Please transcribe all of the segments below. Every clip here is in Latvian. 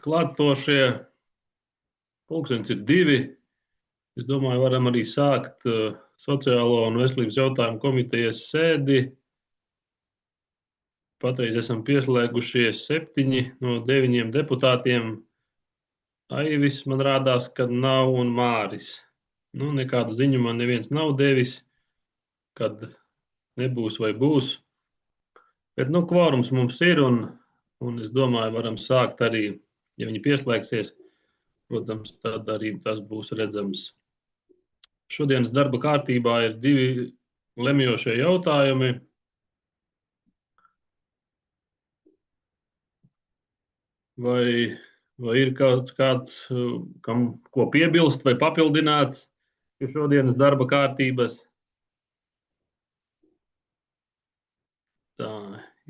Klātošie pulkstenis ir 2. Es domāju, varam arī sākt Sociālo un veselības jautājumu komitejas sēdi. Patreiz esam pieslēgušies 7 no 9 deputātiem. Aivis man rādās, ka nav, un Māris. Nekādu ziņu man neviens nav devis, kad nebūs vai būs. Bet kvorums mums ir, un es domāju, varam sākt arī, ja viņi pieslēgsies. Protams, tad arī tas būs redzams. Šodienas darba kārtībā ir 2 lemjošie jautājumi. Vai ir kāds, kam ko piebilst vai papildināt pie šodienas darba kārtības? Tā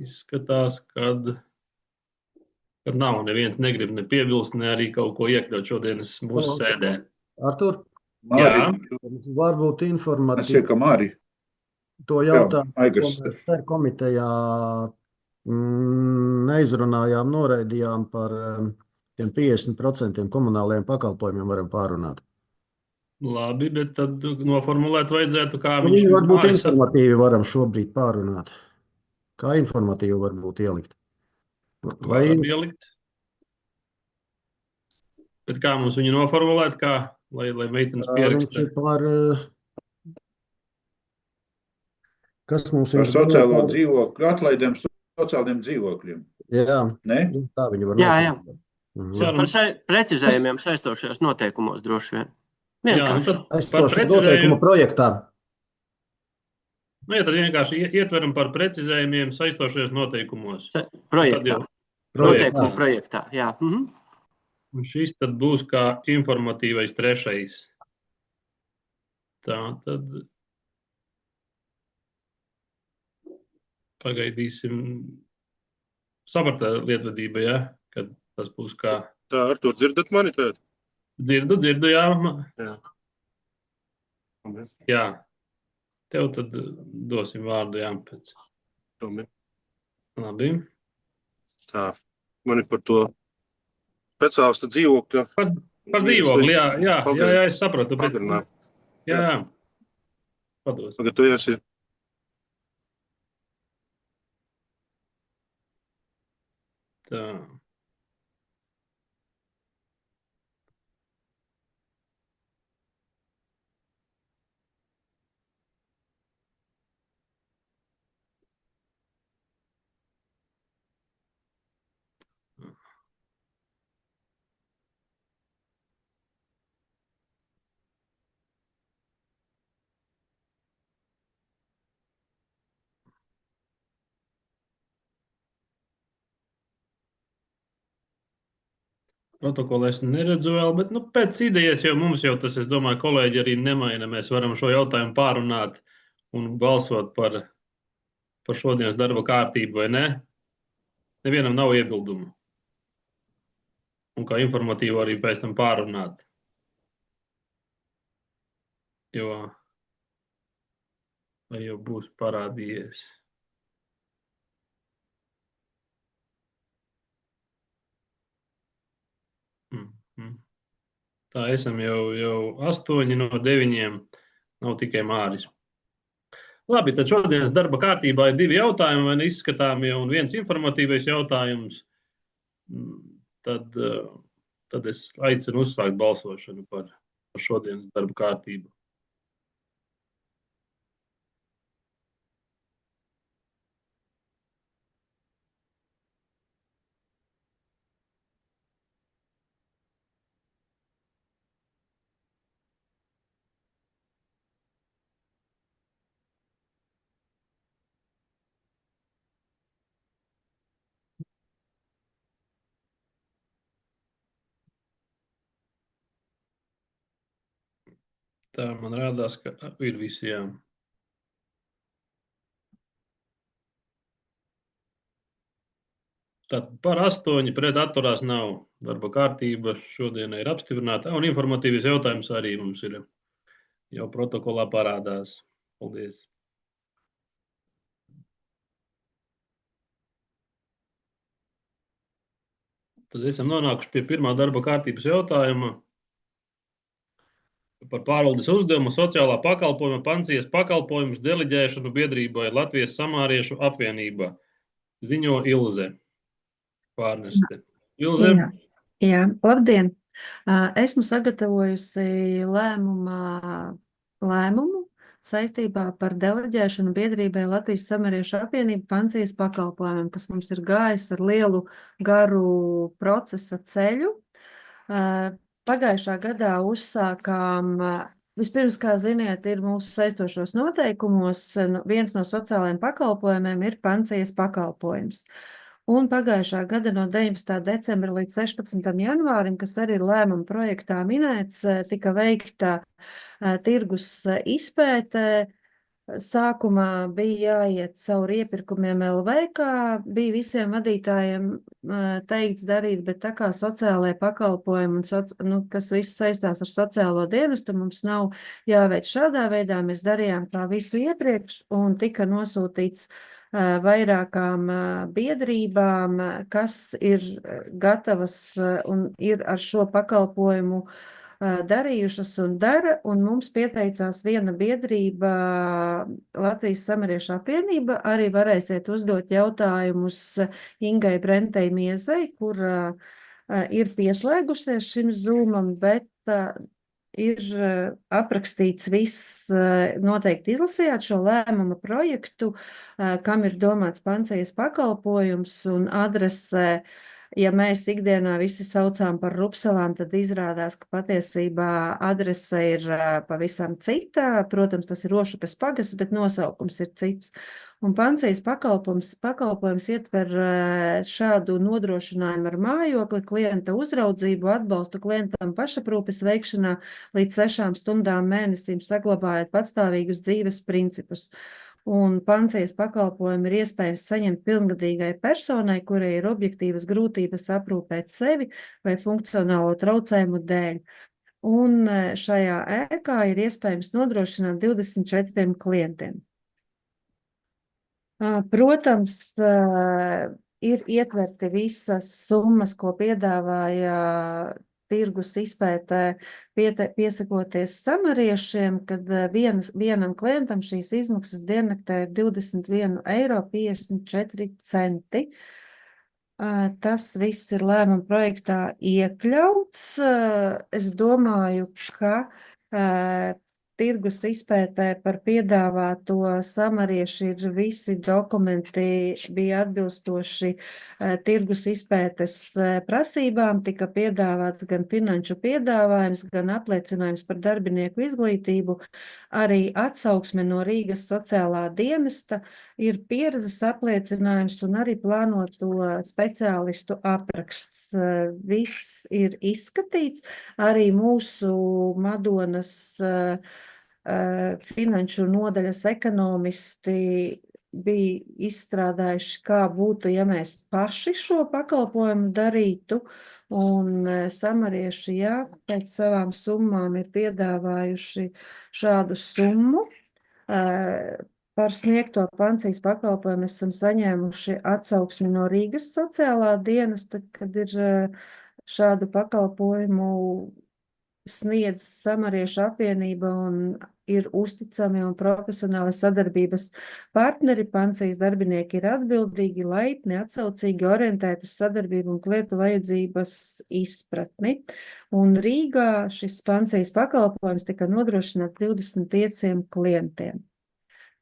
izskatās, kad nav. Neviens negrib ne piebilst, ne arī kaut ko iekļaut šodienas mūsu sēdē. Artur, Jā, varbūt Es informatīvi iekam arī. to jautājumu, ko Aigars. mēs te komitejā neizrunājām, noraidījām par tiem 50% komunālajiem pakalpojumiem varam pārunāt. labi, bet tad noformulēt vajadzētu, kā Nu, viņš viņi varbūt Māris informatīvi varam šobrīd pārunāt. Kā informatīvi varbūt ielikt? Vai varam ielikt. Bet kā mums viņu noformulēt, lai meitenes viņš pieraksta? ir par... Kas mums Par viņš sociālo domā? dzīvokļu atlaidēm sociāliem dzīvokļiem. Jā, Ne? tā viņi var Jā. noformulēt. Varam. Precizējumiem saistošajos noteikumos droši vien. Jā, Vienkārši. tad par Aizstošo noteikumu precizējumu. projektā. Ja tad vienkārši ietveram par precizējumiem saistošajos noteikumos. Projektā. Noteikumu projektā, jā. Un šis tad būs kā informatīvais 3. Tā tad pagaidīsim. Saprata lietvedība, ja? Kad tas būs kā... Tā, Artur, dzirdat mani tēt? Dzirdu, jā. Jā. Jā. Tev tad dosim vārdu, jā, pēc. Labi. Tā, man ir par to speciālista dzīvokļa. Par dzīvokli, jā, es sapratu. Bet, Pagarināt. jā. Pados. Tagad tu esi. Tā. Protokolu es neredzu vēl, bet pēc idejas jau mums tas, es domāju, kolēģi arī nemaina. Mēs varam šo jautājumu pārunāt un balsot par šodienas darba kārtību, vai ne? Nevienam nav iebildumu. Un kā informatīvu arī pēc tam pārunāt. Vai jau būs parādījies. Tā esam jau 8 no 9, nav tikai Māris. Labi, tad šodienas darba kārtībā ir 2 jautājumi, vai neizskatāmie, un 1 informatīvais jautājums. Tad es aicinu uzsākt balsošanu par šodienas darba kārtību. Tā man rādās, ka ir visi, jā. Tad par 8 pret atturās nav. Darba kārtība šodienai ir apstiprināta, un informatīvais jautājums arī mums ir jau protokolā parādās. Paldies! Tad esam nonākuši pie pirmā darba kārtības jautājuma par pārvaldes uzdevumu sociālā pakalpojuma Pancijas pakalpojumus deleģēšanu biedrībai Latvijas Samāriešu apvienībā. Ziņo Ilze Pārneste. Ilze? Jā, labdien! Esmu sagatavojusi lēmumu saistībā par deleģēšanu biedrībai Latvijas Samāriešu apvienība Pancijas pakalpojumiem, kas mums ir gājis ar lielu garu procesa ceļu. Pagājušā gadā uzsākām, vispirms, kā ziniet, ir mūsu saistošos noteikumos, viens no sociālajiem pakalpojumiem ir Pancijas pakalpojums. Un pagājušā gada no 19. decembra līdz 16. janvārim, kas arī ir lēmuma projektā minēts, tika veikta tirgus izpēte. Sākumā bija jāiet cauri iepirkumiem LV, bija visiem vadītājiem teikts darīt, bet tā kā sociālajie pakalpojumi, kas viss saistās ar sociālo dienestu, mums nav jāveic šādā veidā. Mēs darījām tā visu iepriekš un tika nosūtīts vairākām biedrībām, kas ir gatavas un ir ar šo pakalpojumu darījušas un dara, un mums pieteicās viena biedrība Latvijas Samāriešu apvienība. Arī varēsiet uzdot jautājumus Ingai Brentei Miezei, kur ir pieslēgusies šim Zoomam, bet ir aprakstīts viss, noteikti izlasījāt šo lēmuma projektu, kam ir domāts Pancijas pakalpojums un adrese. Ja mēs ikdienā visi saucām par rupsalām, tad izrādās, ka patiesībā adrese ir pavisam cita. Protams, tas ir Rošupes pagasts, bet nosaukums ir cits. Un Pancijas pakalpojums ietver šādu nodrošinājumu ar mājokli, klienta uzraudzību, atbalstu klientam pašaprūpes veikšanā līdz 6 stundām mēnesim, saglabājot patstāvīgus dzīves principus. Un Pancijas pakalpojumu ir iespējams saņemt pilngadīgai personai, kurai ir objektīvas grūtības aprūpēt sevi vai funkcionālo traucējumu dēļ. Un šajā ēkā ir iespējams nodrošināt 24 klientiem. Protams, ir ietverti visas summas, ko piedāvāja tirgus izpētē piesakoties samariešiem, kad vienam klientam šīs izmaksas diennaktē ir 21,54 eiro. Tas viss ir lēmuma projektā iekļauts. Es domāju, ka tirgus izpētē par piedāvāto samarieši ir visi dokumenti bija atbilstoši tirgus izpētes prasībām, tika piedāvāts gan finanšu piedāvājums, gan apliecinājums par darbinieku izglītību, arī atsauksme no Rīgas sociālā dienesta, ir pieredzes apliecinājums un arī plānoto speciālistu apraksts. Viss ir izskatīts, arī mūsu Madonas finanšu nodaļas ekonomisti bija izstrādājuši, kā būtu, ja mēs paši šo pakalpojumu darītu, un samarieši, jā, pēc savām summām ir piedāvājuši šādu summu. Par sniegto Pancijas pakalpojumu esam saņēmuši atsauksmi no Rīgas sociālā dienesta, kad ir šādu pakalpojumu sniedz Samariešu apvienība un ir uzticami un profesionāli sadarbības partneri. Pancijas darbinieki ir atbildīgi, laipni, atsaucīgi, orientēti uz sadarbību un klientu vajadzības izpratni. Un Rīgā šis Pancijas pakalpojums tika nodrošināts 25 klientiem.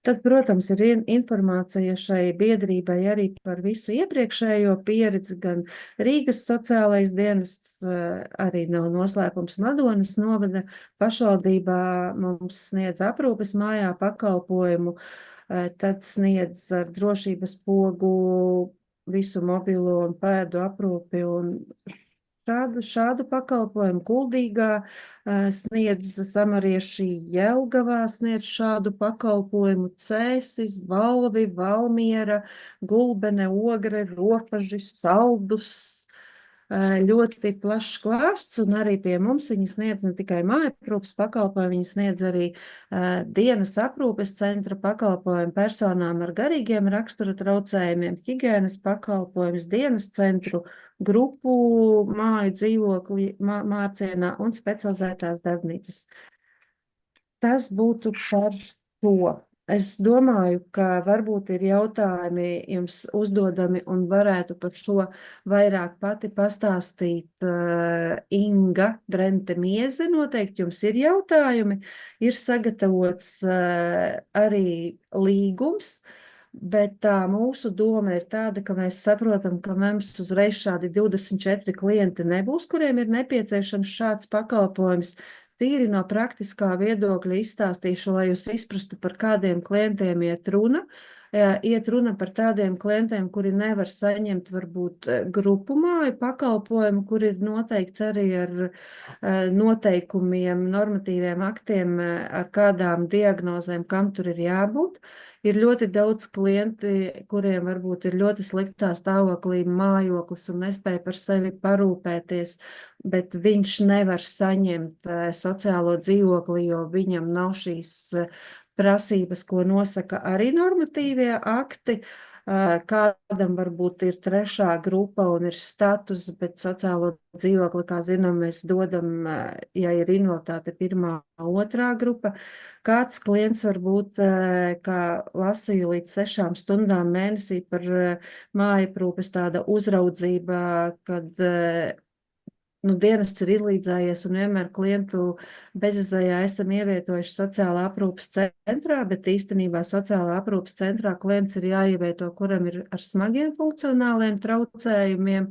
Tad, protams, ir informācija šai biedrībai arī par visu iepriekšējo pieredzi, gan Rīgas sociālais dienests, arī nav noslēpums Madonas novada pašvaldībā mums sniedz aprūpes mājā pakalpojumu, tad sniedz ar drošības pogu visu mobilo un pēdu aprūpi un šādu pakalpojumu. Kuldīgā sniedz samarieši, Jelgavā sniedz šādu pakalpojumu, Cēsis, Valvi, Valmiera, Gulbene, Ogre, Ropaži, Saldus, ļoti plašs klāsts, un arī pie mums viņi sniedz ne tikai mājaprūpes pakalpojumu, viņi sniedz arī dienas aprūpes centra pakalpojumu personām ar garīgiem rakstura traucējumiem, higienas pakalpojumus, dienas centru, grupu māju dzīvokli Mārcienā un specializētās darbnīcas. Tas būtu par to. Es domāju, ka varbūt ir jautājumi jums uzdodami un varētu par šo vairāk pati pastāstīt Inga Brente Mieze. Noteikti jums ir jautājumi. Ir sagatavots arī līgums, bet tā mūsu doma ir tāda, ka mēs saprotam, ka mums uzreiz šādi 24 klienti nebūs, kuriem ir nepieciešams šāds pakalpojums. Tīri no praktiskā viedokļa izstāstīšu, lai jūs izprastu, par kādiem klientiem iet runa. Iet runa par tādiem klientiem, kuri nevar saņemt varbūt grupu māju pakalpojumu, kur ir noteikts arī ar noteikumiem, normatīviem aktiem, ar kādām diagnozēm, kam tur ir jābūt. Ir ļoti daudz klienti, kuriem varbūt ir ļoti sliktā stāvoklī mājoklis un nespēja par sevi parūpēties, bet viņš nevar saņemt sociālo dzīvokli, jo viņam nav šīs prasības, ko nosaka arī normatīvie akti. Kādam varbūt ir 3. grupa un ir status, bet sociālo dzīvokli, kā zinām, mēs dodam, ja ir invaliditāte 1. 2. grupa. Kāds klients varbūt, kā lasīju, līdz 6 stundām mēnesī par mājaprūpes tāda uzraudzība, kad dienests ir izlīdzējies un vienmēr klientu bezizējā esam ievietojuši sociālā aprūpes centrā, bet īstenībā sociālā aprūpes centrā klients ir jāievieto, kuram ir ar smagiem funkcionāliem traucējumiem,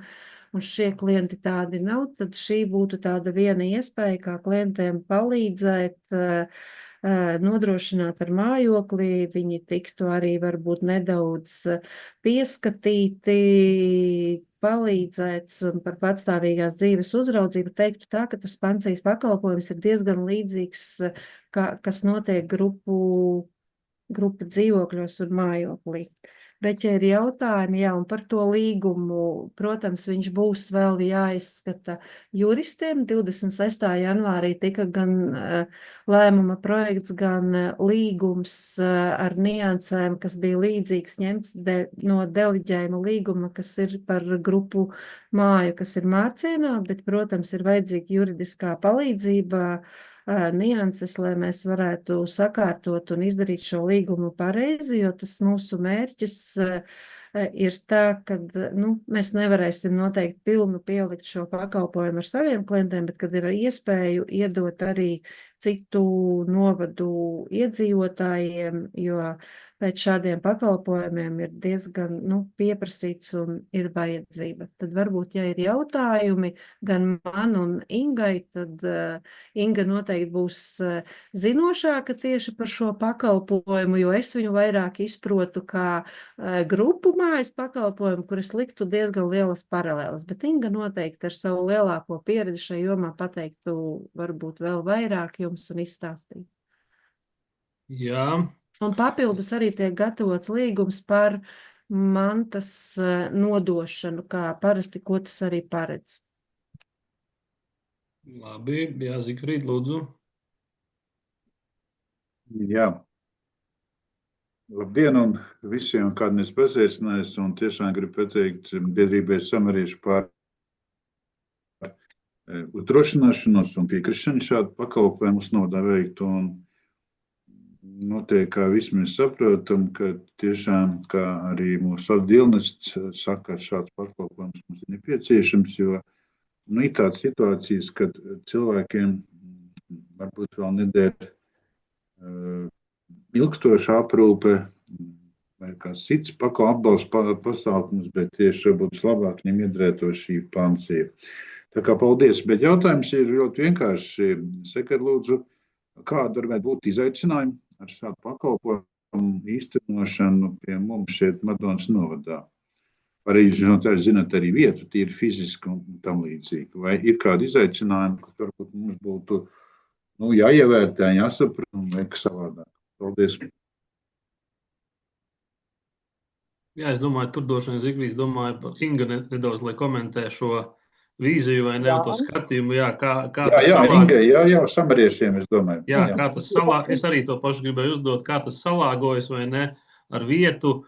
un šie klienti tādi nav, tad šī būtu tāda viena iespēja, kā klientiem palīdzēt, nodrošināt ar mājokli, viņi tiktu arī varbūt nedaudz pieskatīti, palīdzēts un par patstāvīgās dzīves uzraudzību. Teiktu tā, ka tas pensijas pakalpojums ir diezgan līdzīgs, kas notiek grupu dzīvokļos un mājoklī. Bet, ja ir jautājumi, jā, un par to līgumu, protams, viņš būs vēl jāizskata juristiem. 26. janvārī tika gan lēmuma projekts, gan līgums ar niansēm, kas bija līdzīgs ņemts no deleģējuma līguma, kas ir par grupu māju, kas ir Mārcienā, bet, protams, ir vajadzīga juridiskā palīdzība, nianses, lai mēs varētu sakārtot un izdarīt šo līgumu pareizi, jo tas mūsu mērķis ir tā, ka mēs nevarēsim noteikti pilnu pielikt šo pakalpojumu ar saviem klientiem, bet kad ir iespēju iedot arī citu novadu iedzīvotājiem, jo pēc šādiem pakalpojumiem ir diezgan pieprasīts un ir vajadzība. Tad varbūt, ja ir jautājumi gan man un Ingai, tad Inga noteikti būs zinošāka tieši par šo pakalpojumu, jo es viņu vairāk izprotu kā grupu mājas pakalpojumu, kuras liktu diezgan lielas paralēlas. Bet Inga noteikti ar savu lielāko pieredzi šajā jomā pateiktu varbūt vēl vairāk jums un izstāstīt. Jā. Un papildus arī tiek gatavots līgums par mantas nodošanu, kā parasti, ko tas arī paredz. Labi, jā, Zigfrīd, lūdzu. Jā. Labdien un visiem, kādi mēs pasveicinājās, un tiešām gribu pateikt biedrībai Samarieši par uzdrošināšanos un piekrišanu šādu pakalpojumu nodā veikt. Un noteikti, kā visi mēs saprotam, ka tiešām, kā arī mūsu atdilnests saka, šāds pakalpojums mums ir nepieciešams, jo ir tādas situācijas, kad cilvēkiem varbūt vēl nedēļ ilgstoša aprūpe vai kāds cits atbalsta pasākums, bet tieši varbūt labāk viņam iedrēto šī pensija. Tā kā paldies, bet jautājums ir ļoti vienkārši. Sakiet, lūdzu, kāda varētu būt izaicinājumi ar šādu pakalpojumu īstenošanu pie mums šeit Madonas novadā? Arī, zināt, arī vietu, tīri fiziski un tam līdzīgi. Vai ir kādi izaicinājumi, kas varbūt mums būtu jāievērtē, jāsaprot un liekas savādāk? Paldies. Jā, es domāju, tur došu Zigfrīds domāju par Inga nedaudz, lai komentē šo vīziju vai ne, un to skatījumu, jā, kā Jā, tas Ingai, jā, samariešiem, es domāju. jā, kā tas es arī to pašu gribēju uzdot, kā tas salāgojas vai ne ar vietu,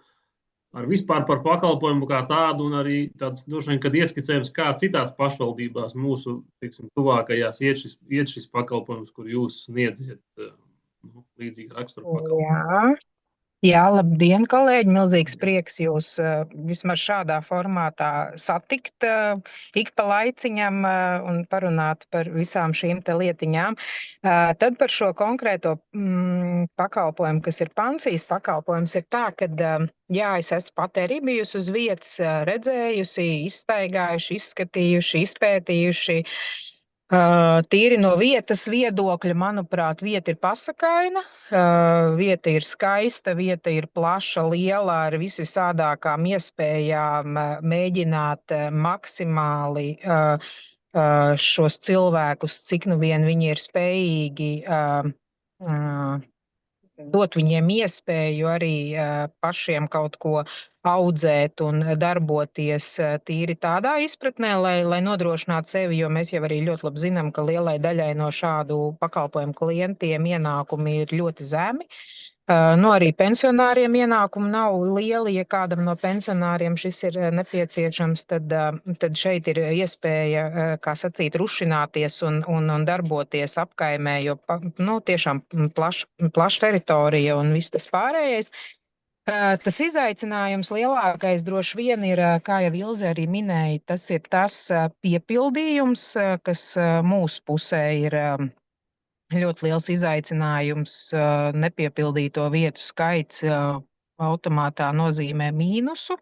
ar vispār par pakalpojumu kā tādu, un arī tāds, droši vien, kad ieskicējums, kā citās pašvaldībās mūsu, teiksim, tuvākajās iet šis pakalpojums, kur jūs sniedziet līdzīgi raksturu pakalpojumu. Jā, labdien, kolēģi! Milzīgs prieks jūs vismaz šādā formātā satikt ik pa laiciņam un parunāt par visām šīm te lietiņām. Tad par šo konkrēto pakalpojumu, kas ir pensijas pakalpojums, ir tā, ka jā, es esmu pat arī bijusi uz vietas, redzējusi, izstaigājuši, izskatījuši, izpētījuši. Tīri no vietas viedokļa, manuprāt, vieta ir pasakaina, vieta ir skaista, vieta ir plaša, liela, ar visādākām iespējām mēģināt maksimāli šos cilvēkus, cik nu vien viņi ir spējīgi dot viņiem iespēju arī pašiem kaut ko audzēt un darboties tīri tādā izpratnē, lai nodrošinātu sevi, jo mēs jau arī ļoti labi zinām, ka lielai daļai no šādu pakalpojumu klientiem ienākumi ir ļoti zemi. Arī pensionāriem ienākumi nav lieli. Ja kādam no pensionāriem šis ir nepieciešams, tad šeit ir iespēja, kā sacīt, rušināties un darboties apkaimē, jo tiešām plaša teritorija un viss tas pārējais. Tas izaicinājums lielākais droši vien ir, kā jau Ilze arī minēja, tas ir tas piepildījums, kas mūsu pusē ir ļoti liels izaicinājums. Nepiepildīto vietu skaits automātā nozīmē mīnusu,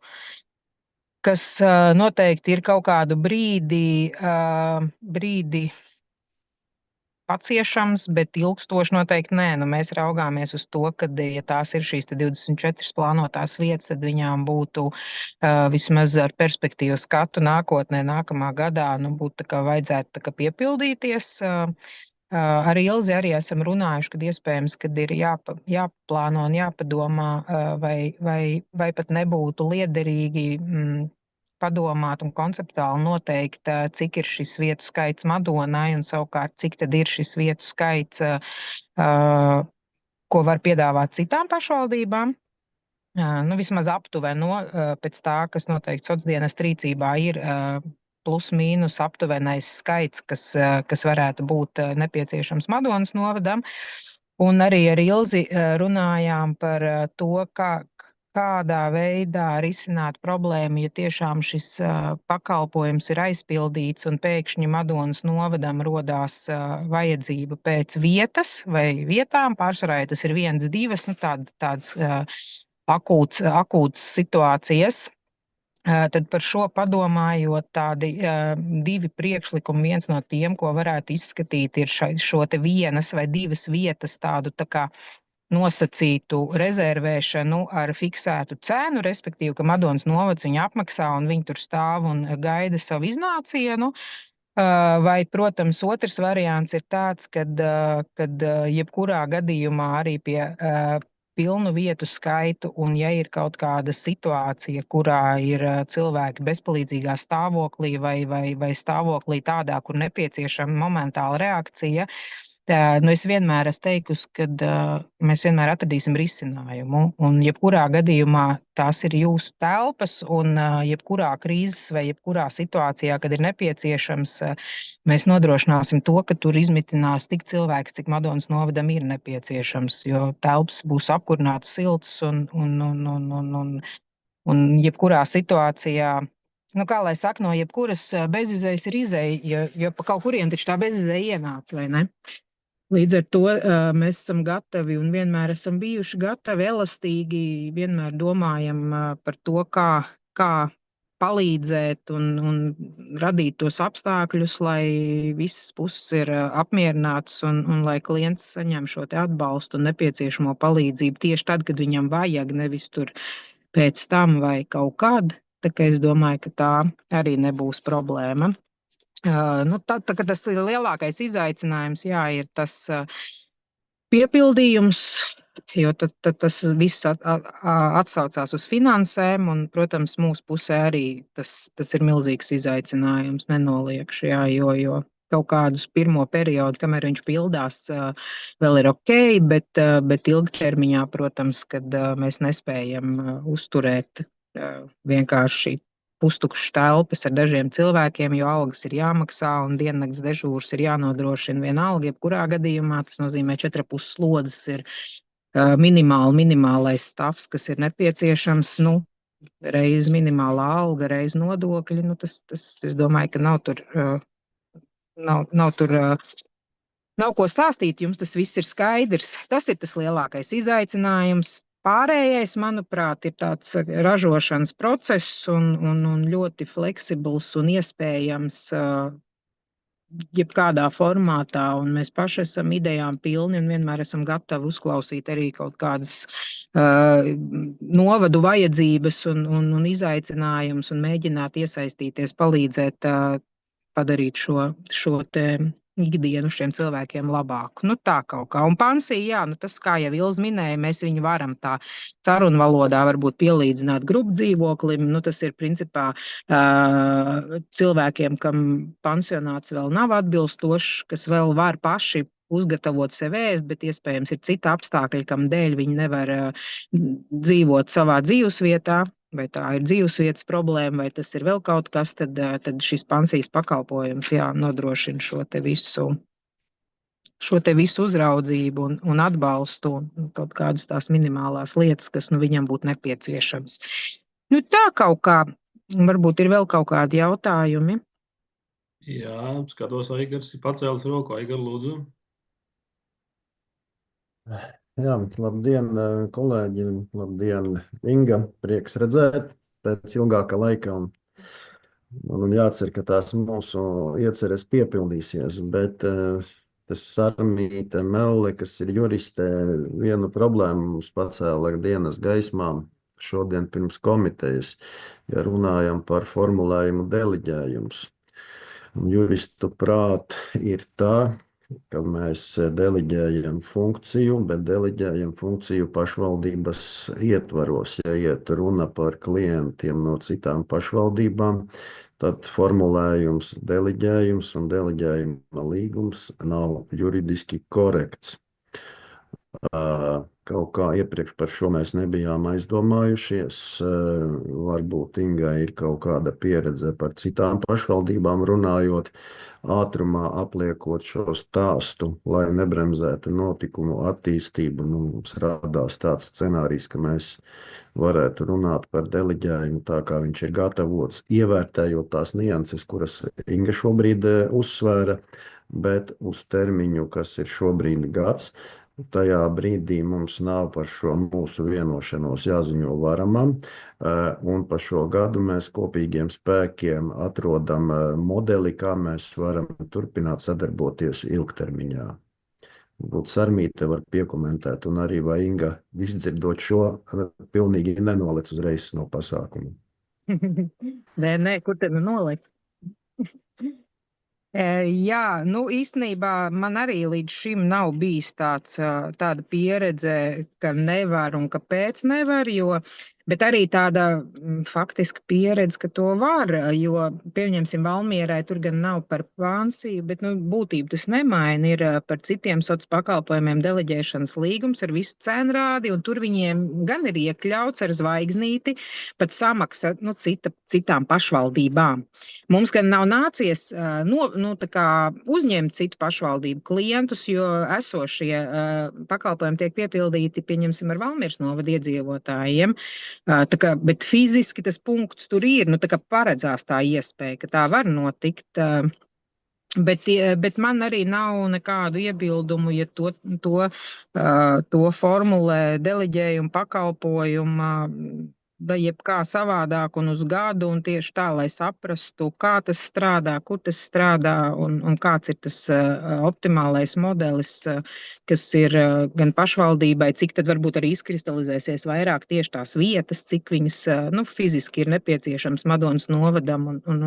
kas noteikti ir kaut kādu brīdi paciešams, bet ilgstoši noteikti nē. Mēs raugāmies uz to, ka, ja tās ir šīs 24 plānotās vietas, tad viņām būtu vismaz ar perspektīvu skatu nākotnē, nākamā gadā, būtu vajadzētu piepildīties. Ar Ilzi arī esam runājuši, kad iespējams, kad ir jāplāno un jāpadomā, vai pat nebūtu liederīgi padomāt un konceptuāli noteikt, cik ir šis vietu skaits Madonai un savukārt, cik tad ir šis vietu skaits, ko var piedāvāt citām pašvaldībām. Vismaz aptuveno pēc tā, kas noteikti sociāldienas rīcībā ir plus mīnus aptuvenais skaits, kas varētu būt nepieciešams Madonas novadam. Un arī ar Ilzi runājām par to, kādā veidā risināt problēmu, ja tiešām šis pakalpojums ir aizpildīts un pēkšņi Madonas novadam rodās vajadzība pēc vietas vai vietām. Pārsvarā tas ir 1, 2, tādas akūtas situācijas. Tad par šo padomājot, tādi 2 priekšlikumi, viens no tiem, ko varētu izskatīt, ir šo te 1 vai 2 vietas tādu tā kā nosacītu rezervēšanu ar fiksētu cenu, respektīvi, ka Madonas novads viņu apmaksā un viņi tur stāv un gaida savu iznācienu. Vai, protams, otrs variants ir tāds, kad jebkurā gadījumā arī pie pilnu vietu skaitu, un ja ir kaut kāda situācija, kurā ir cilvēki bezpalīdzīgā stāvoklī vai stāvoklī tādā, kur nepieciešama momentāla reakcija, es vienmēr esmu teikusi, ka mēs vienmēr atradīsim risinājumu. Un jebkurā gadījumā tās ir jūsu telpas, un jebkurā krīzes vai jebkurā situācijā, kad ir nepieciešams, mēs nodrošināsim to, ka tur izmitinās tik cilvēki, cik Madonas novadam ir nepieciešams, jo telpas būs apkurinātas siltas un jebkurā situācijā. Kā lai saka, no jebkuras bezizejas ir izeja, jo pa kaut kuriem taču tā bezizeja ienāca, vai ne? Līdz ar to mēs esam gatavi un vienmēr esam bijuši gatavi, elastīgi, vienmēr domājam par to, kā palīdzēt un radīt tos apstākļus, lai visas puses ir apmierinātas un lai klients saņem šo te atbalstu un nepieciešamo palīdzību tieši tad, kad viņam vajag, nevis tur pēc tam vai kaut kad. Tā kā es domāju, ka tā arī nebūs problēma. Tas ir lielākais izaicinājums, ir tas piepildījums, jo tad tas viss atsaucās uz finansēm, un, protams, mūsu pusē arī tas ir milzīgs izaicinājums, nenoliekšu, jā, jo kaut kādus pirmo periodu, kamēr viņš pildās, vēl ir ok, bet ilgtermiņā, protams, kad mēs nespējam uzturēt vienkārši pustukšas telpas ar dažiem cilvēkiem, jo algas ir jāmaksā un diennakts dežūrs ir jānodrošina vienalga, jebkurā gadījumā. Tas nozīmē 4,5 slodzes ir minimālais stāvs, kas ir nepieciešams, reiz minimālā alga, reiz nodokļi. Es domāju, ka nav ko stāstīt, jums tas viss ir skaidrs. Tas ir tas lielākais izaicinājums. Pārējais, manuprāt, ir tāds ražošanas process un ļoti fleksibls un iespējams jebkādā formātā, un mēs paši esam idejām pilni un vienmēr esam gatavi uzklausīt arī kaut kādas novadu vajadzības un izaicinājumus un mēģināt iesaistīties, palīdzēt padarīt šo te ikdienu šiem cilvēkiem labāku. Tā kaut kā. Un pensija, jā, tas, kā jau Ilze minēja, mēs viņu varam tā sarunvalodā varbūt pielīdzināt grupdzīvoklim. Tas ir principā cilvēkiem, kam pensionāts vēl nav atbilstošs, kas vēl var paši uzgatavot sev ēst, bet iespējams ir cita apstākļi, kam dēļ viņi nevar dzīvot savā dzīvesvietā. Vai tā ir dzīvesvietas problēma, vai tas ir vēl kaut kas, tad šis pensijas pakalpojums nodrošina šo te visu uzraudzību un atbalstu un kaut kādas tās minimālās lietas, kas viņam būtu nepieciešams. Tā kaut kā, varbūt ir vēl kaut kādi jautājumi. Jā, skatos, Aigars ir pacēlis roku. Aigar, lūdzu. Jā, labdien, kolēģi, labdien, Inga, prieks redzēt pēc ilgāka laika, un jācer, ka tās mūsu ieceres piepildīsies, bet tas Sarmīte Melle, kas ir juriste, vienu problēmu mums pacēla dienas gaismā šodien pirms komitejas, ja runājam par formulējumu deliģējums. Juristu prāt ir tā, ka mēs deliģējam funkciju, bet deliģējam funkciju pašvaldības ietvaros. Ja iet runa par klientiem no citām pašvaldībām, tad formulējums deliģējums un deliģējuma līgums nav juridiski korekts. Kaut kā iepriekš par šo mēs nebijām aizdomājušies. Varbūt Ingai ir kaut kāda pieredze par citām pašvaldībām runājot, ātrumā apliekot šo stāstu, lai nebremzētu notikumu attīstību. Mums radās tāds scenārijs, ka mēs varētu runāt par deliģējumu tā, kā viņš ir gatavots, ievērtējot tās nianses, kuras Inga šobrīd uzsvēra, bet uz termiņu, kas ir šobrīd gads. Tajā brīdī mums nav par šo mūsu vienošanos jāziņo varamam, un par šo gadu mēs kopīgiem spēkiem atrodam modeli, kā mēs varam turpināt sadarboties ilgtermiņā. Būtu Sarmīte var piekomentēt, un arī vai Inga izdzirdot šo pilnīgi nenolec uzreiz no pasākuma. Nē, kur te nolikt? Jā, īstenībā man arī līdz šim nav bijis tāda pieredze, ka nevar un kāpēc nevar, bet arī tāda faktiska pieredze, ka to var, jo, pieņemsim, Valmierai tur gan nav par pensiju, bet būtību tas nemaina, ir par citiem sociālajiem pakalpojumiem deleģēšanas līgums ar visu cenrādi, un tur viņiem gan ir iekļauts ar zvaigznīti pat samaksa citām pašvaldībām. Mums gan nav nācies uzņemt citu pašvaldību klientus, jo esošie pakalpojumi tiek piepildīti, pieņemsim, ar Valmieras novada iedzīvotājiem. Bet fiziski tas punkts tur ir, paredzās tā iespēja, ka tā var notikt. Bet man arī nav nekādu iebildumu, ja to formulē deleģējumu pakalpojumu, jebkā savādāk un uz gadu, un tieši tā, lai saprastu, kā tas strādā, kur tas strādā un kāds ir tas optimālais modelis, kas ir gan pašvaldībai, cik tad varbūt arī izkristalizēsies vairāk tieši tās vietas, cik viņas fiziski ir nepieciešams Madonas novadam un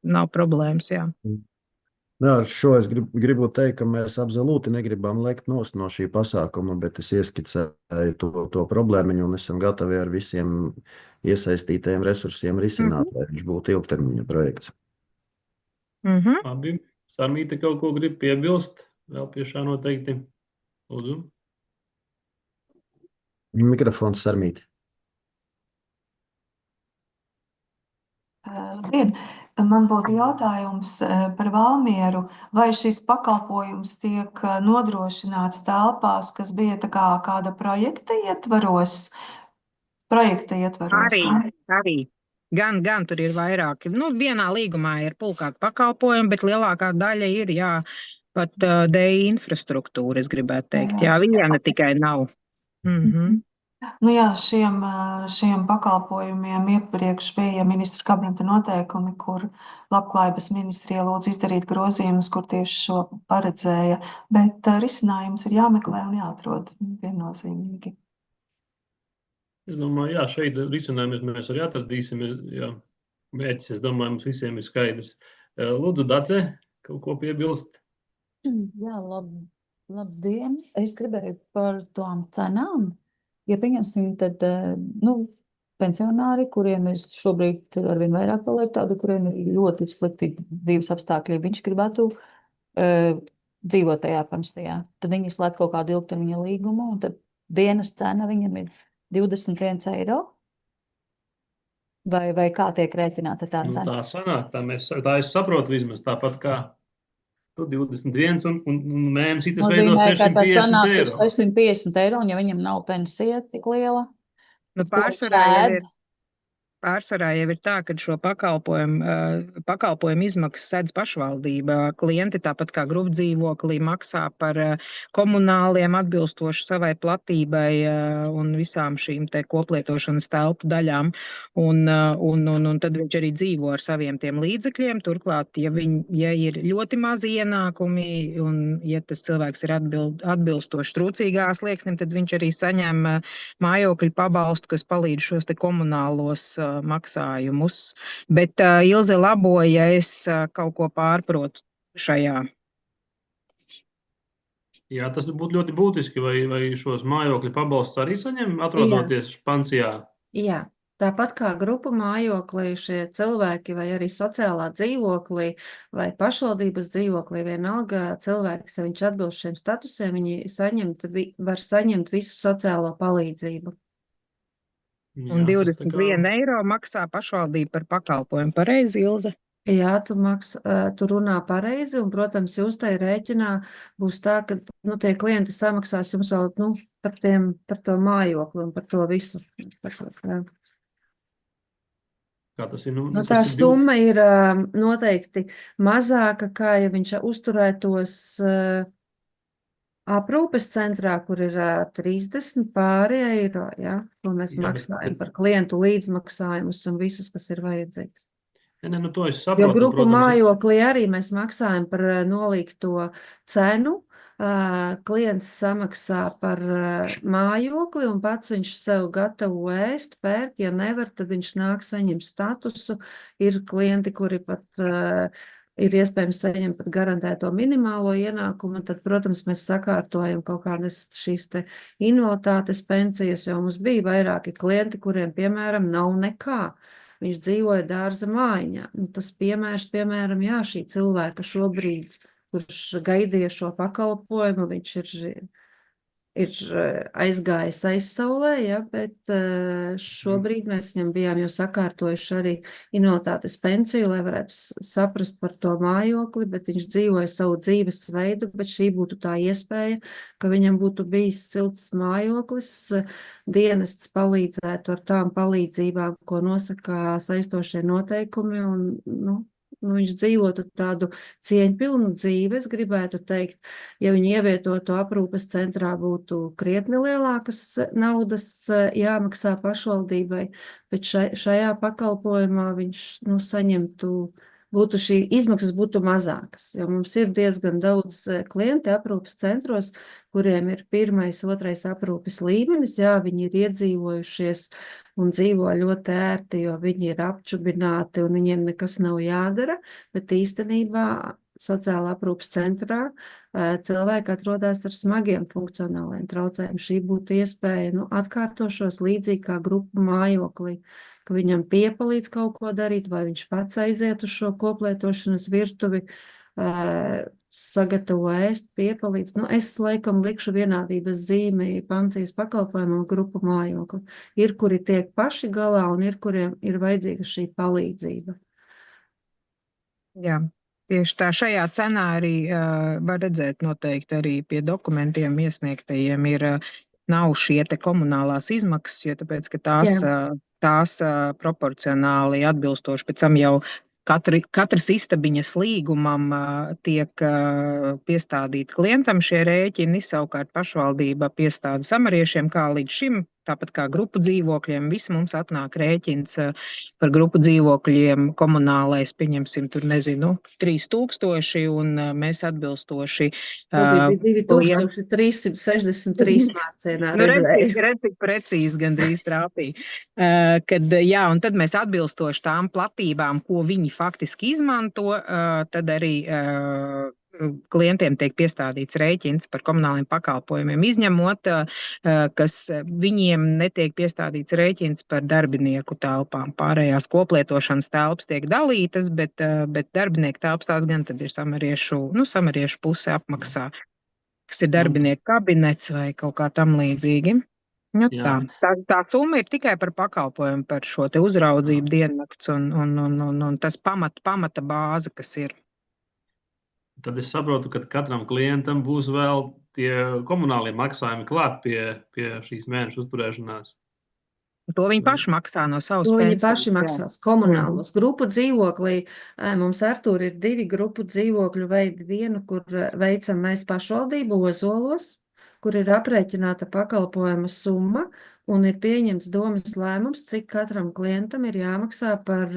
nav problēmas, jā. Jā, ar šo es gribu teikt, ka mēs absolūti negribam lekt nost no šī pasākuma, bet es ieskicēju to problēmiņu un esam gatavi ar visiem iesaistītajiem resursiem risināt, lai viņš būtu ilgtermiņa projekts. Labi. Sarmīte kaut ko grib piebilst vēl pie šā noteikti. Lūdzu. Mikrofons Sarmīte. Labdien! Man būtu jautājums par Valmieru. Vai šis pakalpojums tiek nodrošināts telpās, kas bija tā kā kāda projekta ietvaros? Arī. Gan tur ir vairāki. Nu, vienā līgumā ir pulkāki pakalpojumi, bet lielākā daļa ir, jā, pat DI infrastruktūra, es gribētu teikt. Jā, viena tikai nav. Nu jā, šiem pakalpojumiem iepriekš bija ministra kabineta noteikumi, kur Labklājības ministrija lūdz izdarīt grozījumus, kur tieši šo paredzēja, bet risinājums ir jāmeklē un jāatrod viennozīmīgi. Es domāju, jā, šeit risinājumus mēs arī atradīsim, jā, mērķis, es domāju, mums visiem ir skaidrs. Lūdzu, Dace, kaut ko piebilst? Jā, labdien! Es gribēju par tām cenām. Ja pieņemsim, tad pensionāri, kuriem ir šobrīd arvien vairāk paliek tādu, kuriem ir ļoti slikti dzīves apstākļi, viņš gribētu dzīvot tajā pensijā. Tad viņi slēdz kaut kādu ilgtermiņa līgumu, un tad dienas cena viņam ir 21 eiro. Vai kā tiek rēķināta tā cena? Tā sanāk, tā es saprotu vismaz tāpat kā 21 un mēnesī tas veido 650 eiro. 650 eiro, un ja viņam nav pensija tik liela, Pārsvarā jau ir tā, ka šo pakalpojumu izmaksas sedz pašvaldība. Klienti tāpat kā grupdzīvoklī maksā par komunāliem atbilstoši savai platībai un visām šīm te koplietošanas telpu daļām. Un tad viņš arī dzīvo ar saviem tiem līdzekļiem. Turklāt, ja ir ļoti mazi ienākumi un ja tas cilvēks ir atbilstoši trūcīgā slieksnim, tad viņš arī saņem mājokļu pabalstu, kas palīdz šos te komunālos maksājumus. Bet Ilze laboja, es kaut ko pārprotu šajā. Jā, tas būtu ļoti būtiski, vai šos mājokļu pabalstus arī saņem, atrodoties pensijā? Jā. Tāpat kā grupu mājoklī šie cilvēki vai arī sociālā dzīvoklī vai pašvaldības dzīvoklī, vienalga cilvēks, ja viņš atbilst šiem statusiem, viņi var saņemt visu sociālo palīdzību. Un 21 eiro maksā pašvaldība par pakalpojumu. Pareizi, Ilze? Jā, tu runā pareizi, un, protams, jūs tai rēķinā būs tā, ka tie klienti samaksās jums vēl par to mājokli un par to visu. Kā tas ir? Tā summa ir noteikti mazāka, kā ja viņš uzturētos aprūpes centrā, kur ir 30 pāri eiro, ja, ko mēs maksājam par klientu līdzmaksājumus un visus, kas ir vajadzīgs. To es saprotu. Jo grupu mājoklī arī mēs maksājam par nolīgto cenu. Klients samaksā par mājokli un pats viņš sev gatavo ēst, pērk, ja nevar, tad viņš nāk saņem statusu. Ir klienti, kuri pat ir iespējams saņemt pat garantēto minimālo ienākumu, tad, protams, mēs sakārtojam kaut kādas šīs te invaliditātes pensijas, jo mums bija vairāki klienti, kuriem, piemēram, nav nekā. Viņš dzīvoja dārza mājiņā. Tas piemēram, jā, šī cilvēka šobrīd, kurš gaidīja šo pakalpojumu, viņš ir aizgājis aizsaulē, ja, bet šobrīd mēs viņam bijām jau sakārtojuši arī invaliditātes pensiju, lai varētu saprast par to mājokli, bet viņš dzīvoja savu dzīves veidu, bet šī būtu tā iespēja, ka viņam būtu bijis silts mājoklis, dienests palīdzētu ar tām palīdzībām, ko nosaka saistošie noteikumi, un, viņš dzīvotu tādu cieņpilnu dzīvi, es gribētu teikt, ja viņi ievietotu aprūpes centrā, būtu krietni lielākas naudas jāmaksā pašvaldībai, bet šajā pakalpojumā viņš saņemtu, šī izmaksas būtu mazākas, jo mums ir diezgan daudz klienti aprūpes centros, kuriem ir 1., 2. aprūpes līmenis, jā, viņi ir iedzīvojušies un dzīvo ļoti ērti, jo viņi ir apčubināti un viņiem nekas nav jādara, bet īstenībā sociāla aprūpas centrā cilvēki atrodas ar smagiem funkcionāliem traucējumiem. Šī būtu iespēja, atkārtošos līdzīgi kā grupu mājoklī, ka viņam piepalīdz kaut ko darīt, vai viņš pats aiziet uz šo koplietošanas virtuvi, sagatavo ēst, piepalīdz. Es laikam likšu vienādības zīmi pancijas pakalpojumam grupu mājokli. Ir, kuri tiek paši galā, un ir, kuriem ir vajadzīga šī palīdzība. Jā. Tieši tā šajā scenārī var redzēt noteikti arī pie dokumentiem iesniegtajiem nav šie te komunālās izmaksas, jo tāpēc, ka tās proporcionāli atbilstoši pēc tam jau katras istabiņas līgumam tiek piestādīti klientam šie rēķini, savukārt pašvaldība piestāda samariešiem, kā līdz šim, tāpat kā grupu dzīvokļiem, visi mums atnāk rēķins par grupu dzīvokļiem komunālais, pieņemsim, tur nezinu, 3000, un mēs atbilstoši 2363 mārcienā redzēju. Redz, cik precīzi gandrīz trāpīja. Un tad mēs atbilstoši tām platībām, ko viņi faktiski izmanto, tad arī klientiem tiek piestādīts rēķins par komunāliem pakalpojumiem, izņemot, kas viņiem netiek piestādīts rēķins par darbinieku telpām. Pārējās koplietošanas telpas tiek dalītas, bet darbinieku telpas tās gan tad ir samariešu puse apmaksā, kas ir darbinieku kabinets vai kaut kā tam līdzīgi. Tā summa ir tikai par pakalpojumu, par šo te uzraudzību diennakts un tas pamata bāze, kas ir. Tad es saprotu, ka katram klientam būs vēl tie komunālie maksājumi klāt pie šīs mēneša uzturēšanās. To viņi paši maksā no savas pensijas. Viņi paši maksās komunālos. Grupu dzīvoklī, mums Artūr ir 2 grupu dzīvokļu veidi, vienu, kur veicam mēs pašvaldību Ozolos, kur ir aprēķināta pakalpojuma summa un ir pieņemts domas lēmums, cik katram klientam ir jāmaksā par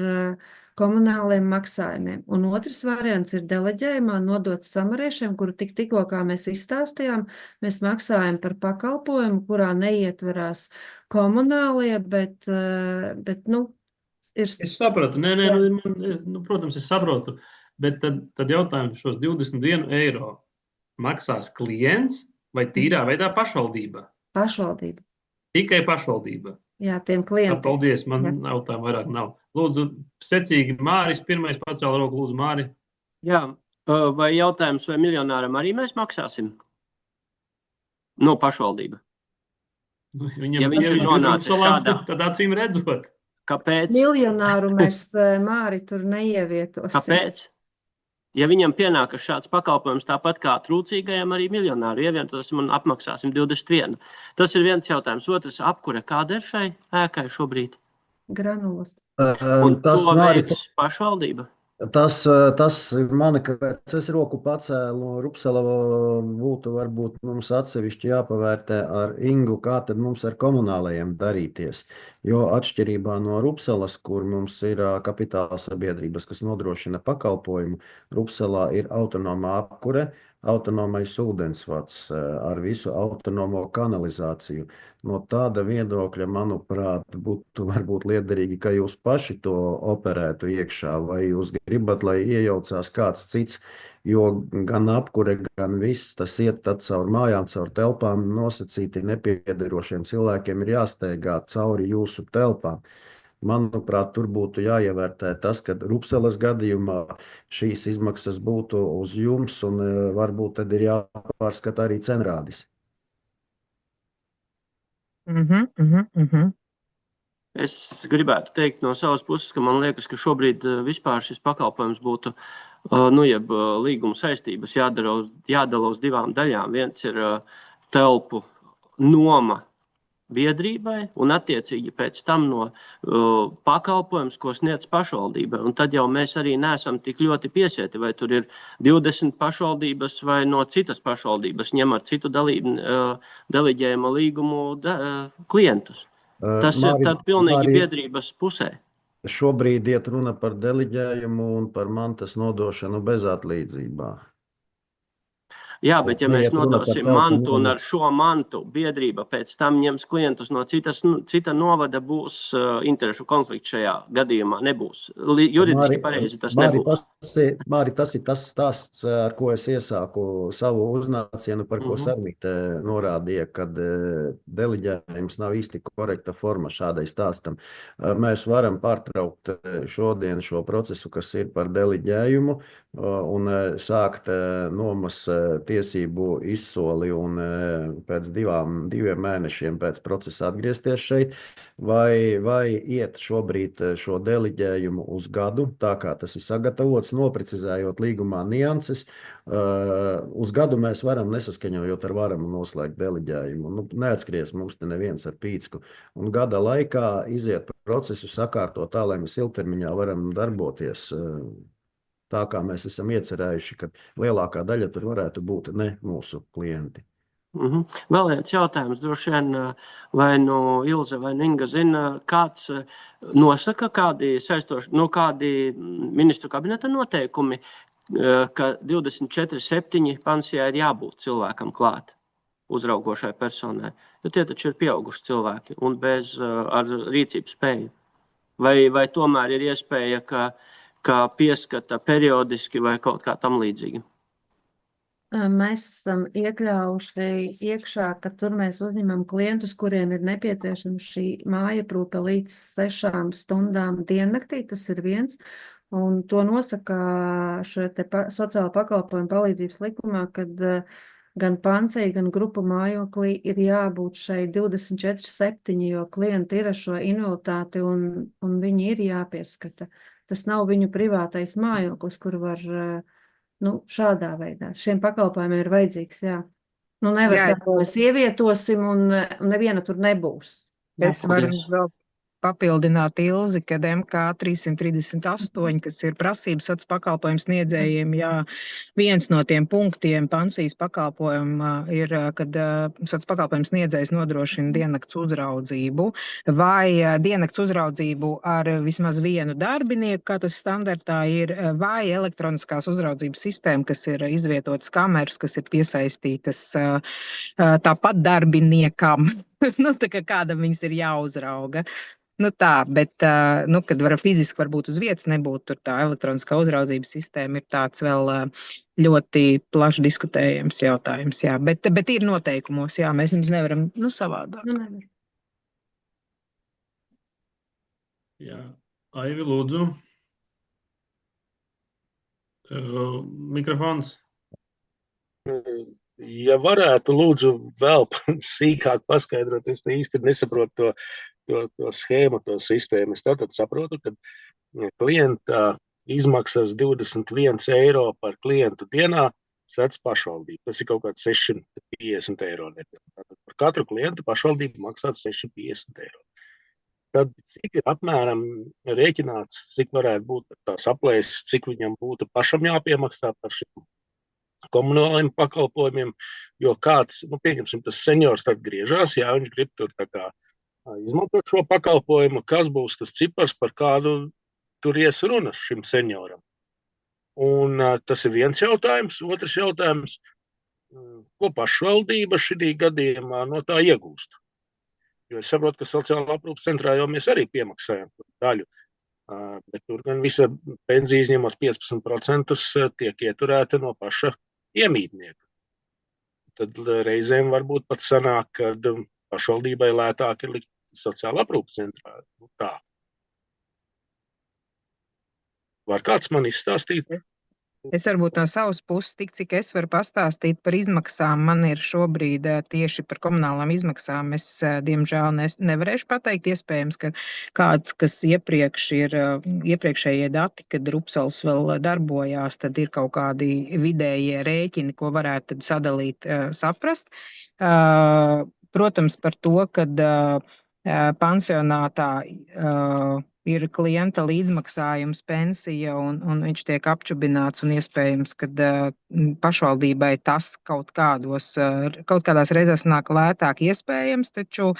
komunāliem maksājumiem. Un otrs variants ir deleģējumā nodots samariešiem, kuru tikko, kā mēs izstāstījām, mēs maksājam par pakalpojumu, kurā neietverās komunālie, bet ir... Es sapratu, protams, es saprotu, bet tad jautājums šos 21 eiro maksās klients vai tīrā veidā pašvaldība? Pašvaldība. Tikai pašvaldība. Jā, tiem klientiem. Paldies, man jautājumu vairāk nav. Lūdzu, secīgi Māris, pirmais pacēla roku, lūdzu Māri. Jā, vai jautājums, vai miljonāram arī mēs maksāsim? No pašvaldība. Ja viņš ir nonācis šādā, tad acīm redzot. Kāpēc? Miljonāru mēs, Māri, tur neievietosim. Kāpēc? Ja viņam pienākas šāds pakalpojums tāpat kā trūcīgajam, arī miljonāru ievietosim un apmaksāsim 21. Tas ir viens jautājums. Otrs, apkure kāda ir šai ēkai šobrīd? Granulas. Un to veids pašvaldība? Tas ir mani, kāpēc es roku pacēlu Rupselava būtu varbūt mums atsevišķi jāpavērtē ar Ingu, kā tad mums ar komunālajiem darīties. Jo atšķirībā no Rupselas, kur mums ir kapitāla sabiedrības, kas nodrošina pakalpojumu, Rupselā ir autonomā apkure, autonomais ūdensvads ar visu autonomo kanalizāciju. No tāda viedokļa, manuprāt, būtu varbūt liederīgi, ka jūs paši to operētu iekšā, vai jūs gribat, lai iejaucās kāds cits, jo gan apkure, gan viss tas iet tad caur mājām, caur telpām, nosacīti nepiederošiem cilvēkiem ir jāsteigā cauri jūsu telpām. Manuprāt, tur būtu jāievērtē tas, ka Rupselas gadījumā šīs izmaksas būtu uz jums un varbūt tad ir jāpārskata arī cenrādis. Es gribētu teikt no savas puses, ka man liekas, ka šobrīd vispār šis pakalpojums būtu, jeb līguma saistības jādala uz 2 daļām. Viens ir telpu noma biedrībai un attiecīgi pēc tam no pakalpojums, ko sniedz pašvaldība. Un tad jau mēs arī neesam tik ļoti piesieti, vai tur ir 20 pašvaldības vai no citas pašvaldības ņem ar citu deleģējuma līgumu klientus. Tas ir tad pilnīgi biedrības pusē. Šobrīd iet runa par deleģējumu un par mantas nodošanu bez atlīdzībā. Jā, bet ja mēs Neiet runa par nodosim telpu mantu un nomu. ar šo mantu biedrība pēc tam ņems klientus no cita novada, būs interešu konflikts šajā gadījumā. Nebūs. Juridiski pareizi tas nebūs. Māri, tas ir tas stāsts, ar ko es iesāku savu uznācienu, par ko Sarmīte norādīja, kad deliģējums nav īsti korekta forma šādai stāstam. Mēs varam pārtraukt šodien šo procesu, kas ir par deliģējumu, un sākt nomas tiesību izsoli un pēc diviem mēnešiem pēc procesa atgriezties šeit, vai iet šobrīd šo deliģējumu uz gadu, tā kā tas ir sagatavots, noprecizējot līgumā nianses. Uz gadu mēs varam, nesaskaņojot ar varamu, noslēgt deliģējumu. Nu, neatskries mums te neviens ar pīcku. Un gada laikā iziet procesu sakārtot tā, lai mēs ilgtermiņā varam darboties tā, kā mēs esam iecerējuši, ka lielākā daļa tur varētu būt ne mūsu klienti. Vēl viens jautājums, droši vien, vai Ilze vai Inga zina, kāds nosaka, kādi ministru kabineta noteikumi, ka 24/7 pensijā ir jābūt cilvēkam klāt, uzraugošai personai, jo tie taču ir pieauguši cilvēki un ar rīcības spēju. Vai tomēr ir iespēja, ka pieskata periodiski vai kaut kā tam līdzīgi? Mēs esam iekļaujuši iekšā, ka tur mēs uzņemam klientus, kuriem ir nepieciešama šī mājaprūpe līdz 6 stundām diennaktī, tas ir viens. Un to nosaka šo te sociāla pakalpojumu palīdzības likumā, kad gan pansija, gan grupu mājoklī ir jābūt šai 24/7, jo klienti ir ar šo invaliditāti un viņi ir jāpieskata. Tas nav viņu privātais mājoklis, kur var šādā veidā. Šiem pakalpojumiem ir vajadzīgs, jā. Nevar tā, ka mēs ievietosim un neviena tur nebūs. Es varu vēl papildināt Ilzi, kad MK 338, kas ir prasības sociālā pakalpojuma sniedzējiem, jā, viens no tiem punktiem pensijas pakalpojuma ir, kad sociālā pakalpojuma sniedzējs nodrošina diennakts uzraudzību vai diennakts uzraudzību ar vismaz vienu darbinieku, kā tas standartā ir, vai elektroniskās uzraudzības sistēma, kas ir izvietotas kameras, kas ir piesaistītas tāpat darbiniekam, tā kā kādam viņas ir jāuzrauga. Tā, bet, kad fiziski varbūt uz vietas nebūt, tur tā elektroniskā uzraudzības sistēma ir tāds vēl ļoti plaši diskutējams jautājums, jā. Bet ir noteikumos, jā, mēs nevaram, savādāk. Jā, Aivi, lūdzu. Mikrofons. Ja varētu, lūdzu, vēl sīkāk paskaidrot, es īsti nesaprotu to schēmu, to sistēmu. Es tātad saprotu, ka klienta izmaksas 21 eiro par klientu dienā sedz pašvaldība. Tas ir kaut kāds 650 eiro. Tātad par katru klientu pašvaldība maksās 650 eiro. Tad cik ir apmēram rēķināts, cik varētu būt tās aplēses, cik viņam būtu pašam jāpiemaksā par šiem komunālajiem pakalpojumiem, jo kāds, pieņemsim, tas seniors tad griežās, jā, viņš grib tur tā kā izmantot šo pakalpojumu, kas būs tas cipars, par kādu tur ies runas šim senioram. Un tas ir viens jautājums. Otrs jautājums, ko pašvaldība šī gadījumā no tā iegūst? Jo es saprotu, ka sociālā aprūpes centrā jau mēs arī piemaksājam daļu, bet tur gan visa pensija izņemot 15% tiek ieturēta no paša iemītnieka. Tad reizēm varbūt pat sanāk, ka pašvaldībai lētāk ir likt sociāla aprūpes centrā. Tā. Var kāds man izstāstīt? Es varbūt no savas puses, cik es varu pastāstīt par izmaksām. Man ir šobrīd tieši par komunālām izmaksām. Es, diemžēl, nevarēšu pateikt. Iespējams, ka kāds, kas iepriekšējie dati, kad Rupsals vēl darbojās, tad ir kaut kādi vidējie rēķini, ko varētu tad sadalīt, saprast. Protams, par to, kad pansionātā ir klienta līdzmaksājums, pensija, un viņš tiek apčubināts, un iespējams, ka pašvaldībai tas kaut kādās reizēs nāk lētāk iespējams, taču,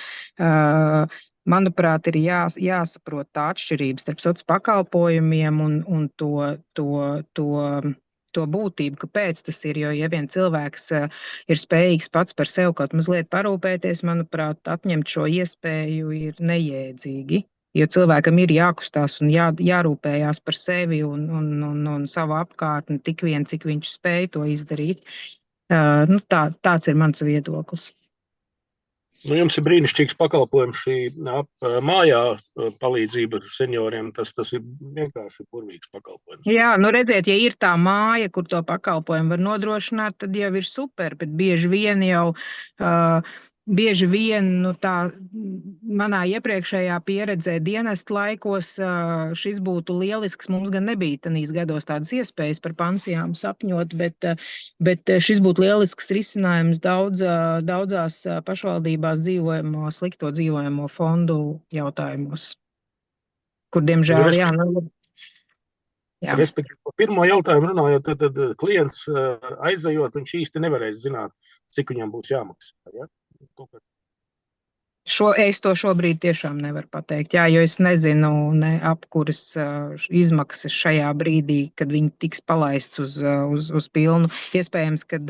manuprāt, ir jāsaprot tā atšķirības starp sociālajiem pakalpojumiem un to to būtību, kāpēc tas ir. Jo, ja vien cilvēks ir spējīgs pats par sevi kaut mazliet parūpēties, manuprāt, atņemt šo iespēju ir neiedzīgi. Jo cilvēkam ir jākustās un jārūpējās par sevi un savu apkārtni tik vien, cik viņš spēj to izdarīt. Tāds ir mans viedoklis. Nu, jums ir brīnišķīgs pakalpojums šī mājā palīdzība senioriem. Tas ir vienkārši burvīgs pakalpojums. Jā, redziet, ja ir tā māja, kur to pakalpojumu var nodrošināt, tad jau ir super, bet bieži vien tā manā iepriekšējā pieredzē dienestu laikos šis būtu lielisks. Mums gan nebija tanīs gados tādas iespējas par pansijām sapņot, bet šis būtu lielisks risinājums daudzās pašvaldībās slikto dzīvojamo fondu jautājumos, kur, diemžēl, jā. Respektīvi, par pirmo jautājumu runājot, tad klients aizejot, viņš īsti nevarēs zināt, cik viņam būs jāmaksā. Ja? Es to šobrīd tiešām nevaru pateikt, jo es nezinu ne apkuras izmaksas šajā brīdī, kad viņi tiks palaists uz pilnu. Iespējams, kad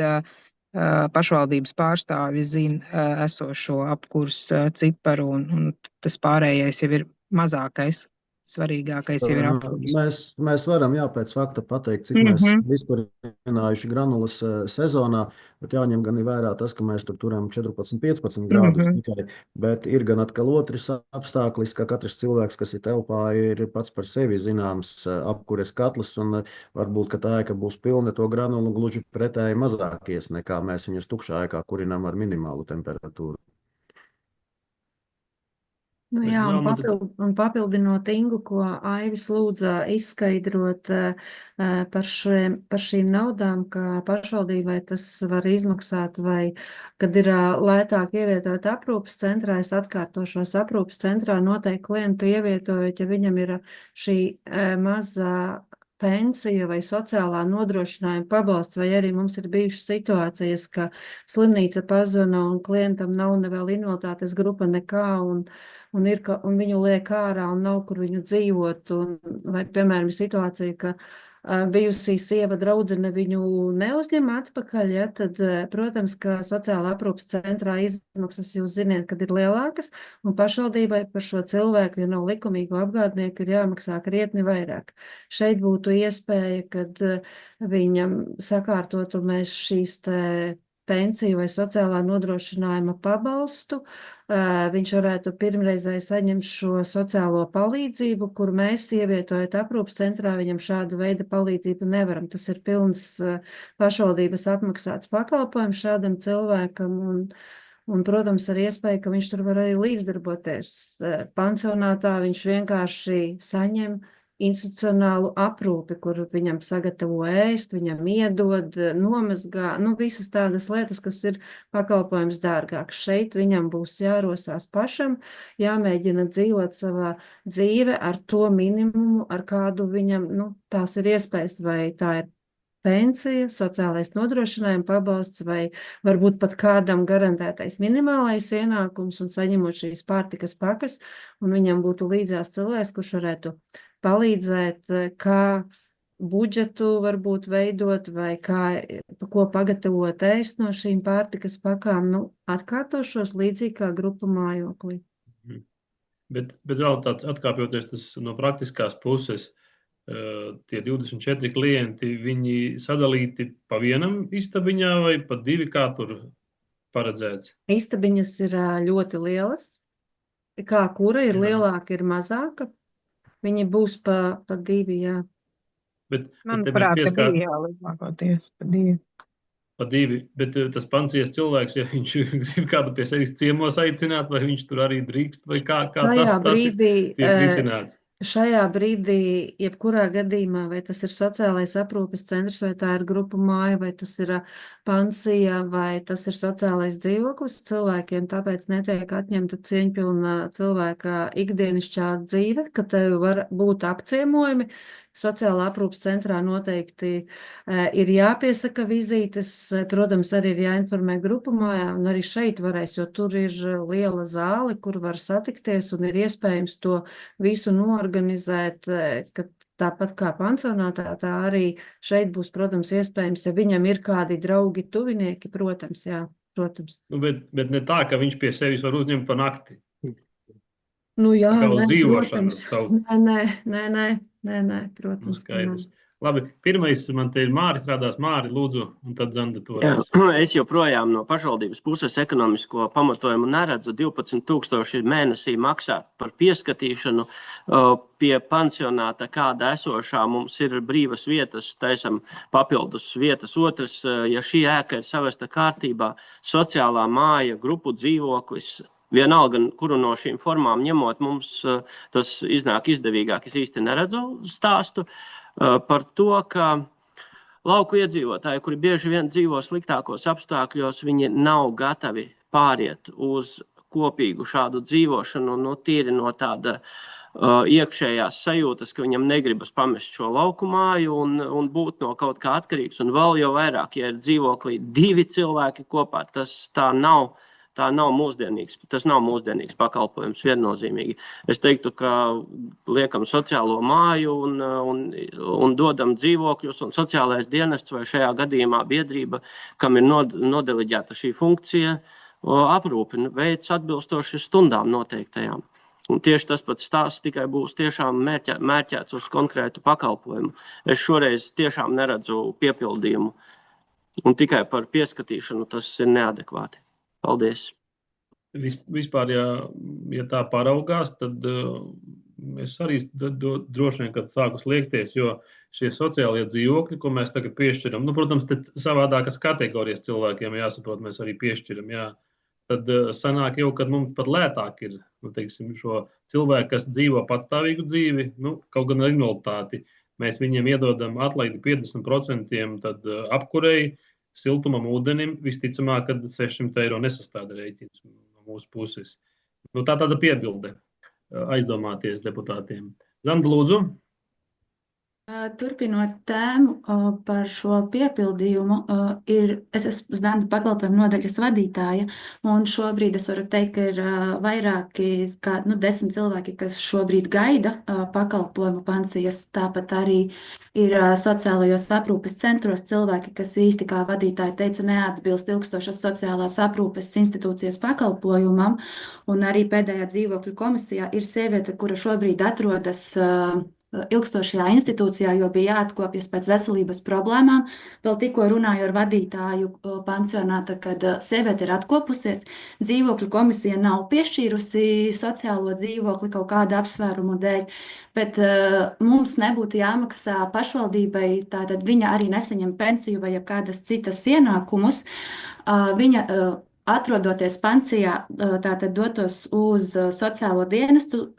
pašvaldības pārstāvi zina esošo apkuras ciparu, un tas pārējais jau ir mazākais. Svarīgākais jau ir apkurs. Mēs varam pēc fakta pateikt, cik mēs vispārinājuši granulas sezonā, bet jāņem gan vērā tas, ka mēs tur turam 14-15 grādus tikai, bet ir gan atkal otrs apstāklis, ka katrs cilvēks, kas ir telpā, ir pats par sevi zināms apkures katls, un varbūt, ka tā ēka būs pilna to granulu gluži pretēji mazākies, nekā mēs viņus tukšā ēkā kurinām ar minimālu temperatūru. Jā, un papildinot Ingu, ko Aivis lūdza izskaidrot par šīm naudām, ka pašvaldībai tas var izmaksāt, vai kad ir lētāk ievietot aprūpas centrā, es atkārtošos aprūpas centrā noteikti klientu ievietojot, ja viņam ir šī mazā pensija vai sociālā nodrošinājuma pabalsts, vai arī mums ir bijušas situācijas, ka slimnīca pazvana un klientam nav ne vēl invaliditātes grupa nekā, un viņu liek ārā un nav, kur viņu dzīvot, vai, piemēram, situācija, ka bijusī sieva draudzene viņu neuzņem atpakaļ, tad, protams, ka sociāla aprūpas centrā izmaksas jūs ziniet, kad ir lielākas, un pašvaldībai par šo cilvēku, ja nav likumīgu apgādnieku, ir jāmaksā krietni vairāk. Šeit būtu iespēja, kad viņam sakārtotu mēs šīs pensiju vai sociālā nodrošinājuma pabalstu, viņš varētu pirmreizēji saņemt šo sociālo palīdzību, kur mēs ievietojot aprūpas centrā viņam šādu veidu palīdzību nevaram. Tas ir pilns pašvaldības apmaksāts pakalpojums šādam cilvēkam un, protams, ar iespēju, ka viņš tur var arī līdzdarboties. Pansionātā viņš vienkārši saņem institucionālu aprūpi, kur viņam sagatavo ēst, viņam iedod, nomazgā, visas tādas lietas, kas ir pakalpojums dārgāks. Šeit viņam būs jārosās pašam, jāmēģina dzīvot savā dzīve ar to minimumu, ar kādu viņam, tās ir iespējas, vai tā ir pensija, sociālais nodrošinājuma pabalsts, vai varbūt pat kādam garantētais minimālais ienākums un saņemot šīs pārtikas pakas, un viņam būtu līdzās cilvēks, kurš varētu palīdzēt, kā budžetu varbūt veidot vai ko pagatavot ēst no šīm pārtikas pakām. Atkārtošos līdzīgi kā grupu mājoklī. Bet vēl tāds atkāpjoties no praktiskās puses, tie 24 klienti, viņi sadalīti pa vienam istabiņā vai pa divi, kā tur paredzēts? Istabiņas ir ļoti lielas. Kā kura ir lielāka, ir mazāka. Viņi būs pa divi, jā. Manuprāt, pa divi, lielākoties, pa divi. Pa divi, bet tas pansijas cilvēks, ja viņš grib kādu pie sevis ciemos aicināt, vai viņš tur arī drīkst, vai kā tas tiek risināts? Šajā brīdī, jebkurā gadījumā, vai tas ir sociālais aprūpes centrs, vai tā ir grupu māja, vai tas ir pansija, vai tas ir sociālais dzīvoklis cilvēkiem, tāpēc netiek atņemta cieņpilna cilvēka ikdienišķā dzīve, ka tev var būt apciemojumi. Sociālā aprūpes centrā noteikti ir jāpiesaka vizītes, protams, arī ir jāinformē grupu mājā, un arī šeit varēs, jo tur ir liela zāle, kur var satikties, un ir iespējams to visu noorganizēt, ka tāpat kā pansionātā, tā arī šeit būs, protams, iespējams, ja viņam ir kādi draugi, tuvinieki, protams, jā, protams. Nu, bet ne tā, ka viņš pie sevis var uzņemt pa nakti. Nu jā, Tā kā uz nē, dzīvošanu protams. savu. Nē, Nu, protams. skaidrs. Labi, pirmais man te ir Māris rādās. Māri, lūdzu, un tad Zanda Jā, toreiz. es joprojām no pašvaldības puses ekonomisko pamatojumu neredzu. 12,000 ir mēnesī maksāt par pieskatīšanu pie pansionāta, kāda esošā. Mums ir brīvas vietas, taisam papildus vietas. Otrs, ja šī ēka ir savesta kārtībā, sociālā māja, grupu dzīvoklis, vienalga, kuru no šīm formām ņemot, mums tas iznāk izdevīgāk. Es īsti neredzu stāstu par to, ka lauku iedzīvotāji, kuri bieži vien dzīvo sliktākos apstākļos, viņi nav gatavi pāriet uz kopīgu šādu dzīvošanu, nu, tīri no tāda iekšējās sajūtas, ka viņam negribas pamest šo lauku māju un būt no kaut kā atkarīgs. Un vēl jau vairāk, ja ir dzīvoklī 2 cilvēki kopā, tā nav mūsdienīgs pakalpojums viennozīmīgi. Es teiktu, ka liekam sociālo māju un dodam dzīvokļus, un sociālais dienests vai šajā gadījumā biedrība, kam ir nodeleģēta šī funkcija, aprūpi veids atbilstoši stundām noteiktajām. Un tieši tas pats stāsts tikai būs tiešām mērķēts uz konkrētu pakalpojumu. Es šoreiz tiešām neredzu piepildījumu, un tikai par pieskatīšanu tas ir neadekvāti. Paldies. Vispār, ja tā paraugās, tad es arī droši vien, kad sāku sliekties, jo šie sociālie dzīvokļi, ko mēs tagad piešķiram, nu, protams, te savādākas kategorijas cilvēkiem jāsaprot, mēs arī piešķiram, jā. Tad sanāk jau, kad mums pat lētāk ir, nu, teiksim, šo cilvēku, kas dzīvo patstāvīgu dzīvi, nu, kaut gan ar invaliditāti, mēs viņiem iedodam atlaidi 50% tad apkurei, siltumam, ūdenim, visticamāk, kad 600 eiro nesastāda rēķins no mūsu puses. Nu, tā tāda piebilde aizdomāties deputātiem. Zanda, lūdzu. Turpinot tēmu par šo piepildījumu, es esmu Zanda pakalpojumu nodaļas vadītāja, un šobrīd es varu teikt, ka ir vairāki, kā 10 cilvēki, kas šobrīd gaida pakalpojumu pensijas, tāpat arī ir sociālajos aprūpes centros cilvēki, kas īsti, kā vadītāji teica, neatbilst ilgstošas sociālās aprūpes institūcijas pakalpojumam, un arī pēdējā dzīvokļu komisijā ir sieviete, kura šobrīd atrodas ilgstošajā institūcijā, jo bija jāatkopjas pēc veselības problēmām. Vēl tikko runāju ar vadītāju pansionāta, kad sieviete ir atkopusies. Dzīvokļu komisija nav piešķīrusi sociālo dzīvokli kaut kādu apsvērumu dēļ, bet mums nebūtu jāmaksā pašvaldībai, tātad viņa arī nesaņem pensiju vai kādas citas ienākumus. Viņa atrodoties pensijā, tātad dotos uz sociālo dienestu,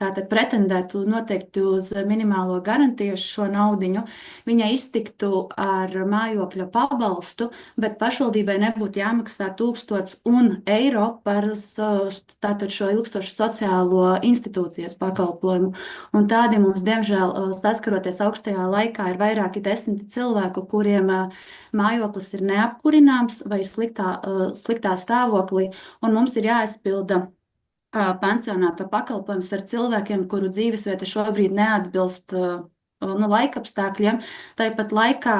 tātad pretendētu noteikti uz minimālo garantiešu šo naudiņu, viņa iztiktu ar mājokļa pabalstu, bet pašvaldībai nebūtu jāmaksā 1000 eiro par tātad šo ilgstošu sociālo institūcijas pakalpojumu. Un tādi mums, diemžēl, saskaroties augstajā laikā, ir vairāki 10 cilvēku, kuriem mājoklis ir neapkurināms vai sliktā stāvoklī, un mums ir jāizpilda pansionāta pakalpojums ar cilvēkiem, kuru dzīvesvieta šobrīd neatbilst laikapstākļiem. Tāpat laikā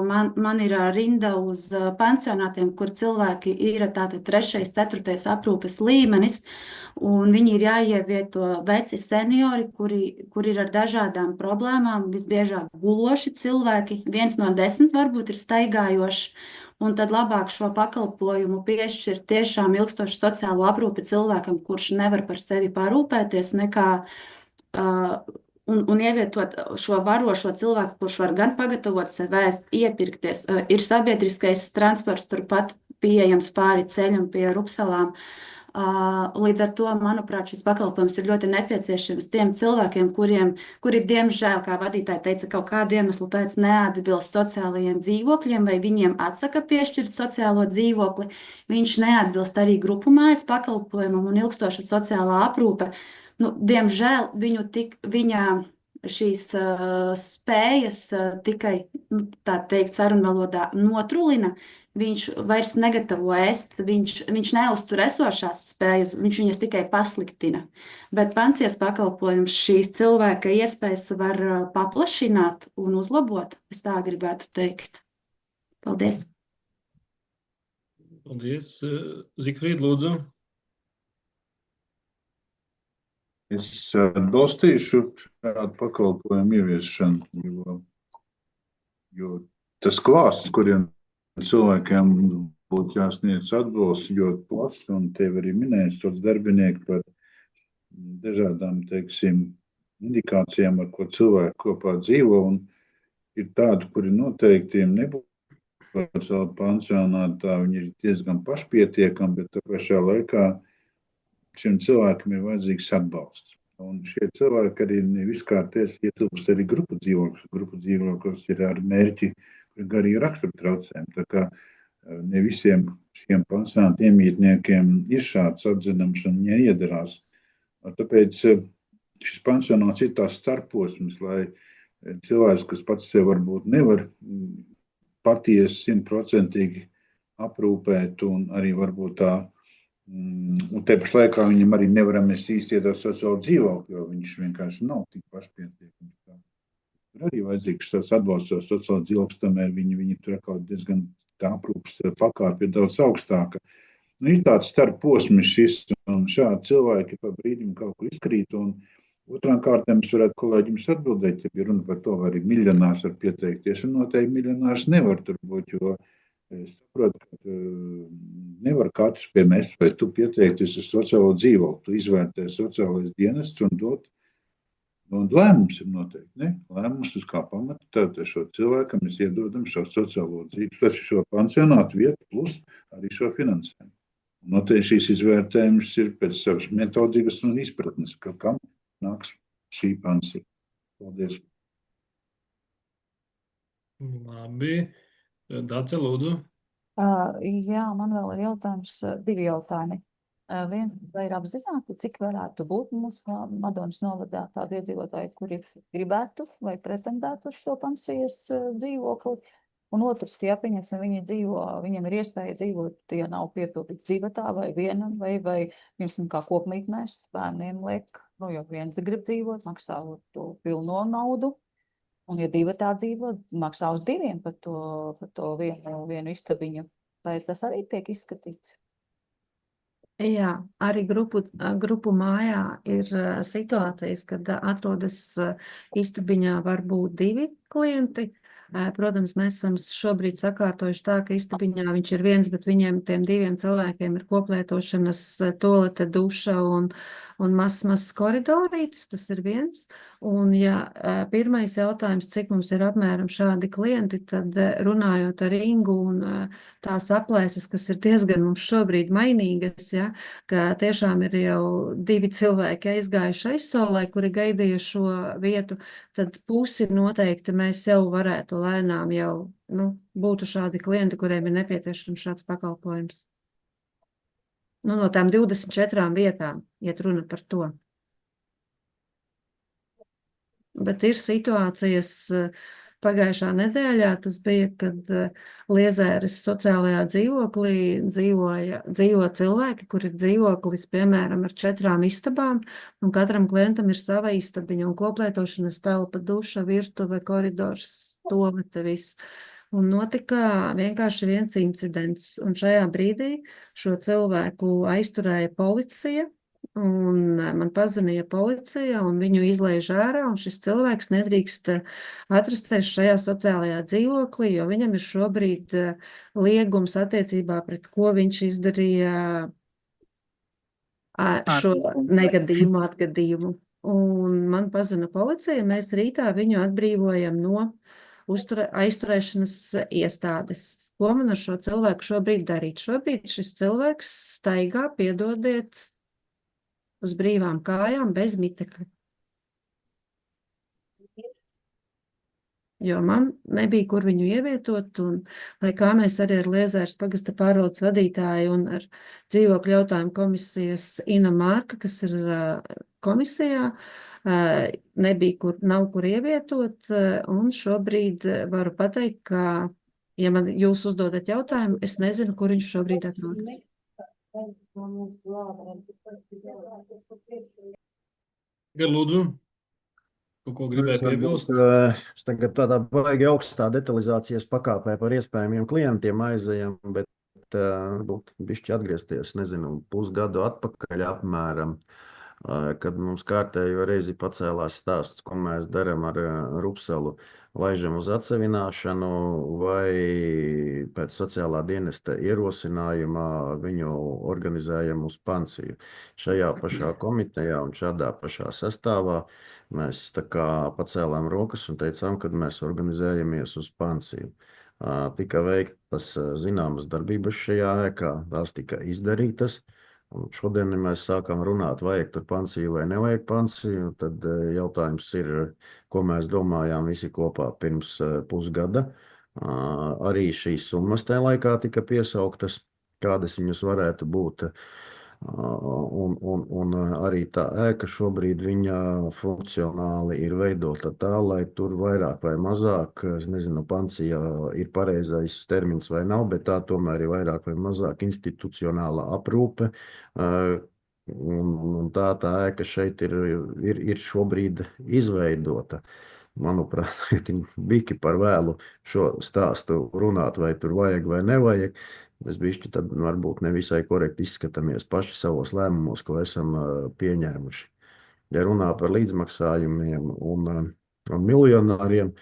man ir rinda uz pansionātiem, kur cilvēki ir tātad 3., 4. aprūpes līmenis, un viņi ir jāievieto veci seniori, kuri ir ar dažādām problēmām, visbiežāk guloši cilvēki, 1 no 10 varbūt ir staigājoši. Un tad labāk šo pakalpojumu piešķirt tiešām ilgstošu sociālo aprūpi cilvēkam, kurš nevar par sevi parūpēties, nekā un ievietot šo varošo cilvēku, kurš var gan pagatavot sev ēst, iepirkties. Ir sabiedriskais transports turpat pieejams pāri ceļam pie Rupsalām. Līdz ar to, manuprāt, šis pakalpojums ir ļoti nepieciešams tiem cilvēkiem, kuri, diemžēl, kā vadītāji teica, kaut kādu iemeslu pēc neatbilst sociālajiem dzīvokļiem, vai viņiem atsaka piešķirt sociālo dzīvokli. Viņš neatbilst arī grupu mājas pakalpojumam un ilgstoša sociālā aprūpe. Diemžēl viņa šīs spējas tikai, tā teikt, sarunvalodā notrulina, viņš vairs negatavo ēst, viņš neuztur esošās spējas, viņš viņas tikai pasliktina. Bet pansies pakalpojums šīs cilvēka iespējas var paplašināt un uzlabot, es tā gribētu teikt. Paldies! Paldies. Zikfrīd, lūdzu. Es atbalstīšu šādu pakalpojumu ieviešanu, jo tas klāsts, kuriem cilvēkiem būtu jāsniedz atbalsts, ļoti plašs, un tev arī minēs tos darbinieki par dažādām, teiksim, indikācijām, ar ko cilvēki kopā dzīvo, un ir tādi, kuri noteikti nebūtu savu pansionātā, viņi ir diezgan pašpietiekami, bet tā pašā laikā šiem cilvēkiem ir vajadzīgs atbalsts. Un šie cilvēki arī viskārtēs ietilpst arī grupu dzīvokļus. Grupu dzīvokļus ir ar mērķi garīgi rakstura traucējumi. Tā kā ne visiem šiem pansionātu iemītniekiem ir šāds atzinums un viņi iedarās. Tāpēc šis pansionāts ir tās starposms, lai cilvēks, kas pats sev varbūt nevar patiesi 100% aprūpēt un arī varbūt tā, un te pašā laikā viņam arī nevaram mēs īsti iet ar sociālu dzīvokli, jo viņš vienkārši nav tik pašpietiekams. Tur arī vajadzīgs tāds atbalsts ar sociālu dzīvokli, tomēr viņi tur atkal diezgan tā aprūpas pakāpe ir daudz augstāka. Ir tāds starp posms šis, un šādi cilvēki pa brīdim kaut kur izkrīt, un otrām kārtām es varētu kolēģim atbildēt, ja bija runa par to, vai arī miljonārs var pieteikties, un noteikti miljonārs nevar tur būt, jo es saprotu, ka nevar katrs pie mēs, vai tu pieteikties uz sociālo dzīvokli, tu izvērtē sociālais dienests un dot, un lēmums ir noteikti, ne? Lēmums uz kā pamata, tātad šo cilvēkam mēs iedodam šo sociālo dzīvi, šo pansionātu vietu plus arī šo finansējumu. Noteikti šīs izvērtējums ir pēc savas metodikas un izpratnes, ka kam nāks šī pansija. Paldies. Labi. Dace, lūdzu. Jā, man vēl ir jautājums, divi jautājumi. Vai ir apzināti, cik varētu būt mūsu Madonas novadā tādi iedzīvotāji, kuri gribētu vai pretendētu uz šo pansijas dzīvokli? Un otrs, ja viņi dzīvo, viņiem ir iespēja dzīvot, ja nav piepildīts divatā vai vienam, vai jums kā kopmītnēs bērniem liek, jo viens grib dzīvot, maksā to pilno naudu, un ja divatā dzīvo, maksā uz diviem par to vienu istabiņu. Vai tas arī tiek izskatīts? Jā, arī grupu mājā ir situācijas, kad atrodas istabiņā varbūt divi klienti. Protams, mēs esam šobrīd sakārtojuši tā, ka istabiņā viņš ir viens, bet viņiem tiem diviem cilvēkiem ir koplietošanas toalete, duša un mazs koridorītis, tas ir viens. Un ja pirmais jautājums, cik mums ir apmēram šādi klienti, tad runājot ar Ingu un tās aplēses, kas ir diezgan mums šobrīd mainīgas, ja, ka tiešām ir jau divi cilvēki aizgājuši aizsolē, kuri gaidīja šo vietu, tad pusi noteikti mēs jau varētu lēnām jau, būtu šādi klienti, kuriem ir nepieciešams šāds pakalpojums. No tām 24 vietām, iet runa par to. Bet ir situācijas pagājušā nedēļā, tas bija, kad Liezēras sociālajā dzīvoklī dzīvo cilvēki, kur ir dzīvoklis, piemēram, ar 4 istabām, un katram klientam ir sava istabiņa, un koplietošanas telpa, duša, virtuve, koridors, toalete, viss. Un notika vienkārši viens incidents, un šajā brīdī šo cilvēku aizturēja policija, un man pazvanīja policija, un viņu izlaiž ārā, un šis cilvēks nedrīkst atrasties šajā sociālajā dzīvoklī, jo viņam ir šobrīd liegums attiecībā pret ko viņš izdarīja šo negadījumu atgadījumu. Un man pazvana policija, mēs rītā viņu atbrīvojam no aizturēšanas iestādes. Ko man ar šo cilvēku šobrīd darīt? Šobrīd šis cilvēks staigā, piedodiet, uz brīvām kājām bez mitekļa. Jo man nebija, kur viņu ievietot, un lai kā mēs arī ar Liezēras pagasta pārvaldes vadītāju un ar dzīvokļu jautājumu komisijas Ina Mārka, kas ir komisijā, nav kur ievietot, un šobrīd varu pateikt, ka, ja man jūs uzdodat jautājumu, es nezinu, kur viņš šobrīd atrodas. Lūdzu, kaut ko gribēju piebilst? Es tagad tādā baigi augstā detalizācijas pakāpē par iespējamiem klientiem aizejam, bet bišķi atgriezties, nezinu, pusgadu atpakaļ apmēram, kad mums kārtējo reizi pacēlās stāsts, ko mēs darām ar Rupsalu, laižam uz atsevināšanu vai pēc sociālā dienesta ierosinājumā viņu organizējam uz Panciju. Šajā pašā komitejā un šādā pašā sastāvā mēs tā kā pacēlām rokas un teicām, kad mēs organizējamies uz Panciju. Tika veiktas zināmas darbības šajā ēkā, tās tika izdarītas. Un šodien, ja mēs sākam runāt, vajag tur Panciju vai nevajag Panciju, tad jautājums ir, ko mēs domājām visi kopā pirms pusgada. Arī šīs summas tajā laikā tika piesauktas, kādas viņas varētu būt. Un arī tā ēka šobrīd viņa funkcionāli ir veidota tā, lai tur vairāk vai mazāk, es nezinu, Pancija ir pareizais termins vai nav, bet tā tomēr ir vairāk vai mazāk institucionāla aprūpe. Un tā ēka šeit ir šobrīd izveidota. Manuprāt, ir biki par vēlu šo stāstu runāt, vai tur vajag vai nevajag. Mēs bišķi tad varbūt nevisai korekti izskatāmies paši savos lēmumos, ko esam pieņēmuši. Ja runā par līdzmaksājumiem un miljonāriem,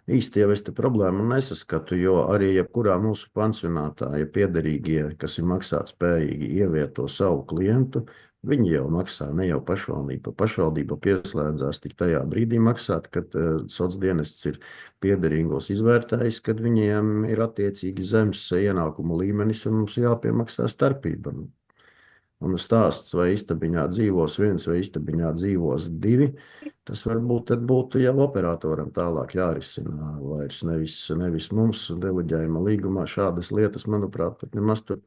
īsti jau es te problēmu nesaskatu, jo arī jebkurā mūsu pansionātā, ja piederīgie, kas ir maksāt spējīgi, ievieto savu klientu, viņi jau maksā, ne jau pašvaldība. Pašvaldība pieslēdzās tik tajā brīdī maksāt, kad socdienests ir piederīgos izvērtējis, kad viņiem ir attiecīgi zems ienākumu līmenis un mums jāpiemaksā starpība. Un stāsts, vai istabiņā dzīvos viens vai istabiņā dzīvos divi, tas varbūt tad būtu jau operatoram tālāk jārisina. Vairs nevis mums deleģējuma līgumā šādas lietas, manuprāt, pat nemaz tur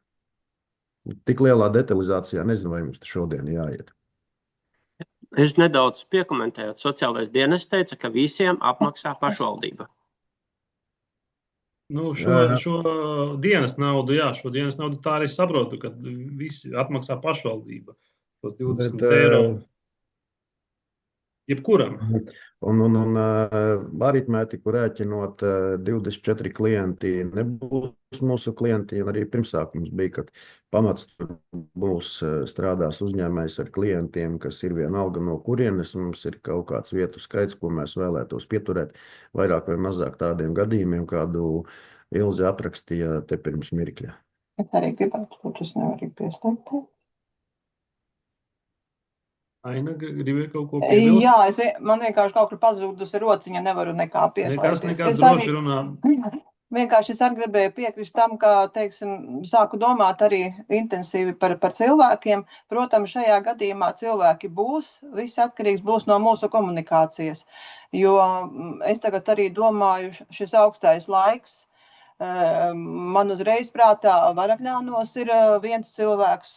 tik lielā detalizācijā nezinu, vai mums šodien jāiet. Es nedaudz piekomentēju. Sociālais dienests teica, ka visiem apmaksā pašvaldība. Nu, šo dienas naudu, šo dienas naudu tā arī saprotu, ka visi apmaksā pašvaldība. Tos 20 eiro. Jebkuram. Un aritmētiku rēķinot 24 klienti nebūs mūsu klienti, un arī pirmsākums bija, ka pamats būs strādās uzņēmējs ar klientiem, kas ir vienalga no kurienes, un mums ir kaut kāds vietu skaits, ko mēs vēlētos pieturēt, vairāk vai mazāk tādiem gadījumiem, kādu Ilze aprakstīja te pirms mirkļa. Es arī gribētu, ko tas nevar pieslēgt. Aina, gribēja kaut ko piebilst? Jā, man vienkārši kaut kur pazūdusi rociņa, nevaru nekā pieslēgties. Nekas droši runā. Vienkārši es arī gribēju piekrist tam, ka, teiksim, sāku domāt arī intensīvi par cilvēkiem. Protams, šajā gadījumā cilvēki būs, viss atkarīgs būs no mūsu komunikācijas. Jo es tagad arī domāju, šis augstais laiks, man uzreiz prātā Varakļānos ir viens cilvēks,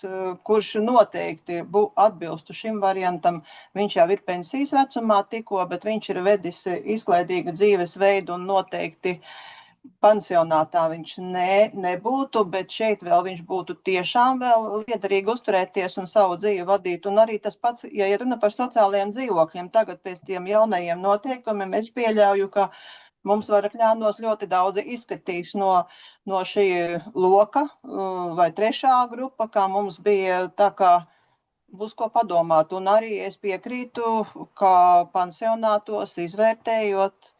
kurš noteikti atbilstu šim variantam. Viņš jau ir pensijas vecumā tikko, bet viņš ir vedis izklaidīgu dzīvesveidu un noteikti pansionātā viņš nebūtu, bet šeit vēl viņš būtu tiešām vēl liederīgi uzturēties un savu dzīvi vadīt. Un arī tas pats, ja runa par sociālajiem dzīvokļiem, tagad pēc tiem jaunajiem noteikumiem, es pieļauju, ka mums Varakļānos ļoti daudzi izskatīs no šī loka vai trešā grupa, kā mums bija, tā kā būs ko padomāt. Un arī es piekrītu, ka pansionātos izvērtējot,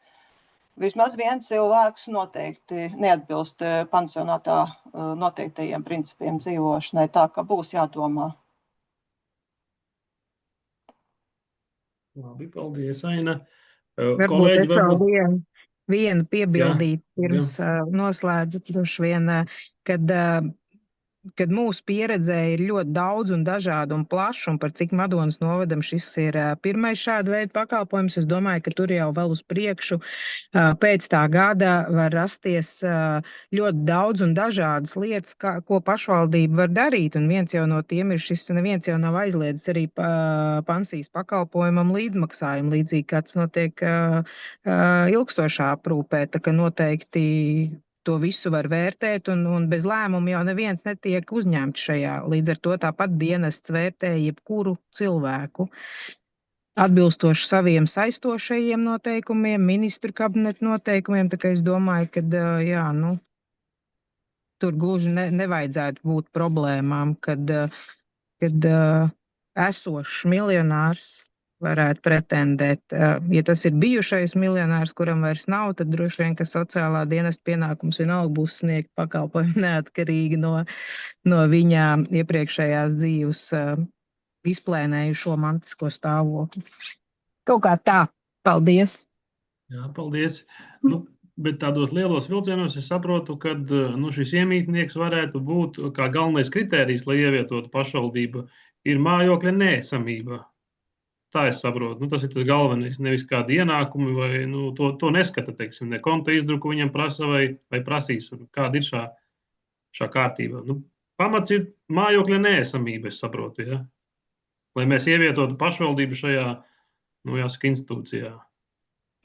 vismaz viens cilvēks noteikti neatbilst pansionātā noteiktajiem principiem dzīvošanai, tā ka būs jādomā. Labi, paldies, Aina. Varbūt es vēl vienu piebildīt pirms noslēdzu droši vien, kad kad mūsu pieredzē ir ļoti daudz un dažādu un plašu, un par cik Madonas novadam šis ir pirmais šāda veida pakalpojums, es domāju, ka tur jau vēl uz priekšu pēc tā gada var rasties ļoti daudz un dažādas lietas, ko pašvaldība var darīt, un viens jau no tiem ir šis, neviens jau nav aizliedzis arī pansijas pakalpojumam līdzmaksājumu, līdzīgi kā tas notiek ilgstošā aprūpē, tā ka noteikti to visu var vērtēt, un bez lēmuma jau neviens netiek uzņemts šajā. Līdz ar to tāpat dienests vērtē jebkuru cilvēku atbilstoši saviem saistošajiem noteikumiem, ministru kabineta noteikumiem, tā kā es domāju, ka, jā, nu, tur gluži nevajadzētu būt problēmām, kad esošs miljonārs varētu pretendēt. Ja tas ir bijušais miljonārs, kuram vairs nav, tad droši vien, ka sociālā dienesta pienākums vienalga būs sniegt pakalpojumu neatkarīgi no viņa iepriekšējās dzīves izplēnējušo mantisko stāvokli. Kaut kā tā. Paldies! Jā, paldies! Nu, bet tādos lielos vilcienos es saprotu, ka šis iemītnieks varētu būt kā galvenais kritērijs, lai ievietotu pašvaldību, ir mājokļa neesamība. Tā es saprotu. Tas ir tas galvenais, nevis kādi ienākumi vai to neskata, teiksim, ne konta izdruku viņam prasa vai prasīs. Kāda ir šā kārtība? Pamats ir mājokļa neesamība, es saprotu, ja? Lai mēs ievietotu pašvaldību šajā, jāsaka, institūcijā.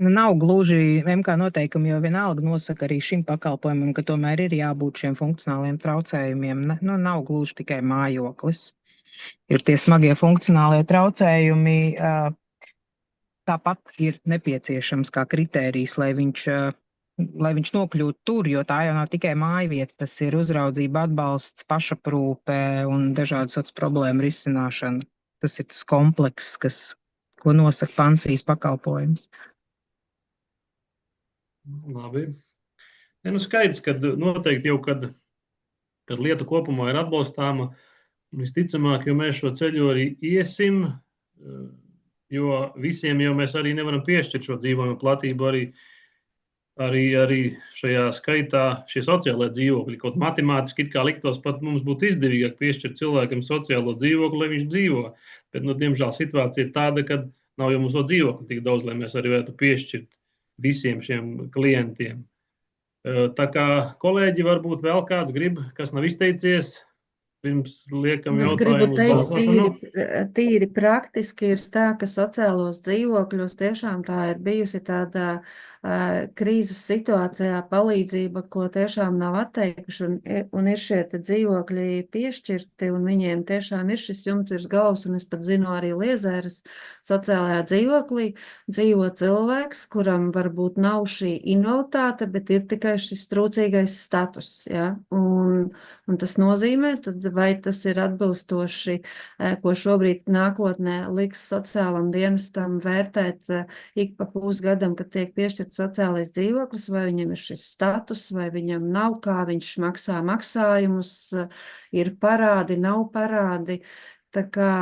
Nav gluži MK noteikumi, jo vienalga nosaka arī šim pakalpojumam, ka tomēr ir jābūt šiem funkcionāliem traucējumiem. Nav gluži tikai mājoklis. Ir tie smagie funkcionālie traucējumi, tāpat ir nepieciešams kā kritērijs, lai viņš nokļūtu tur, jo tā jau nav tikai mājvieta, tas ir uzraudzība, atbalsts, pašaprūpe un dažādas otras problēmu risināšana. Tas ir tas komplekss, ko nosaka pansijas pakalpojums. Labi. Skaidrs, ka noteikti jau, kad lieta kopumā ir atbalstāma, visticamāk, jo mēs šo ceļu arī iesim, jo visiem jau mēs arī nevaram piešķirt šo dzīvojumu platību, arī šajā skaitā šie sociālai dzīvokļi. Kaut matemātiski it kā liktos pat mums būtu izdevīgāk piešķirt cilvēkam sociālo dzīvokli, lai viņš dzīvo. Bet, diemžēl situācija ir tāda, ka nav jau mums to dzīvokli tik daudz, lai mēs arī varētu piešķirt visiem šiem klientiem. Tā kā kolēģi varbūt vēl kāds grib, kas nav izteicies, pirms liekam jautājumu uz balsošanu. Tīri praktiski ir tā, ka sociālos dzīvokļos tiešām tā ir bijusi tāda krīzes situācijā palīdzība, ko tiešām nav atteikuši, un ir šie dzīvokļi piešķirti, un viņiem tiešām ir šis jumts virs galvas, un es pat zinu arī Liezēras sociālajā dzīvoklī dzīvo cilvēks, kuram varbūt nav šī invaliditāte, bet ir tikai šis trūcīgais status, ja? Un tas nozīmē, tad vai tas ir atbilstoši, ko šobrīd nākotnē liks sociālam dienestam vērtēt ik pa pusgadam, kad tiek piešķirts sociālais dzīvoklis, vai viņam ir šis status, vai viņam nav, kā viņš maksā maksājumus, ir parādi, nav parādi. Tā kā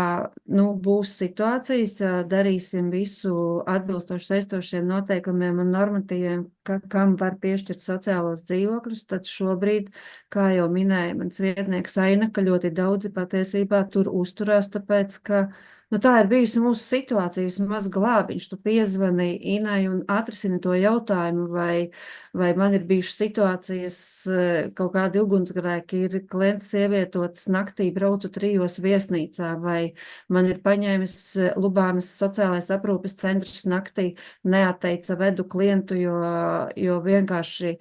būs situācijas, darīsim visu atbilstoši saistošiem noteikumiem un normatīviem, kam var piešķirt sociālos dzīvokļus, tad šobrīd, kā jau minēja mans vietnieks Aina, ka ļoti daudzi patiesībā tur uzturās, tāpēc, ka tā ir bijusi mūsu situācija, vismaz glābiņš, tu piezvani Inai un atrisini to jautājumu, vai man ir bijušas situācijas, kaut kādi ugunsgrēki, ir klients ievietots naktī, braucu 3 viesnīcā, vai man ir paņēmis Lubānas sociālais aprūpes centrs naktī, neatteica vedu klientu, jo vienkārši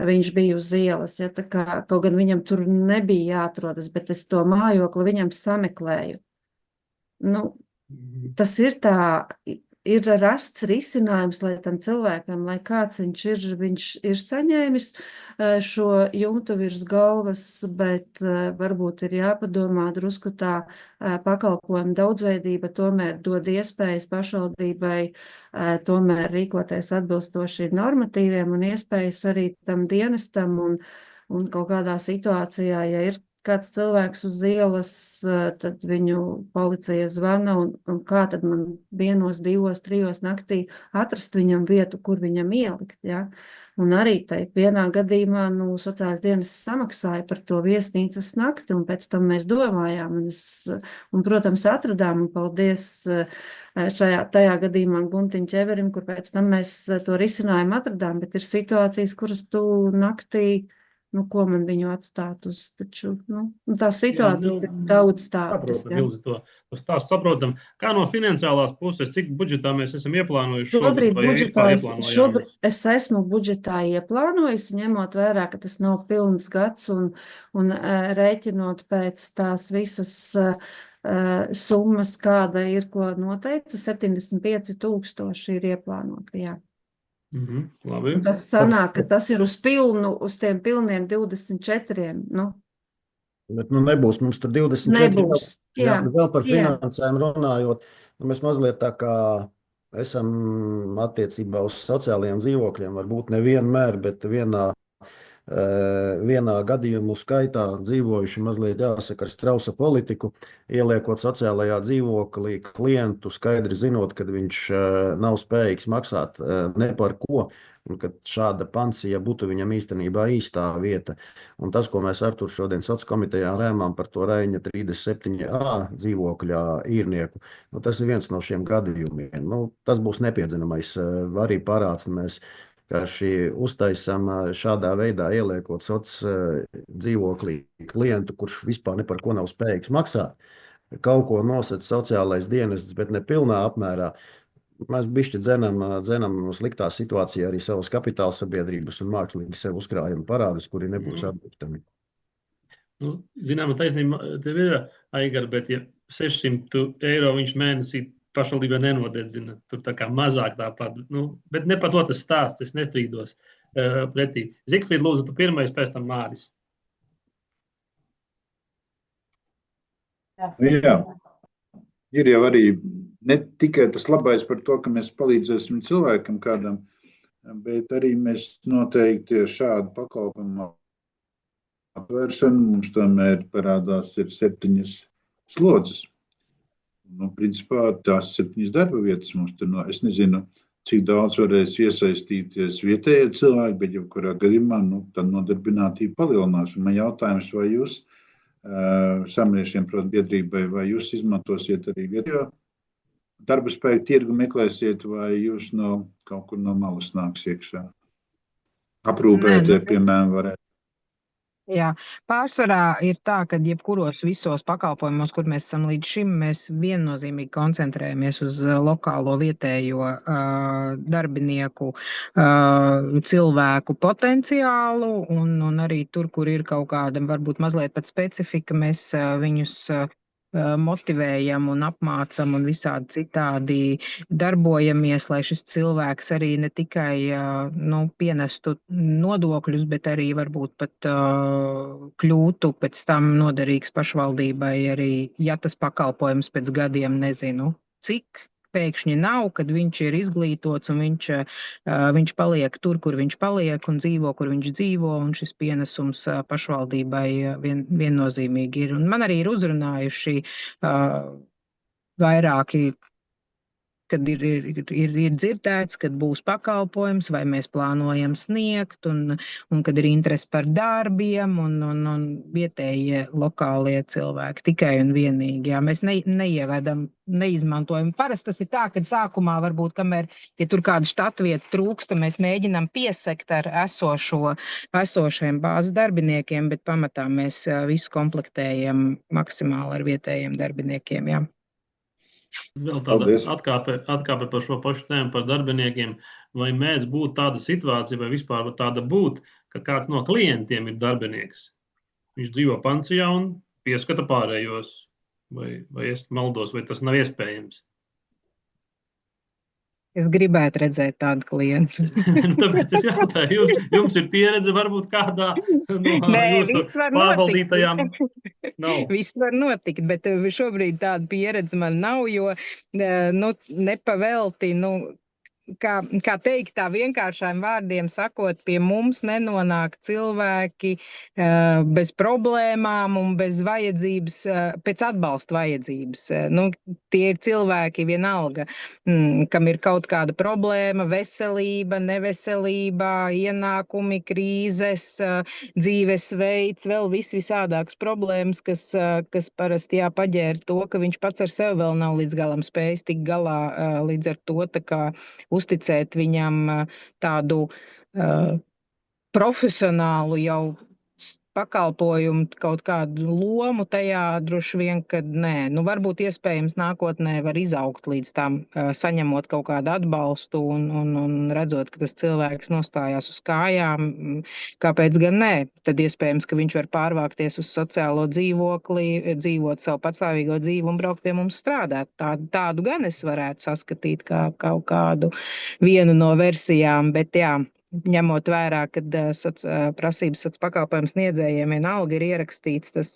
viņš bija uz ielas, ja, tā kā, kaut gan viņam tur nebija jāatrodas, bet es to mājokli viņam sameklēju. Tas ir ir rasts risinājums, lai tam cilvēkam, lai kāds viņš ir saņēmis šo jumtu virs galvas, bet varbūt ir jāpadomā drusku tā pakalpojuma daudzveidība, tomēr dod iespējas pašvaldībai tomēr rīkoties atbilstoši normatīviem un iespējas arī tam dienestam un kaut kādā situācijā, ja ir kāds cilvēks uz ielas, tad viņu policija zvana, un kā tad man 1, 2, 3 naktī atrast viņam vietu, kur viņam ielikt, ja? Un arī tai vienā gadījumā, sociālais dienas samaksāja par to viesnīcas nakti, un pēc tam mēs domājām, un protams, atradām, un paldies tajā gadījumā Guntiņa Ķeverim, kur pēc tam mēs to risinājumu atradām, bet ir situācijas, kuras tu naktī, ko man viņu atstāt uz, taču, tās situācijas ir daudz tādas. Saprotam, Ilzi, to stāstu saprotam. Kā no finansiālās puses, cik budžetā mēs esam ieplānojuši Šobrīd es esmu budžetā ieplānojusi, ņemot vērā, ka tas nav pilns gads un rēķinot pēc tās visas summas, kāda ir, ko noteica, 75,000 ir ieplānoti, jā. Labi. Un tas sanāk, ka tas ir uz tiem pilniem 24, Bet nebūs mums tur 24. Nebūs, jā. Vēl par finansējumu runājot, mēs mazliet tā kā esam attiecībā uz sociālajiem dzīvokļiem, varbūt nevienmēr, bet vienā gadījumu skaitā dzīvojuši mazliet jāsaka ar strausa politiku, ieliekot sociālajā dzīvoklī klientu, skaidri zinot, ka viņš nav spējīgs maksāt ne par ko, un ka šāda pansija būtu viņam īstenībā īstā vieta. Un tas, ko mēs Artur šodien sociālajā komitejā rēmām par to Reiņa 37A dzīvokļa īrnieku, tas ir viens no šiem gadījumiem. Tas būs nepiedzinamais arī parāds, mēs uztaisam šādā veidā ieliekot dzīvoklī klientu, kurš vispār ne par ko nav spējīgs maksāt. Kaut ko nosaka sociālais dienests, bet ne pilnā apmērā. Mēs bišķi dzenam sliktā situācijā arī savas kapitāla sabiedrības un mākslīgi sev uzkrājumu parādus, kuri nebūs atbilstami. Zināma taisnība tev ir, Aigar, bet ja 600 eiro viņš mēnesī pašvaldībā nenodedzina, tur tā kā mazāk tāpat, bet ne par to tas stāsts, es nestrīdos pretī. Zigfrīd, lūdzu, tu pirmais, pēc tam Māris. Jā, ir jau arī ne tikai tas labais par to, ka mēs palīdzēsim cilvēkam kādam, bet arī mēs noteikti šādu pakalpojumu atvēršanu, mums tomēr parādās ir 7 slodzes. Principā tās 7 darba vietas mums tur, es nezinu, cik daudz varēs iesaistīties vietējie cilvēki, bet jau kurā gadījumā, tad nodarbinātība palielinās. Un man jautājums, vai jūs samariešiem, protams, biedrībai, vai jūs izmantosiet arī vietējo darba spēku tirgu meklēsiet, vai jūs kaut kur no malas nāks iekšā? Aprūpēt, piemēram, varētu. Jā, pārsvarā ir tā, ka jebkuros visos pakalpojumos, kur mēs esam līdz šim, mēs viennozīmīgi koncentrējamies uz lokālo vietējo darbinieku cilvēku potenciālu un arī tur, kur ir kaut kāda varbūt mazliet pat specifika, mēs viņus motivējam un apmācam un visādi citādi darbojamies, lai šis cilvēks arī ne tikai pienestu nodokļus, bet arī varbūt pat kļūtu pēc tam noderīgs pašvaldībai arī, ja tas pakalpojums pēc gadiem nezinu cik pēkšņi nav, kad viņš ir izglītots un viņš paliek tur, kur viņš paliek un dzīvo, kur viņš dzīvo, un šis pienesums pašvaldībai viennozīmīgi ir. Un man arī ir uzrunājuši vairāki, kad ir dzirdēts, kad būs pakalpojums, vai mēs plānojam sniegt, un kad ir interesi par darbiem, un vietējie lokālie cilvēki tikai un vienīgi. Jā, mēs neizmantojam. Parasti tas ir tā, ka sākumā varbūt, kamēr, ja tur kāda štatvieta trūksta, mēs mēģinām piesekt ar esošiem bāzes darbiniekiem, bet pamatā mēs visu komplektējam maksimāli ar vietējiem darbiniekiem, jā. Vēl tāda atkāpe par šo pašu tēmu par darbiniekiem. Vai mēdz būt tāda situācija, vai vispār tāda būt, ka kāds no klientiem ir darbinieks? Viņš dzīvo pansijā un pieskata pārējos. Vai es maldos, vai tas nav iespējams? Es gribētu redzēt tādu klientu. Tāpēc es jautāju, jums ir pieredze varbūt kādā no jūsu pārvaldītajām? Nav. Viss var notikt, bet šobrīd tāda pieredze man nav, jo nepavelti, kā teikt, tā vienkāršiem vārdiem sakot, pie mums nenonāk cilvēki bez problēmām un bez vajadzības, pēc atbalsta vajadzības. Nu, tie ir cilvēki vienalga, kam ir kaut kāda problēma, veselība, neveselība, ienākumi, krīzes, dzīvesveids, vēl visādākas problēmas, kas parasti paģēra to, ka viņš pats ar sevi vēl nav līdz galam spējis tikt galā, līdz ar to tā kā uzticēt viņam tādu profesionālu jau pakalpojumu, kaut kādu lomu tajā droši vien, kad nē. Nu, varbūt iespējams nākotnē var izaugt līdz tam, saņemot kaut kādu atbalstu un redzot, ka tas cilvēks nostājās uz kājām. Kāpēc gan nē? Tad iespējams, ka viņš var pārvākties uz sociālo dzīvokli, dzīvot savu patstāvīgo dzīvi un braukt pie mums strādāt. Tādu gan es varētu saskatīt kā kaut kādu vienu no versijām, bet jā, ņemot vērā, kad prasības pakalpojumu sniedzējiem vienalga ir ierakstīts tas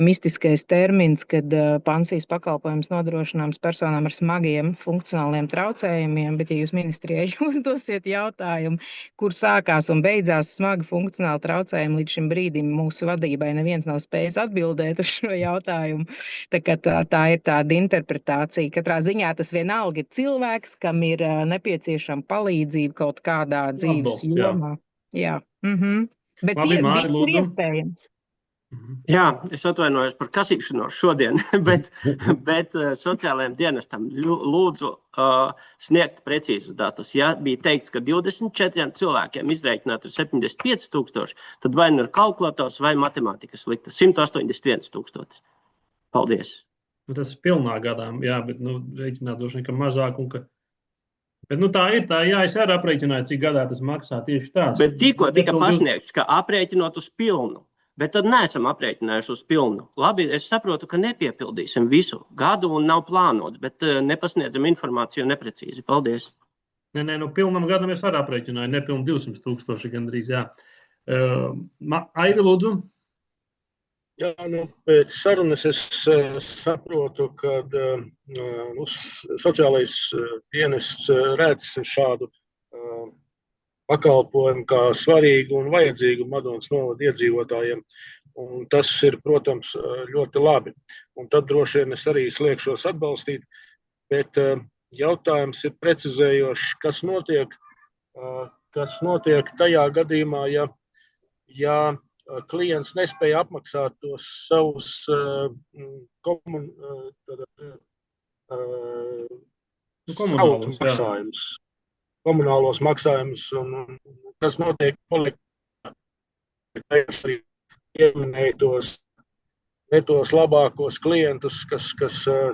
mistiskais termins, kad pensijas pakalpojums nodrošināms personām ar smagiem funkcionāliem traucējumiem, bet ja jūs ministrijai uzdosiet jautājumu, kur sākās un beidzās smagi funkcionāli traucējumi, līdz šim brīdim mūsu vadībai neviens nav spējis atbildēt uz šo jautājumu. Tā ir tāda interpretācija. Katrā ziņā tas vienalga ir cilvēks, kam ir nepieciešama palīdzība kaut kādā dzīves jomā. Jā. Bet Labi, Māri, viss ir lūdzu. iespējams. Jā, es atvainojos par kasīšanos šodien, bet sociālajiem dienestam lūdzu sniegt precīzus datus. Ja bija teikts, ka 24 cilvēkiem izrēķināt ir 75 000, tad vai nu ir kalkulators vai matemātika slikta. 181 000. Paldies. Nu, tas ir pilnā gadā, jā, bet rēķināt droši vien, ka mazāk un ka... Bet tā ir, es arī aprēķināju, cik gadā tas maksā tieši tās. Bet tikko tika pasniegts, ka aprēķinot uz pilnu, bet tad neesam aprēķinājuši uz pilnu. Labi, es saprotu, ka nepiepildīsim visu gadu un nav plānots, bet nepasniedzam informāciju neprecīzi. Paldies. Nē, pilnam gadam es arī aprēķināju, nepilnu 200 000 gandrīz, jā. Aivi, lūdzu. Jā, pēc sarunas es saprotu, ka sociālais dienests redz šādu pakalpojumu kā svarīgu un vajadzīgu Madonas novada iedzīvotājiem. Un tas ir, protams, ļoti labi. Un tad droši vien es arī sliekšos atbalstīt, bet jautājums ir precizējošs, kas notiek tajā gadījumā, ja klients nespēja apmaksāt tos savus komunālos maksājumus, un tas notiek arī ieminēja tos labākos klientus, kas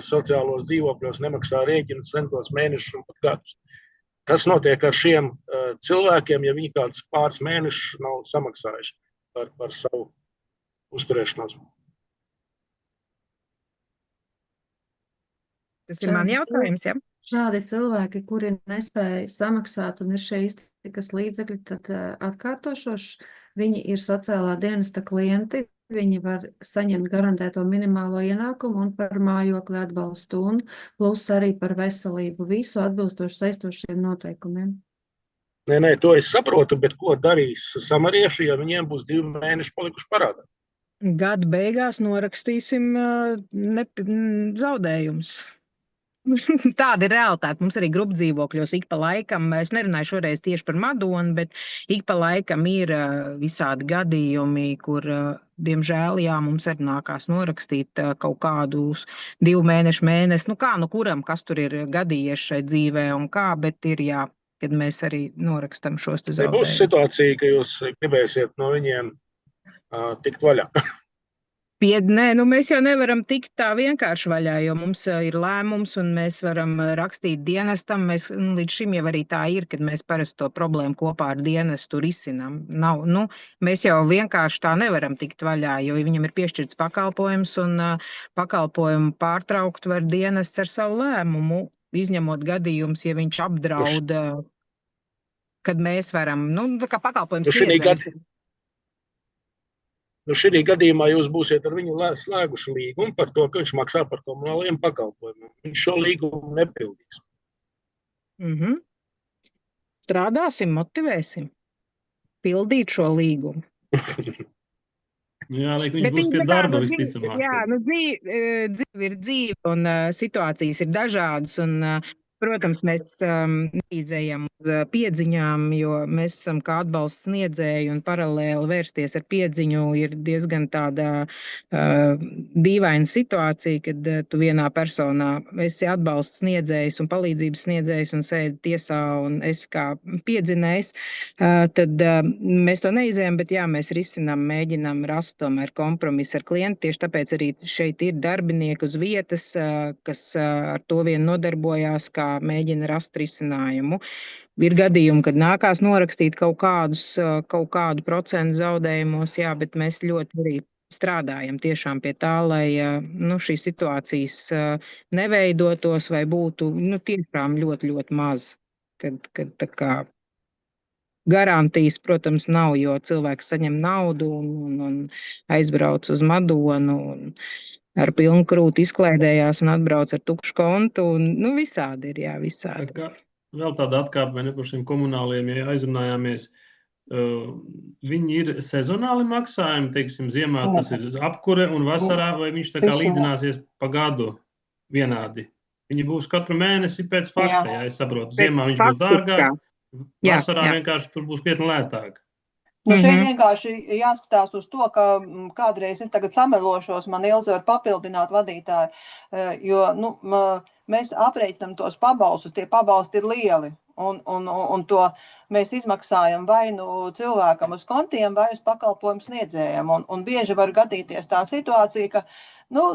sociālos dzīvokļos nemaksā rēķinus centos mēnešus un pat gadus. Kas notiek ar šiem cilvēkiem, ja viņi kāds pāris mēnešus nav samaksājuši par savu uzturēšanos? Tas ir man jautājums, jā? Šādi cilvēki, kuri nespēja samaksāt un ir šie iztikas līdzekļi, tad atkārtošoši, viņi ir sociālā dienesta klienti, viņi var saņemt garantēto minimālo ienākumu un par mājokli atbalstu un plus arī par veselību, visu atbilstoši saistošiem noteikumiem. Nē, to es saprotu, bet ko darīs samarieši, ja viņiem būs 2 mēneši palikuši parādā? Gada beigās norakstīsim zaudējumus. Tāda ir realitāte. Mums arī grupu dzīvokļos ik pa laikam, es nerunāju šoreiz tieši par Madonu, bet ik pa laikam ir visādi gadījumi, kur, diemžēl, jā, mums arī nākās norakstīt kaut kādus 2 mēnesi, kā nu kuram, kas tur ir gadījies šai dzīvē un kā, bet ir, jā, kad mēs arī norakstam šos te zaudējumus. Būs situācija, ka jūs gribēsiet no viņiem tikt vaļā. Nē, mēs jau nevaram tikt tā vienkārši vaļā, jo mums ir lēmums un mēs varam rakstīt dienestam. Līdz šim jau arī tā ir, kad mēs parasti to problēmu kopā ar dienestu risinām. Mēs jau vienkārši tā nevaram tikt vaļā, jo viņam ir piešķirts pakalpojums un pakalpojumu pārtraukt var dienests ar savu lēmumu, izņemot gadījumus, ja viņš apdraud, kad mēs varam, kā pakalpojums sniedzējs. Šī gadījumā jūs būsiet ar viņu slēguši līgumu par to, ka viņš maksā par komunālajiem pakalpojumiem. Viņš šo līgumu nepildīs. strādāsim, motivēsim, pildīt šo līgumu. Nu, jāliek, viņš Bet būs pie tā kā, darba dzīve, visticamāk. jā, dzīve ir dzīve, un situācijas ir dažādas. Un, protams, mēs neizējam uz piedziņām, jo mēs esam kā atbalsts sniedzēji, un paralēli vērsties ar piedziņu ir diezgan tāda dīvaina situācija, kad tu vienā personā esi atbalsts sniedzējs un palīdzības sniedzējs un sēdi tiesā un esi kā piedzinējs. Tad mēs to neizējam, bet jā, mēs risinām, mēģinām rast tomēr kompromisu ar klientu. Tieši tāpēc arī šeit ir darbinieki uz vietas, kas ar to vien nodarbojās, kā mēģina rast risinājumu. Ir gadījumi, kad nākās norakstīt kaut kādu procentu zaudējumos, jā, bet mēs ļoti arī strādājam tiešām pie tā, lai šīs situācijas neveidotos vai būtu tiešām ļoti, ļoti maz. Kad tā kā garantijas, protams, nav, jo cilvēks saņem naudu un aizbrauc uz Madonu un ar pilnu krūti izklaidējās un atbrauc ar tukšu kontu. Visādi ir, jā, visādi. Vēl tāda atkāpe vai ne par šiem komunāliem, ja aizrunājāmies. Viņi ir sezonāli maksājumi, teiksim, ziemā tas ir apkure un vasarā, vai viņš tā kā līdzināsies pa gadu vienādi? Viņi būs katru mēnesi pēc fakta, jā, es saprotu. Ziemā viņš būs dārgāk. Vasarā vienkārši tur būs krietni lētāk. Šeit vienkārši jāskatās uz to, ka kādreiz es tagad samelošos, man Ilze var papildināt vadītāju, jo mēs aprēķinām tos pabalstus, tie pabalsti ir lieli. Un to mēs izmaksājam vai cilvēkam uz kontiem, vai uz pakalpojumu sniedzējiem. Un bieži var gadīties tā situācija, ka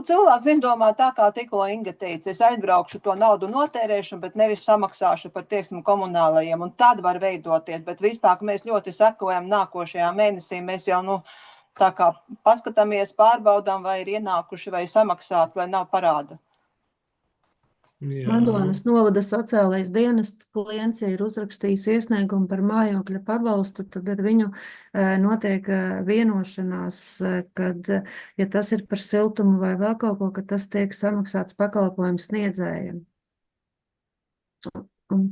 cilvēks domā tā, kā tikko Inga teica, es aizbraukšu to naudu notērēšu, bet nevis samaksāšu par, komunālajiem. Un tad var veidoties, bet vispār mēs ļoti sekojam nākošajā mēnesī. Mēs jau, tā kā paskatāmies, pārbaudām, vai ir ienākuši, vai samaksāt, vai nav parāda. Madonas novada sociālais dienests klients, ja ir uzrakstījis iesniegumu par mājokļa pabalstu, tad ar viņu notiek vienošanās, kad, ja tas ir par siltumu vai vēl kaut ko, ka tas tiek samaksāts pakalpojumu sniedzējiem. Un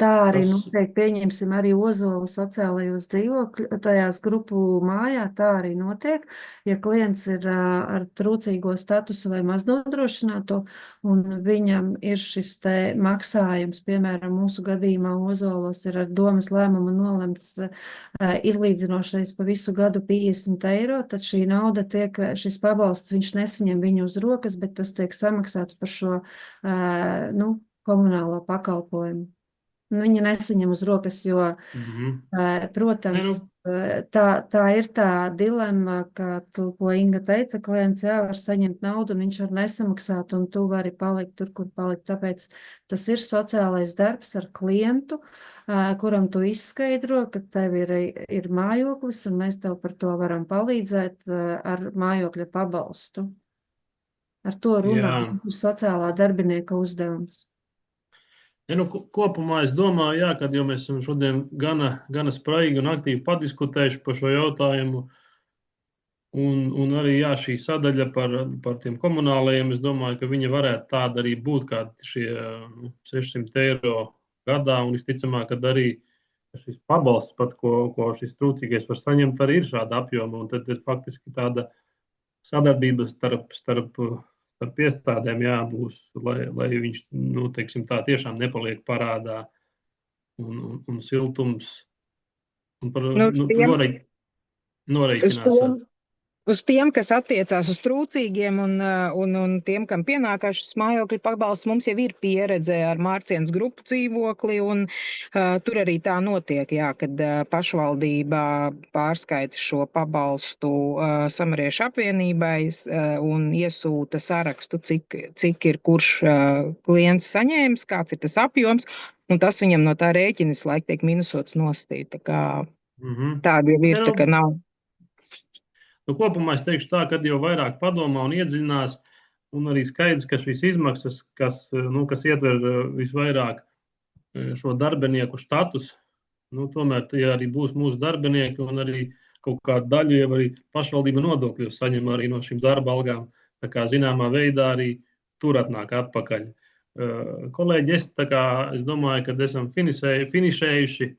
tā arī notiek, pieņemsim, arī Ozola sociālajos dzīvokļu, tajās grupu mājā, tā arī notiek. Ja klients ir ar trūcīgo statusu vai maznodrošināto, un viņam ir šis te maksājums, piemēram, mūsu gadījumā Ozolos ir ar domas lēmumu nolemts izlīdzinošais pa visu gadu 50 eiro, tad šī nauda tiek, šis pabalsts, viņš nesaņem viņu uz rokas, bet tas tiek samaksāts par šo, komunālo pakalpojumu. Viņa nesaņem uz rokas, jo, protams, tā ir tā dilemma, ka ko Inga teica, klients var saņemt naudu, un viņš var nesamaksāt, un tu vari palikt tur, kur palikt. Tāpēc tas ir sociālais darbs ar klientu, kuram tu izskaidro, ka tev ir mājoklis, un mēs tev par to varam palīdzēt ar mājokļa pabalstu. Ar to runāt, ir sociālā darbinieka uzdevums. Kopumā es domāju, kad jau mēs esam šodien gana spraigi un aktīvi padiskutējuši par šo jautājumu, un arī šī sadaļa par tiem komunālajiem, es domāju, ka viņa varētu tāda arī būt, kā šie 600 eiro gadā, un visticamāk, kad arī šis pabalsts, pat ko šis trūcīgais var saņemt, arī ir šāda apjoma, un tad ir faktiski tāda sadarbība starp iestādēm jābūs, lai viņš, teiksim tā, tiešām nepaliek parādā un siltums un par noreiķinās. Uz tiem, kas attiecās uz trūcīgiem un tiem, kam pienākās šis mājokļa pabalsts, mums jau ir pieredze ar Mārcienas grupu dzīvokli, un tur arī tā notiek, kad pašvaldībā pārskaita šo pabalstu Samariešu apvienībai un iesūta sarakstu, cik ir kurš klients saņēmis, kāds ir tas apjoms, un tas viņam no tā rēķina visu laiku tiek minusots nostīt. Tāda jau ir, tā kā nav. Kopumā es teikšu tā, kad jau vairāk padomā un iedziļinās, un arī skaidrs, ka šīs izmaksas, kas ietver visvairāk šo darbinieku status, tomēr tie arī būs mūsu darbinieki, un arī kaut kādu daļu jau arī pašvaldība nodokļus saņem arī no šīm darba algām. Tā kā zināmā veidā arī tur atnāk atpakaļ. Kolēģi, es domāju, ka esam finišējuši.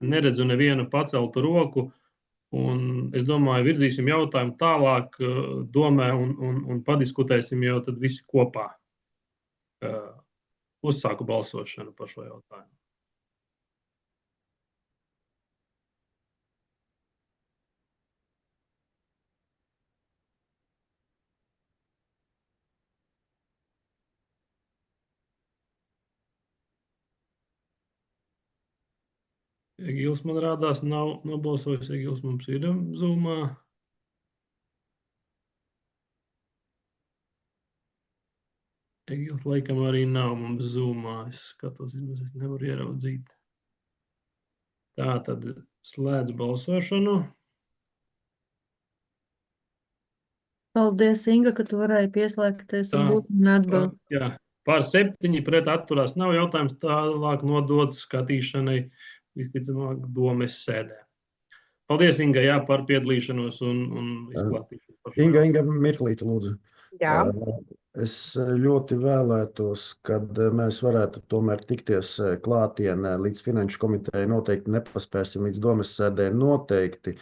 neredzu nevienu paceltu roku. Un es domāju, virzīsim jautājumu tālāk domē un padiskutēsim jau tad visi kopā. Uzsāku balsošanu par šo jautājumu. Egils man rādās nav nobalsojis. Egils mums ir Zoomā. Egils laikam arī nav mums Zoomā. Es skatos, es nevaru ieraudzīt. Tā tad slēdz balsošanu. Paldies, Inga, ka tu varēji pieslēgties un būt un atbalst. Jā, par 7 pret atturās nav jautājums, tālāk nodots skatīšanai visticamāk domes sēdē. Paldies, Inga, jā, par piedalīšanos un izklātīšanu par šo. Inga, mirklīti, lūdzu. Jā. Es ļoti vēlētos, kad mēs varētu tomēr tikties klātienē līdz Finanšu komitejai. Noteikti nepaspēsim līdz domes sēdē noteikti,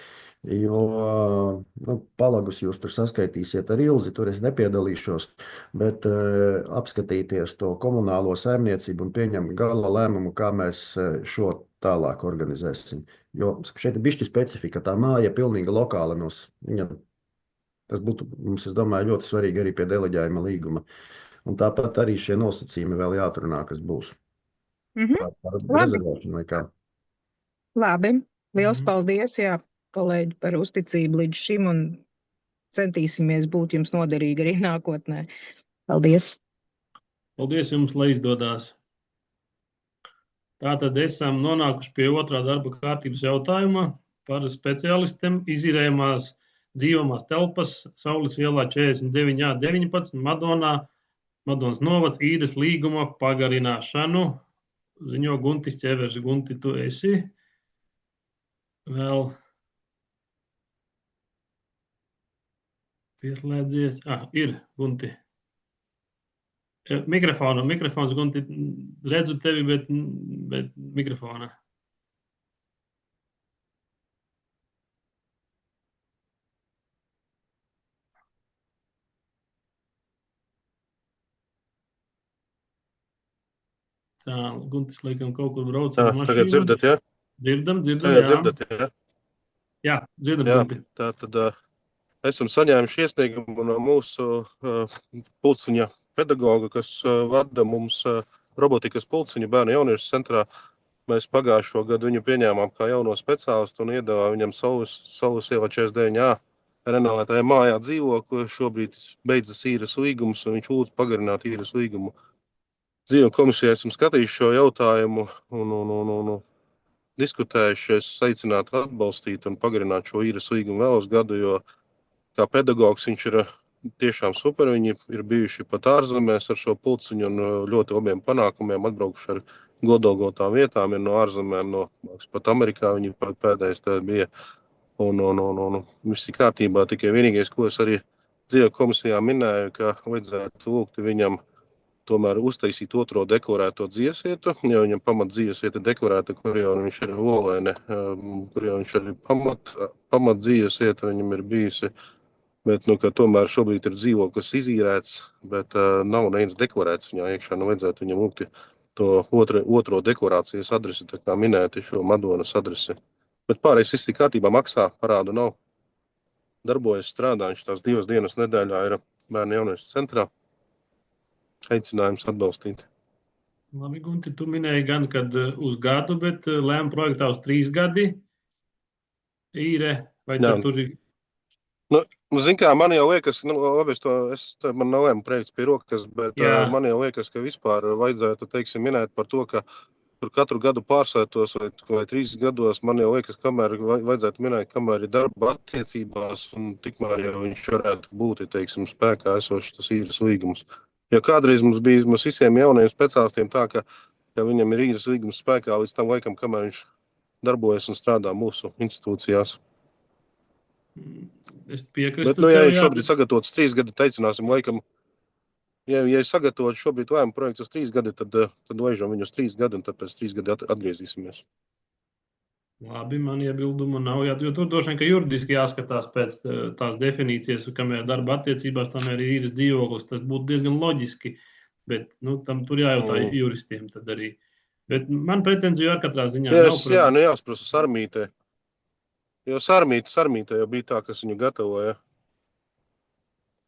jo palagus jūs tur saskaitīsiet ar Ilzi, tur es nepiedalīšos, bet apskatīties to komunālo saimniecību un pieņemt gala lēmumu, kā mēs šo tālāk organizēsim. Jo šeit ir bišķi specifika, tā māja pilnīgi lokāla viņa. Tas būtu mums, es domāju, ļoti svarīgi arī pie deleģējuma līguma. Un tāpat arī šie nosacījumi vēl jāatrunā, kas būs. Par rezervēšanu vai kā. Labi. Liels paldies, jā, kolēģi, par uzticību līdz šim un centīsimies būt jums noderīgi arī nākotnē. Paldies. Paldies jums, lai izdodās. Tātad esam nonākuši pie otrā darba kārtības jautājuma par speciālistiem izīrējumās dzīvamās telpas Saules ielā 49A19 Madonas novads īres līguma pagarināšanu. Ziņo Guntis Ķevers. Gunti, tu esi vēl pieslēdzies? Ir, Gunti. Mikrofons, Gunti, redzu tevi, bet mikrofona. Tā, Guntis, laikam, kaut kur brauc ar mašīnu. Tagad dzirdat, jā? Dzirdam, Tagad dzirdat, jā? Jā, dzirdam, Jā, Gunti. tātad esam saņēmuši iesniegumu no mūsu pulciņa pedagoga, kas vada mums robotikas pulciņu bērnu jauniešu centrā. Mēs pagājušo gadu viņu pieņēmām kā jauno speciālistu un iedavām viņam Saules ielā 49A renovētajā mājā dzīvo, ko šobrīd beidzas īres līgums, un viņš lūdz pagarināt īres līgumu. Dzīvo komisijā esam skatījuši šo jautājumu un diskutējuši, es aicinātu atbalstīt un pagarināt šo īres līgumu vēl uz gadu, jo kā pedagogs viņš ir tiešām super, viņi ir bijuši pat ārzemēs ar šo pulciņu un ļoti labiem panākumiem, atbraukuši ar godalgotām vietām, ir no ārzemēm, pat Amerikā viņi pēdējais tā bija, un viss ir kārtībā, tikai vienīgais, ko es arī dzīvo komisijā minēju, ka vajadzētu lūgt viņam tomēr uztaisīt otro dekorēto dzīvesvietu, jo viņam pamat dzīvesvieta dekorēta, kur jau viņš ir Olēne, kur jau viņš ir pamat dzīvesvieta, viņam ir bijusi, bet, ka tomēr šobrīd ir dzīvoklis izīrēts, bet nav neviens dekorēts viņā iekšā, vajadzētu viņam lūgti to otro dekorācijas adresi, tā kā minēti šo Madonas adresi. Bet pārējais viss ir kārtībā, maksā, parādu nav. Darbojas, strādā, viņš tās 2 dienas nedēļā ir bērnu jauniešu centrā. Aicinājums atbalstīt. Labi, Gunti, tu minēji gan, kad uz gadu, bet lēma projektā uz 3 gadi īre, vai tur ir? Zin kā, man jau liekas, man nav lēma projekts pie rokas, bet man jau liekas, ka vispār vajadzētu, minēt par to, ka tur katru gadu pārsētos vai 3 gados, man jau liekas, kamēr vajadzētu minēt, kamēr ir darba attiecībās, un tikmēr jau viņš varētu būt, spēkā esošs tas īres līgums. Jo kādreiz mums bija visiem jaunajiem speciālistiem tā, ka viņam ir īres līgums spēkā līdz tam laikam, kamēr viņš darbojas un strādā mūsu institūcijās. Es piekrītu. Bet, ja viņš šobrīd sagatavots 3 gadi, teicināsim, laikam, ja ir sagatavots šobrīd lēma projekts uz 3 gadi, tad laižam viņu uz 3 gadi, un tad pēc 3 gadi atgriezīsimies. Labi, man iebildumu nav, jo tur droši vien, ka juridiski jāskatās pēc tās definīcijas, kamēr darba attiecībās, tamēr ir īres dzīvoklis. Tas būtu diezgan loģiski, bet tur jājautā juristiem tad arī. Bet man pretenziju ar katrā ziņā nav. Jāsprasa Sarmītē. Jo Sarmītē jau bija tā, kas viņu gatavoja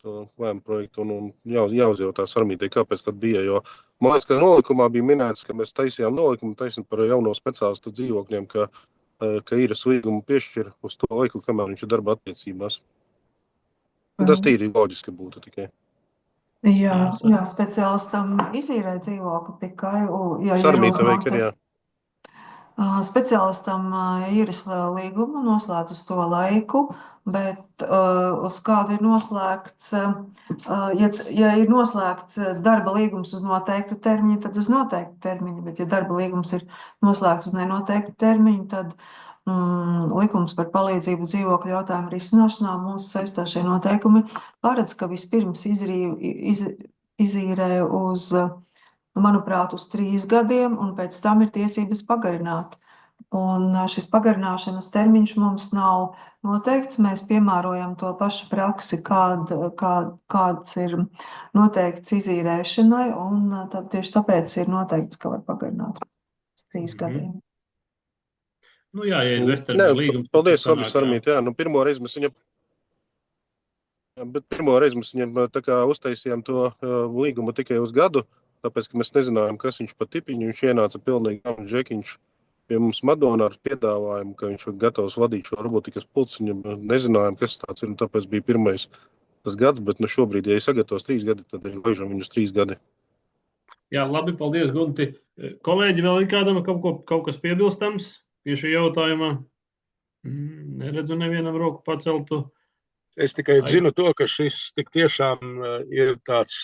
to lēmumu projektu un jāuzjautā Sarmītē, kāpēc tad bija. Jo man liekas, ka nolikumā bija minēts, ka mēs taisījām nolikumu par jauno speciālistu dzīvokļiem, ka īres līgumu piešķir uz to laiku, kamēr viņš ir darba attiecībās. Tas tīri loģiski būtu tikai. Jā, speciālistam izīrē dzīvokli tikai. Sarmīta veik arī, jā. Speciālistam īres līgumu noslēdz uz to laiku, bet uz kādu ir noslēgts, ja ir noslēgts darba līgums uz noteiktu termiņu, tad uz noteiktu termiņu, bet ja darba līgums ir noslēgts uz nenoteiktu termiņu, tad likums par palīdzību dzīvokļu jautājumu risināšanā mūsu saistošie noteikumi paredz, ka vispirms izīrē uz, manuprāt, uz 3 gadiem, un pēc tam ir tiesības pagarināt. Un šis pagarināšanas termiņš mums nav noteikts. Mēs piemērojam to pašu praksi, kāds ir noteikts izīrēšanai, un tieši tāpēc ir noteikts, ka var pagarināt 3 gadiem. Ja ir vesterņa līgums. Paldies, labi, Sarmīt. Pirmo reizi mēs viņam tā kā uztaisījām to līgumu tikai uz gadu, tāpēc, ka mēs nezinājām, kas viņš pa tipiņu. Viņš ienāca pilnīgi jauns džekiņš pie mums Madonā ar piedāvājumu, ka viņš ir gatavs vadīt šo robotikas pulci. Viņam nezinājām, kas tāds ir, un tāpēc bija pirmais tas gads, bet šobrīd, ja ir sagatavos 3 gadi, tad arī laižam viņus 3 gadi. Jā, labi, paldies, Gunti. Kolēģi, vēl ir kādam kaut kas piebilstams pie šī jautājumā? Neredzu nevienam roku paceltu. Es tikai zinu to, ka šis tik tiešām ir tāds,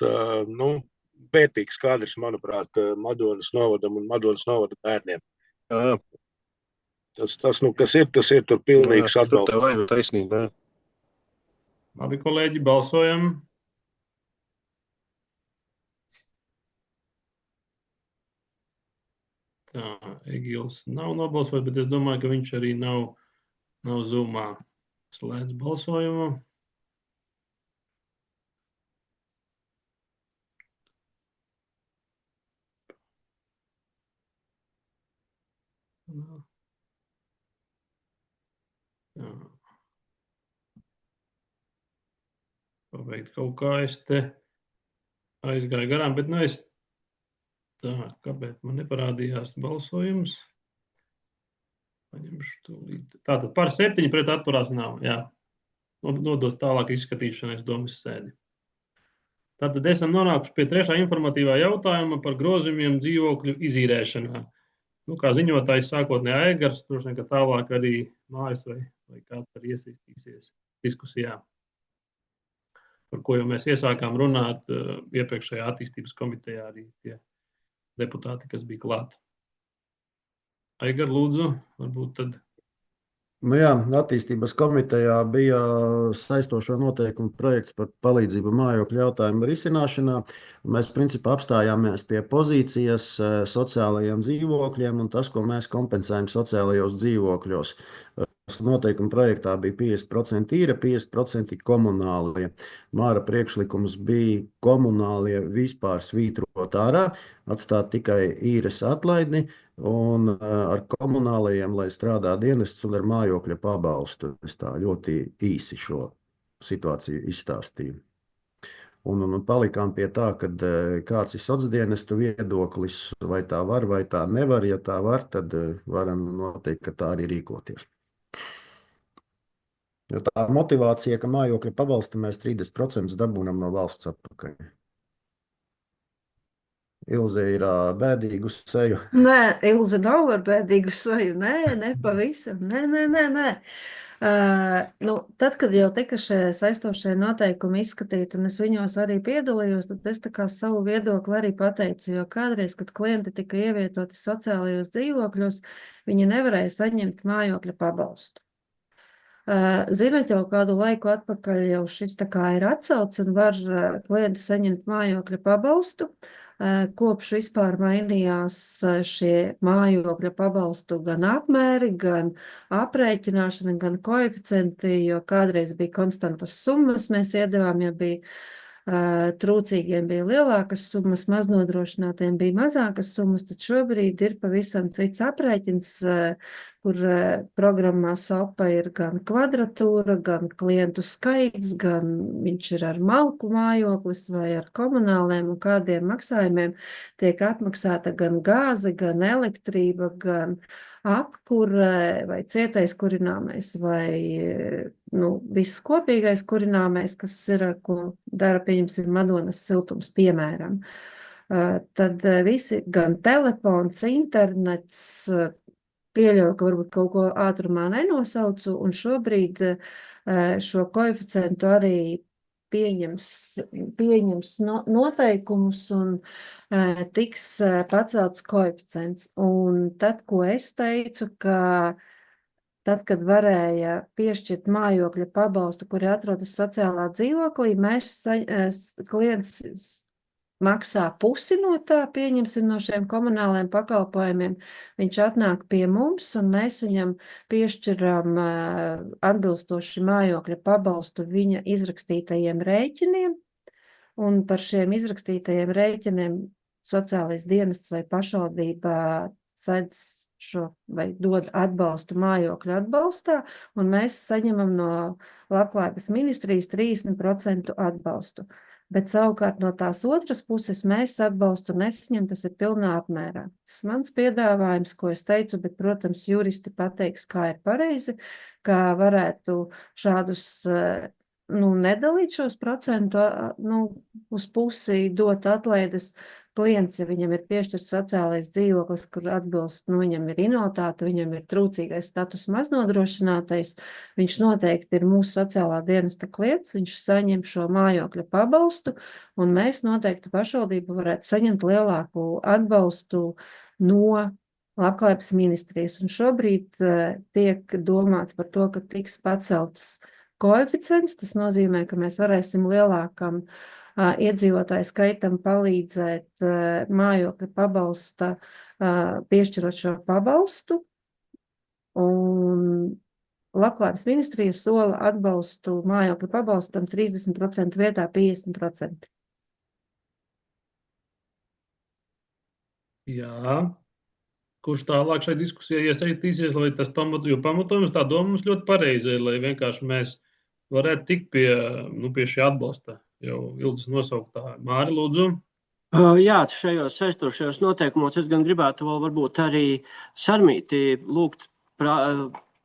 vērtīgs kadrs, manuprāt, Madonas novadam un Madonas novada bērniem. Jā. Tas, kas ir tur pilnīgs atbalsts. Tev vajag taisnība. Labi, kolēģi, balsojam. Tā, Egils nav nobalsojis, bet es domāju, ka viņš arī nav Zoomā. Slēdz balsojumu. Jā. Pabeigt kaut kā es te aizgāju garām, bet tā, kāpēc man neparādījās balsojums? Paņemšu tūlīt. Tātad par 7 pret atturās nav, jā. Nodos tālāk izskatīšanai domas sēdi. Tātad esam nonākuši pie 3. informatīvā jautājuma par grozījumiem dzīvokļu izīrēšanā. Kā ziņotājs sākotnēji Aigars, droši vien, ka tālāk arī Māris vai kāds arī iesaistīsies diskusijā, par ko jau mēs iesākām runāt iepriekšējā attīstības komitejā arī tie deputāti, kas bija klāt. Aigar, lūdzu, varbūt tad. Attīstības komitejā bija saistošo noteikumu projekts par palīdzību mājokļu jautājumu risināšanā. Mēs principā apstājāmies pie pozīcijas sociālajiem dzīvokļiem un tas, ko mēs kompensējam sociālajos dzīvokļos. Noteikuma projektā bija 50% īra, 50% komunālie. Māra priekšlikums bija komunālie vispār svītrot ārā, atstāt tikai īres atlaidni un ar komunālajiem, lai strādā dienests un ar mājokļa pabalstu. Es tā ļoti īsi šo situāciju izstāstīju. Un palikām pie tā, ka kāds ir socdienestu viedoklis, vai tā var, vai tā nevar. Ja tā var, tad varam noteikt, ka tā arī rīkoties. Jo tā motivācija, ka mājokļa pabalsta mēs 30% dabūnam no valsts atpakaļ. Ilze ir bēdīgu seju. Nē, Ilze nav ar bēdīgu seju. Nē, pavisam. Nē. Tad, kad jau tika šie saistošie noteikumi izskatīti, un es viņos arī piedalījos, tad es tā kā savu viedokli arī pateicu, jo kādreiz, kad klienti tika ievietoti sociālajos dzīvokļos, viņi nevarēja saņemt mājokļa pabalstu. Zināt, jau kādu laiku atpakaļ jau šis tā kā ir atcelts un var klienti saņemt mājokļa pabalstu. kopš vispār mainījās šie mājokļa pabalstu gan apmēri, gan aprēķināšana, gan koeficienti, jo kādreiz bija konstantas summas, mēs iedevām, ja bija trūcīgiem bija lielākas summas, maznodrošinātiem bija mazākas summas, tad šobrīd ir pavisam cits aprēķins, kur programmā SOPA ir gan kvadratūra, gan klientu skaits, gan viņš ir ar malku mājoklis vai ar komunāliem un kādiem maksājumiem tiek atmaksāta gan gāze, gan elektrība, gan apkure vai cietais kurināmais vai viss kopīgais kurināmais, kas ir, ko dara, pieņemsim, Madonas siltums, piemēram. Tad visi, gan telefons, internets, pieļauju, ka varbūt kaut ko ātrumā nenosaucu, un šobrīd šo koeficientu arī pieņems noteikumus un tiks pacelts koeficients. Un tad, ko es teicu, ka tad, kad varēja piešķirt mājokļa pabalstu, kuri atrodas sociālā dzīvoklī, klients maksā pusi no tā, pieņemsim no šiem komunāliem pakalpojumiem, viņš atnāk pie mums un mēs viņam piešķiram atbilstoši mājokļa pabalstu viņa izrakstītajiem rēķiniem, un par šiem izrakstītajiem rēķiniem sociālais dienests vai pašvaldība sedz šo vai dod atbalstu mājokļa atbalstā, un mēs saņemam no Labklājības ministrijas 30% atbalstu. Bet savukārt no tās otras puses mēs atbalstu nesaņem, tas ir pilnā apmērā. Tas mans piedāvājums, ko es teicu, bet, protams, juristi pateiks, kā ir pareizi, kā varētu šādus, nedalīt šos procentu, uz pusi dot atlaides klients, ja viņam ir piešķirts sociālais dzīvoklis, kur atbilst, viņam ir invaliditāte, viņam ir trūcīgais status maznodrošinātais, viņš noteikti ir mūsu sociālā dienesta klients, viņš saņem šo mājokļa pabalstu, un mēs noteikti pašvaldību varētu saņemt lielāku atbalstu no Labklājības ministrijas. Un šobrīd tiek domāts par to, ka tiks pacelts koeficients, tas nozīmē, ka mēs varēsim lielākam iedzīvotāju skaitam palīdzēt mājokļa pabalsta, piešķirot šo pabalstu, un Labklājības ministrija sola atbalstu mājokļa pabalstam 30% vietā 50%. Jā. Kurš tālāk šai diskusijai iesaistīsies, lai tas pamatojums tā doma mums ļoti pareizi, lai vienkārši mēs varētu tikt pie šī atbalsta jau Ildes nosauktā. Māri, lūdzu. Jā, šajos saistošajos noteikumos es gan gribētu vēl varbūt arī Sarmīti lūgt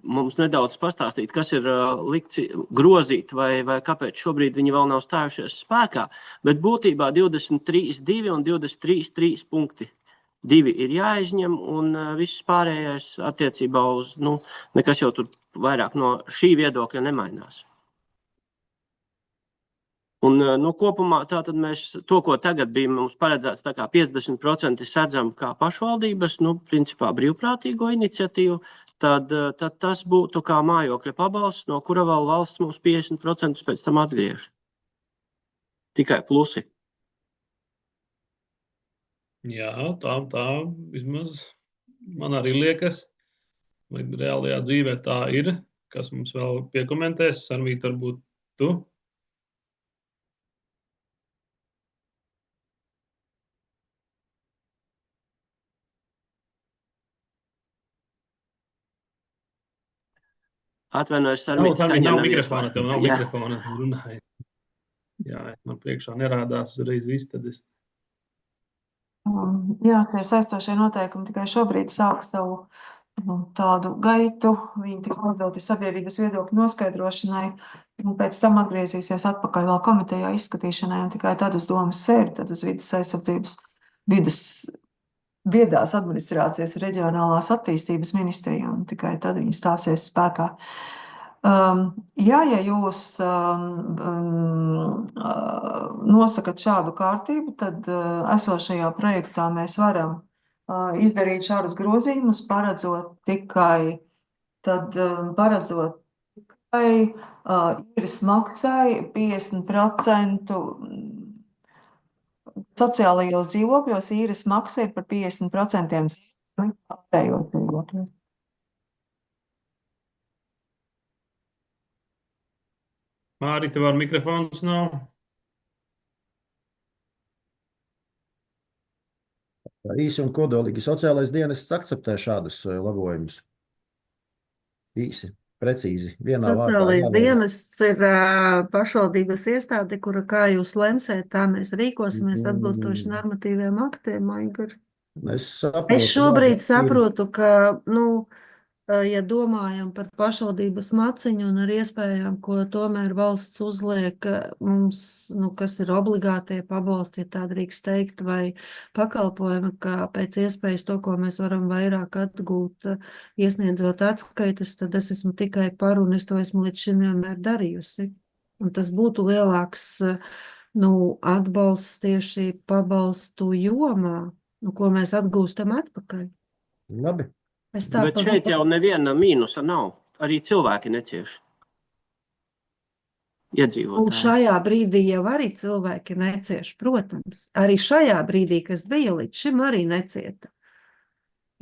mums nedaudz pastāstīt, kas ir likts grozīt vai kāpēc šobrīd viņi vēl nav stājušies spēkā, bet būtībā 23.2 un 23.3 punkti. 2 ir jāizņem, un viss pārējais attiecībā uz, nekas jau tur vairāk no šī viedokļa nemainās. Un, kopumā tātad mēs to, ko tagad bija mums paredzēts, tā kā 50% sedzam kā pašvaldības, principā brīvprātīgo iniciatīvu, tad tas būtu kā mājokļa pabalsts, no kura vēl valsts mums 50% pēc tam atgriež. Tikai plusi. Jā, tā vismaz man arī liekas, vai reālajā dzīvē tā ir, kas mums vēl piekomentēs, Sarmīt, varbūt tu? Atvainojos, Sarmīt, skaņa nav mikrofona, tev nav mikrofona, runāja. Jā, man priekšā nerādās uzreiz viss, tad es... Jā, tie saistošie noteikumi tikai šobrīd sāk savu tādu gaitu, viņi tiks nodoti sabiedrības viedokļu noskaidrošanai, un pēc tam atgriezīsies atpakaļ vēl komitejā izskatīšanai, un tikai tad uz domas sēdi, tad uz vides aizsardzības viedās administrācijas reģionālās attīstības ministrija, un tikai tad viņi stāsies spēkā. Ja jūs nosakat šādu kārtību, tad esošajā projektā mēs varam izdarīt šādus grozījumus, paredzot tikai īres maksai 50% sociālajos dzīvokļos īres maksa ir par 50% pārējos dzīvokļos. Māri, tev ar mikrofons nav? Īsi un kodolīgi sociālais dienests akceptē šādus labojumus. Īsi, precīzi, vienā vārdā. Sociālais jāveido. dienests ir pašvaldības iestāde, kura, kā jūs lemsiet, tā mēs rīkosimies atbilstoši normatīviem aktiem, Aigar. Es saprotu, Es šobrīd jā, saprotu, ka, ja domājam par pašvaldības maciņu un ar iespējām, ko tomēr valsts uzliek mums, kas ir obligātie pabalsti, ja tā drīkst teikt, vai pakalpojumi, ka pēc iespējas to, ko mēs varam vairāk atgūt, iesniedzot atskaites, tad es esmu tikai par, un es to esmu līdz šim vienmēr darījusi. Un tas būtu lielāks, atbalsts tieši pabalstu jomā, ko mēs atgūstam atpakaļ. Labi. Bet šeit jau neviena mīnusa nav. Arī cilvēki necieš. Iedzīvotāji. Un šajā brīdī jau arī cilvēki necieš, protams. Arī šajā brīdī, kas bija līdz šim, arī necieta.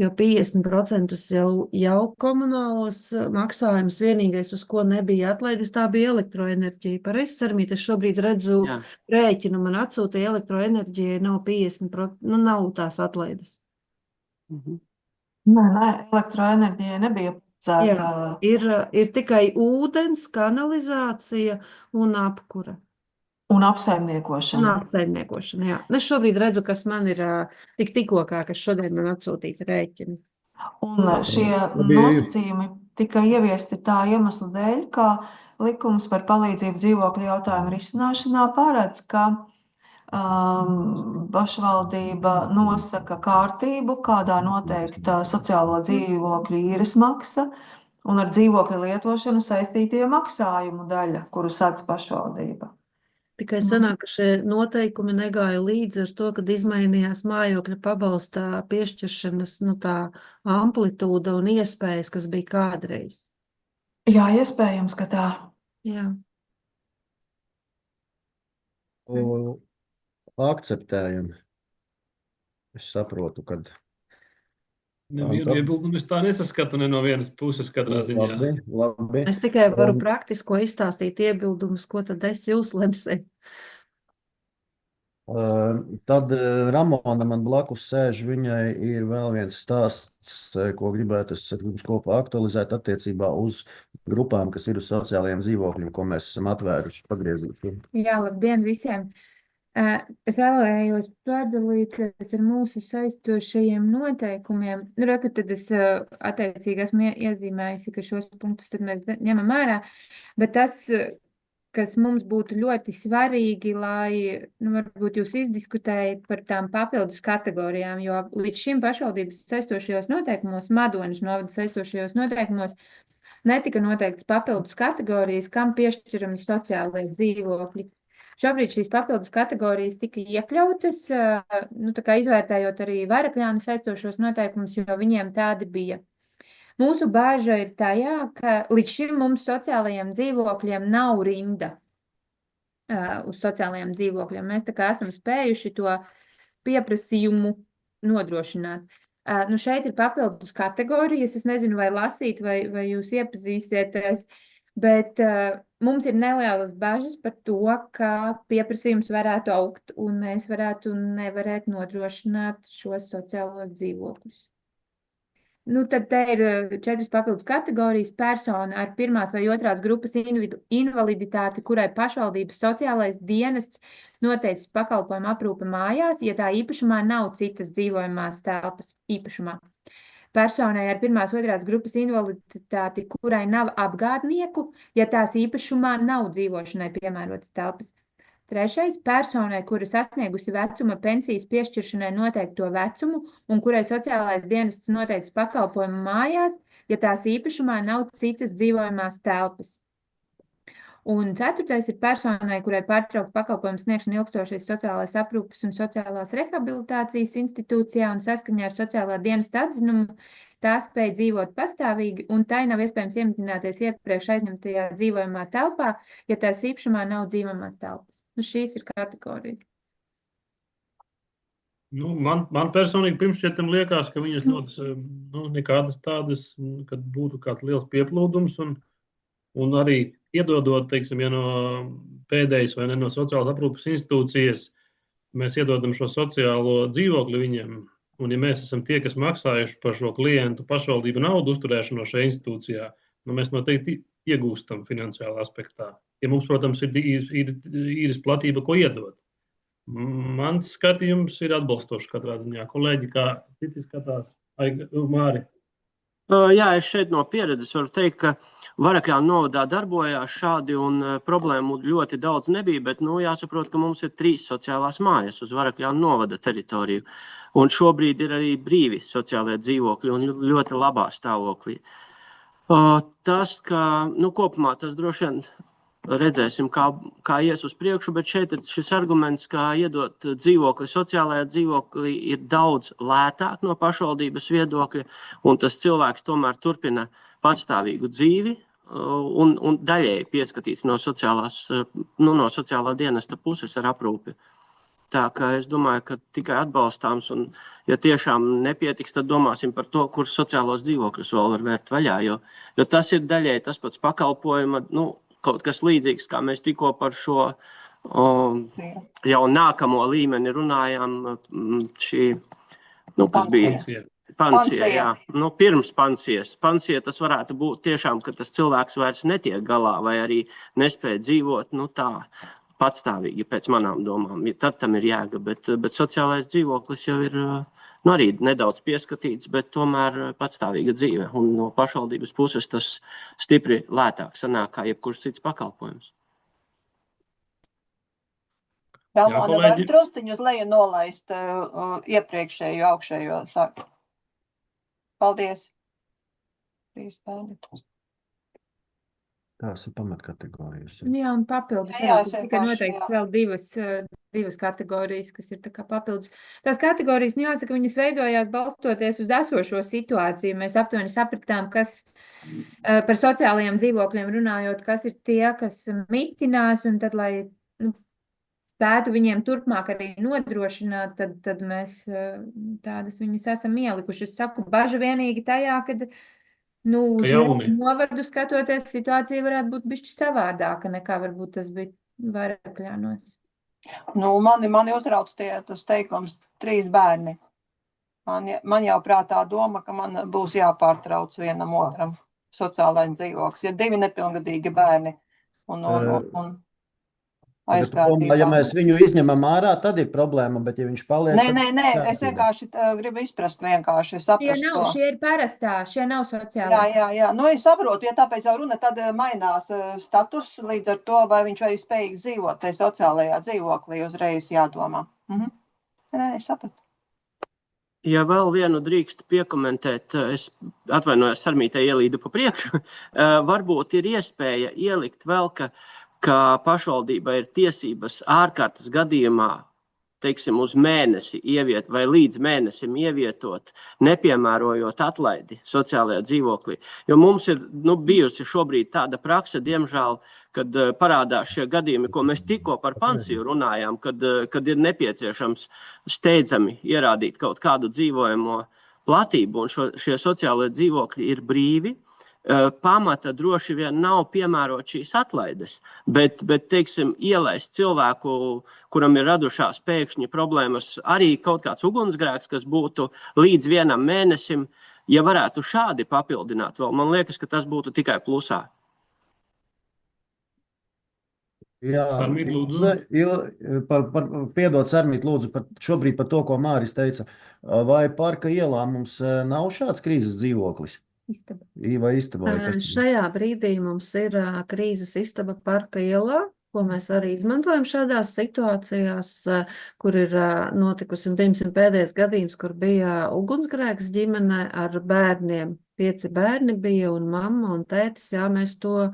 Jo 50% jau komunālos maksājums vienīgais, uz ko nebija atlaidis, tā bija elektroenerģija. Pareizi, Sarmīt, es šobrīd redzu rēķinu, man atsūtīja elektroenerģijai nav 50%, nav tās atlaides. Nē, elektroenerģijai nebija paredzēta. Ir tikai ūdens, kanalizācija un apkura. Un apsaimniekošana. Jā. Es šobrīd redzu, kas man ir tikko, kas šodien man atsūtīta rēķini. Un šie nosacījumi tika ieviesti tā iemesla dēļ, ka likums par palīdzību dzīvokļu jautājumu risināšanā paredz, ka pašvaldība nosaka kārtību, kādā noteikta sociālo dzīvokļu īres maksa un ar dzīvokļu lietošanu saistītie maksājumu daļa, kuru sadz pašvaldība. Tikai sanāk, ka šie noteikumi negāja līdzi ar to, kad izmainījās mājokļa pabalstā piešķiršanas tā amplitūda un iespējas, kas bija kādreiz. Jā, iespējams, ka tā. Jā. Akceptējam. Es saprotu, kad... Nevienu iebildumu es tā nesaskatu ne no vienas puses katrā ziņā. Labi. Es tikai varu praktisko izstāstīt iebildumus, ko tad jūs lemsiet. Tad Ramona man blakus sēž, viņai ir vēl viens stāsts, ko gribētu es ar jums kopā aktualizēt attiecībā uz grupām, kas ir uz sociālajiem dzīvokļiem, ko mēs esam atvēruši pagriezīti. Jā, labdien visiem! Es vēlējos padalīties ar mūsu saistošajiem noteikumiem. Reku, tad es attiecīgi esmu iezīmējusi, ka šos punktus tad mēs ņemam ārā, bet tas, kas mums būtu ļoti svarīgi, lai, varbūt jūs izdiskutējat par tām papildus kategorijām, jo līdz šim pašvaldības saistošajos noteikumos, Madoņas novada saistošajos noteikumos, netika noteiktas papildus kategorijas, kam piešķirami sociālai dzīvokļi. Šobrīd šīs papildus kategorijas tika iekļautas, tā kā izvērtējot arī Varakļānu saistošos noteikumus, jo viņiem tādi bija. Mūsu bāža ir tajā, ka līdz šim mums sociālajiem dzīvokļiem nav rinda uz sociālajiem dzīvokļiem. Mēs tā kā esam spējuši to pieprasījumu nodrošināt. Šeit ir papildus kategorijas, es nezinu, vai lasīt, vai jūs iepazīsieties, bet mums ir nelielas bažas par to, ka pieprasījums varētu augt un mēs nevarētu nodrošināt šos sociālos dzīvokļus. Tad te ir 4 papildus kategorijas: persona ar 1. vai 2. grupas invaliditāti, kurai pašvaldības sociālais dienests noteicis pakalpojumu aprūpe mājās, ja tā īpašumā nav citas dzīvojamās telpas īpašumā. Personai ar 1. 2. grupas invaliditāti, kurai nav apgādnieku, ja tās īpašumā nav dzīvošanai piemērotas telpas. 3. personai, kura sasniegusi vecuma pensijas piešķiršanai noteikto vecumu un kurai sociālais dienests noteicis pakalpojumu mājās, ja tās īpašumā nav citas dzīvojamās telpas. Un 4. ir personai, kurai pārtraukt pakalpojumu sniegšanu ilgstošais sociālais aprūpes un sociālās rehabilitācijas institūcijā un saskaņā ar sociālā dienesta atzinumu tā spēj dzīvot pastāvīgi un tai nav iespējams iemitināties iepriekš aizņemtajā dzīvojamā telpā, ja tās īpašumā nav dzīvojamās telpas. Šīs ir kategorijas. Nu, man personīgi pirmšķietam liekas, ka viņas nekādas tādas, kad būtu kāds liels pieplūdums un arī iedodot, teiksim, ja no pēdējas vai ne no sociālās aprūpes institūcijas, mēs iedodam šo sociālo dzīvokli viņiem, un ja mēs esam tie, kas maksājuši par šo klientu pašvaldību naudu uzturēšanu šajā institūcijā, mēs noteikti iegūstam finansiālā aspektā. Ja mums, protams, ir īres platība, ko iedot. Mans skatījums ir atbalstošs katrā ziņā. Kolēģi, kā citi skatās? Māri? Jā, es šeit no pieredzes varu teikt, ka Varakļānu novadā darbojās šādi un problēmu ļoti daudz nebija, bet jāsaprot, ka mums ir 3 sociālās mājas uz Varakļānu novada teritoriju. Un šobrīd ir arī brīvi sociālajie dzīvokļi un ļoti labā stāvoklī. Tas, ka kopumā tas droši vien redzēsim, kā ies uz priekšu, bet šeit ir šis arguments, kā iedot dzīvokli sociālajā dzīvoklī ir daudz lētāk no pašvaldības viedokļa, un tas cilvēks tomēr turpina patstāvīgu dzīvi un daļēji pieskatīts no sociālā dienesta puses ar aprūpi. Tā kā es domāju, ka tikai atbalstāms, un ja tiešām nepietiks, tad domāsim par to, kur sociālos dzīvokļus vēl var vērt vaļā, jo tas ir daļēji tas pats pakalpojuma, kaut kas līdzīgs, kā mēs tikko par šo jau nākamo līmeni runājām, kas bija pansija, jā. Pirms pansijas. Pansija tas varētu būt tiešām, ka tas cilvēks vairs netiek galā vai arī nespēja dzīvot, tā patstāvīgi pēc manām domām. Tad tam ir jēga, bet sociālais dzīvoklis jau ir arī nedaudz pieskatīts, bet tomēr patstāvīga dzīve. Un no pašvaldības puses tas stipri lētāk sanāk kā jebkurš cits pakalpojums. Ramona, var trusciņu uz leju nolaist iepriekšējo augšējo saku? Paldies. Tās ir pamatkategorijas. Jā, un papildus tikai noteikts vēl divas kategorijas, kas ir tā kā papildus. Tās kategorijas, jāsaka, viņas veidojās balstoties uz esošo situāciju. Mēs aptuveni sapratām, kas par sociālajiem dzīvokļiem runājot, kas ir tie, kas mitinās, un tad, lai spētu viņiem turpmāk arī nodrošināt, tad mēs tādas viņas esam ielikuši. Es saku, baža vienīgi tajā, kad uz novadu skatoties, situācija varētu būt bišķi savādāka, nekā varbūt tas bija Varakļānos. Mani uztrauc tas teikums 3 bērni. Man jau prātā doma, ka man būs jāpārtrauc vienam otram sociālais dzīvoklis. Ja 2 nepilngadīgi bērni un aizkārtībā. Ja mēs viņu izņemam ārā, tad ir problēma, bet ja viņš paliek... Nē, es vienkārši gribu izprast vienkārši, saprast to. Šie ir parastā, šie nav sociāli. Jā, es saprotu, ja tāpēc jau runa, tad mainās status, līdz ar to, vai viņš arī spējīgi dzīvot tajā sociālajā dzīvoklī, uzreiz jādomā. Nē, es sapratu. Ja vēl vienu drīkst piekomentēt, es atvainojos, Sarmītei ielīdu pa priekšu, varbūt ir iespēja ielikt vēl, ka pašvaldībai ir tiesības ārkārtas gadījumā, teiksim, uz mēnesi vai līdz mēnesim ievietot, nepiemērojot atlaidi sociālajā dzīvoklī. Jo mums ir bijusi šobrīd tāda prakse, diemžēl, kad parādās šie gadījumi, ko mēs tikko par pansiju runājām, kad ir nepieciešams steidzami ierādīt kaut kādu dzīvojamo platību, un šie sociālajie dzīvokļi ir brīvi. Pamata droši vien nav piemērot šīs atlaides, bet teiksim, ielaist cilvēku, kuram ir radušās pēkšņi problēmas, arī kaut kāds ugunsgrēks, kas būtu līdz 1 mēnesim, ja varētu šādi papildināt vēl, man liekas, ka tas būtu tikai plusā. Jā, piedod, Sarmīt, lūdzu, šobrīd par to, ko Māris teica. Vai Parka ielā mums nav šāds krīzes dzīvoklis? Istaba. Šajā brīdī mums ir krīzes istaba Parka ielā, ko mēs arī izmantojam šādās situācijās, kur ir notikusi, piemēram, pēdējais gadījums, kur bija ugunsgrēks ģimene ar bērniem. 5 bērni bija un mamma un tētis, mēs to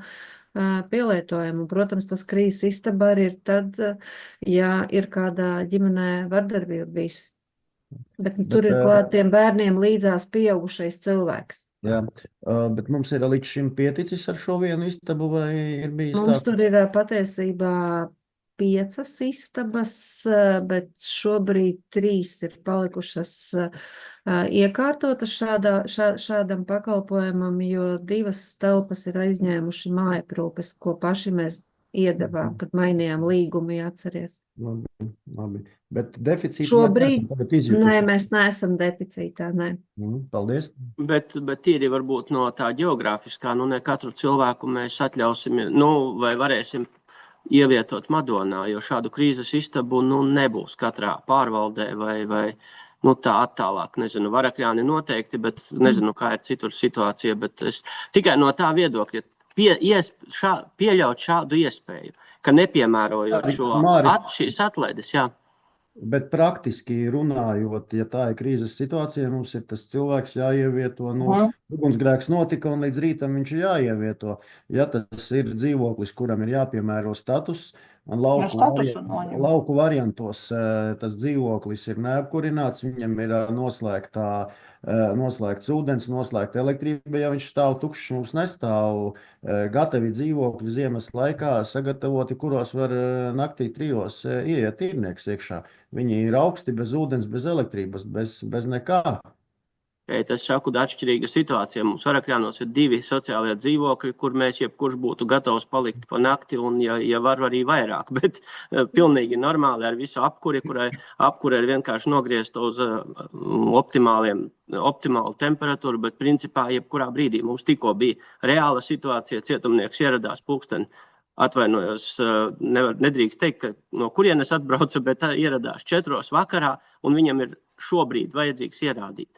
pielietojam. Un, protams, tas krīzes istaba arī ir tad, ja ir kādā ģimenē vardarbība bijis. Bet tur ir klāt tiem bērniem līdzās pieaugušais cilvēks. Jā, bet mums ir līdz šim pieticis ar šo vienu istabu, vai ir bijis Mums tur ir patiesībā 5 istabas, bet šobrīd 3 ir palikušas iekārtotas šādam pakalpojumam, jo 2 telpas ir aizņēmuši mājaprūpes, ko paši mēs iedavām, kad mainījām līgumu, atceries. Labi. Bet deficīts Šobrīd, izjutuši. nē, mēs neesam deficītā, nē. Paldies. Bet tīri varbūt no tā geogrāfiskā, ne katru cilvēku mēs atļausim, vai varēsim ievietot Madonā, jo šādu krīzes istabu, nebūs katrā pārvaldē vai tā attālāk. Nezinu, Varakļāni noteikti, bet nezinu, kā ir citur situācija, bet es tikai no tā viedokļa pieļaut šādu iespēju, ka nepiemērojot šīs atlaides, jā. Bet praktiski runājot, ja tā ir krīzes situācija, mums ir tas cilvēks jāievieto, ugunsgrēks notika un līdz rītam viņš ir jāievieto. Ja tas ir dzīvoklis, kuram ir jāpiemēro status, un lauku variantos tas dzīvoklis ir neapkurināts, viņam ir noslēgts ūdens, noslēgta elektrība, ja viņš stāv tukšs, mums nestāv gatavi dzīvokļi ziemas laikā sagatavoti, kuros var naktī 3 ieiet tīrnieks iekšā. Viņi ir augsti, bez ūdens, bez elektrības, bez nekā. Es saku, atšķirīga situācija. Mums Varakļānos ir 2 sociālie dzīvokļi, kur mēs jebkurš būtu gatavs palikt pa nakti un, ja var, arī vairāk. Bet pilnīgi normāli ar visu apkuri, kurai apkure ir vienkārši nogriezta uz optimālu temperatūru, bet principā jebkurā brīdī mums tikko bija reāla situācija, cietumnieks ieradās pulksteni. Atvainojos, nedrīkst teikt, ka no kurienes atbrauca, bet ieradās 4 vakarā un viņam ir šobrīd vajadzīgs ierādīt.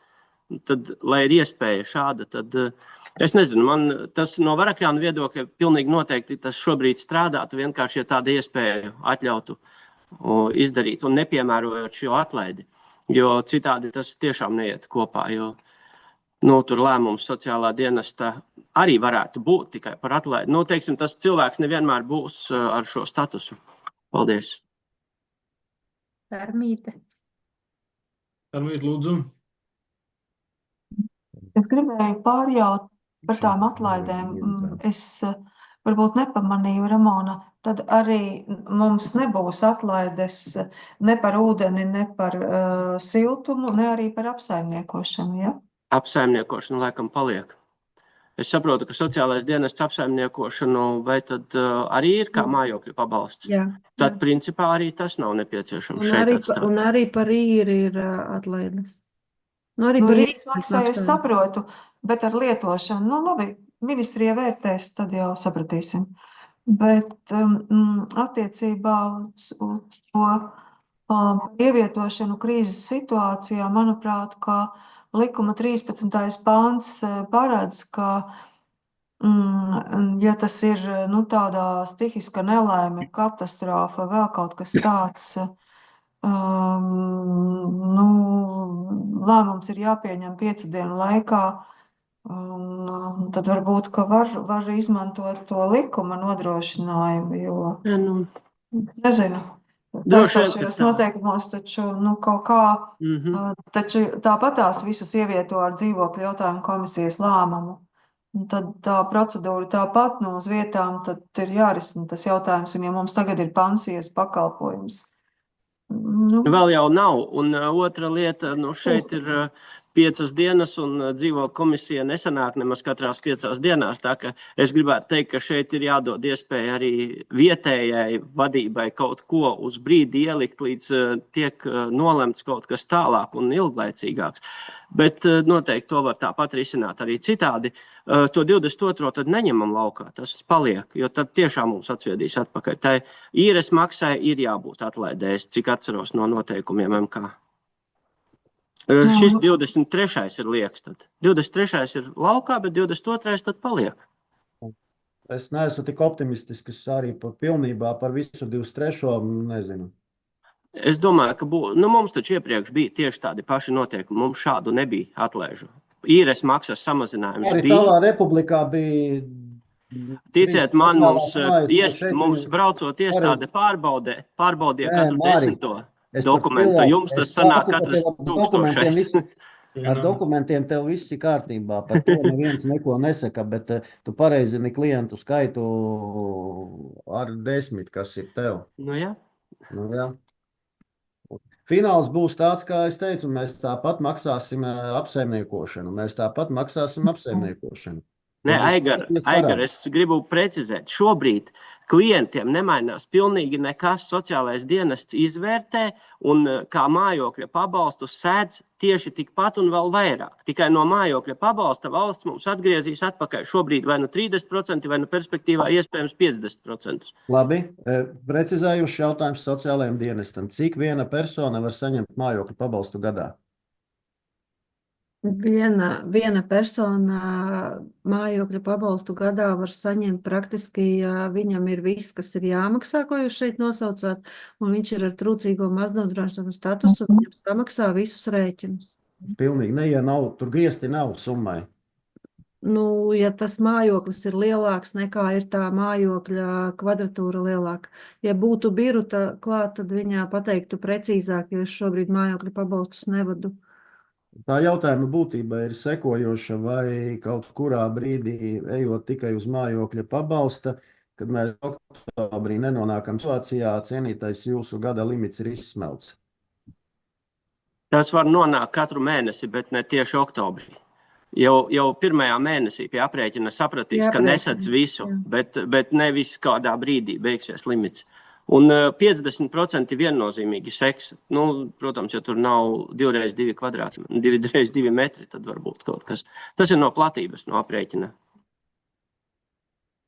Tad, lai ir iespēja šāda, tad es nezinu, man tas no Varakļānu viedokļa pilnīgi noteikti tas šobrīd strādātu, vienkārši ja tāda iespēja atļautu izdarīt un nepiemērojot šo atlaidi, jo citādi tas tiešām neiet kopā, jo tur lēmums sociālā dienesta arī varētu būt tikai par atlaidi. Teiksim, tas cilvēks nevienmēr būs ar šo statusu. Paldies. Sarmīte. Sarmīte, lūdzu. Es gribēju pārjaut par tām atlaidēm. Es varbūt nepamanīju, Ramona, tad arī mums nebūs atlaides ne par ūdeni, ne par siltumu, ne arī par apsaimniekošanu, ja? Apsaimniekošana laikam paliek. Es saprotu, ka sociālais dienests apsaimniekošanu vai tad arī ir kā mājokļu pabalsts. Jā. Tad principā arī tas nav nepieciešams šeit atstāt. Un arī par īri ir atlaides. Īres maksāju es saprotu, bet ar lietošanu, labi, ministrija vērtēs, tad jau sapratīsim. Bet attiecībā uz to ievietošanu krīzes situācijā, manuprāt, ka likuma 13. pants paredz, ka, ja tas ir tādā stihiska nelaime, katastrofa, vēl kaut kas tāds, lēmums ir jāpieņem 5 dienu laikā, tad varbūt, ka var izmantot to likuma nodrošinājumu, jo, nezinu, šajos noteikumos taču, kaut kā, taču tāpatās visus ievieto ar dzīvokļu jautājumu komisijas lēmumu. Tad tā procedūra tāpat uz vietām, tad ir jārisina tas jautājums, un ja mums tagad ir pansijas pakalpojums. Vēl jau nav, un otra lieta, šeit ir 5 dienas, un dzīvo komisija nesanāk nemaz katrās 5 dienās, tā ka es gribētu teikt, ka šeit ir jādod iespēja arī vietējai vadībai kaut ko uz brīdi ielikt, līdz tiek nolemts kaut kas tālāk un ilglaicīgāks. Bet noteikti to var tāpat risināt arī citādi. To 22. tad neņemam laukā, tas paliek, jo tad tiešām mums atsviedīs atpakaļ. Tā īres maksai ir jābūt atlaidēs, cik atceros no noteikumiem MK. Šis 23. ir liekas tad. 23. ir laukā, bet 22. tad paliek. Es neesmu tik optimistisks arī pilnībā par visu 23. nezinu. Es domāju, ka mums taču iepriekš bija tieši tādi paši noteikumi. Mums šādu nebija atlaižu. Īres maksas samazinājums arī bija. Arī tavā republikā bija... Ticiet man, mums braucot iestāde pārbaudīja katru 10. dokumentu. Jums tas sanāk katrs 1000. Ar dokumentiem tev viss ir kārtībā. Par to neviens neko nesaka, bet tu pareizini klientu skaitu ar 10, kas ir tev. Nu, jā. Nu, jā. Fināls būs tāds, kā es teicu, mēs tāpat maksāsim apsaimniekošanu. Nē, Aigar, es gribu precizēt. Šobrīd klientiem nemainās pilnīgi nekas. Sociālais dienests izvērtē un kā mājokļa pabalstu sēdz tieši tikpat un vēl vairāk. Tikai no mājokļa pabalsta valsts mums atgriezīs atpakaļ šobrīd vai nu 30%, vai nu perspektīvā iespējams 50%. Labi, precizējuši jautājums sociālajiem dienestam. Cik viena persona var saņemt mājokļa pabalstu gadā? Viena persona mājokļa pabalstu gadā var saņemt praktiski, ja viņam ir viss, kas ir jāmaksā, ko jūs šeit nosaucāt, un viņš ir ar trūcīgo maznodrošināšanas statusu, un viņam samaksā visus rēķinus. Pilnīgi ne, ja nav, tur griesti nav summai. Nu, ja tas mājoklis ir lielāks nekā ir tā mājokļa kvadratūra lielāka. Ja būtu biruta klāt, tad viņā pateiktu precīzāk, jo es šobrīd mājokļa pabalstus nevadu. Tā jautājuma būtība ir sekojoša, vai kaut kurā brīdī, ejot tikai uz mājokļa pabalsta, kad mēs oktobrī nenonākam situācijā, cienītais jūsu gada limits ir izsmelts. Tas var nonākt katru mēnesi, bet ne tieši oktobrī. Jau pirmajā mēnesī pie aprēķina sapratīs, ka nesadz visu, bet nevis kādā brīdī beigsies limits. Un 50% viennozīmīgi seks. Nu, protams, ja tur nav 2x2 kvadrāti, 2x2 metri, tad varbūt kaut kas. Tas ir no platības, no aprēķina.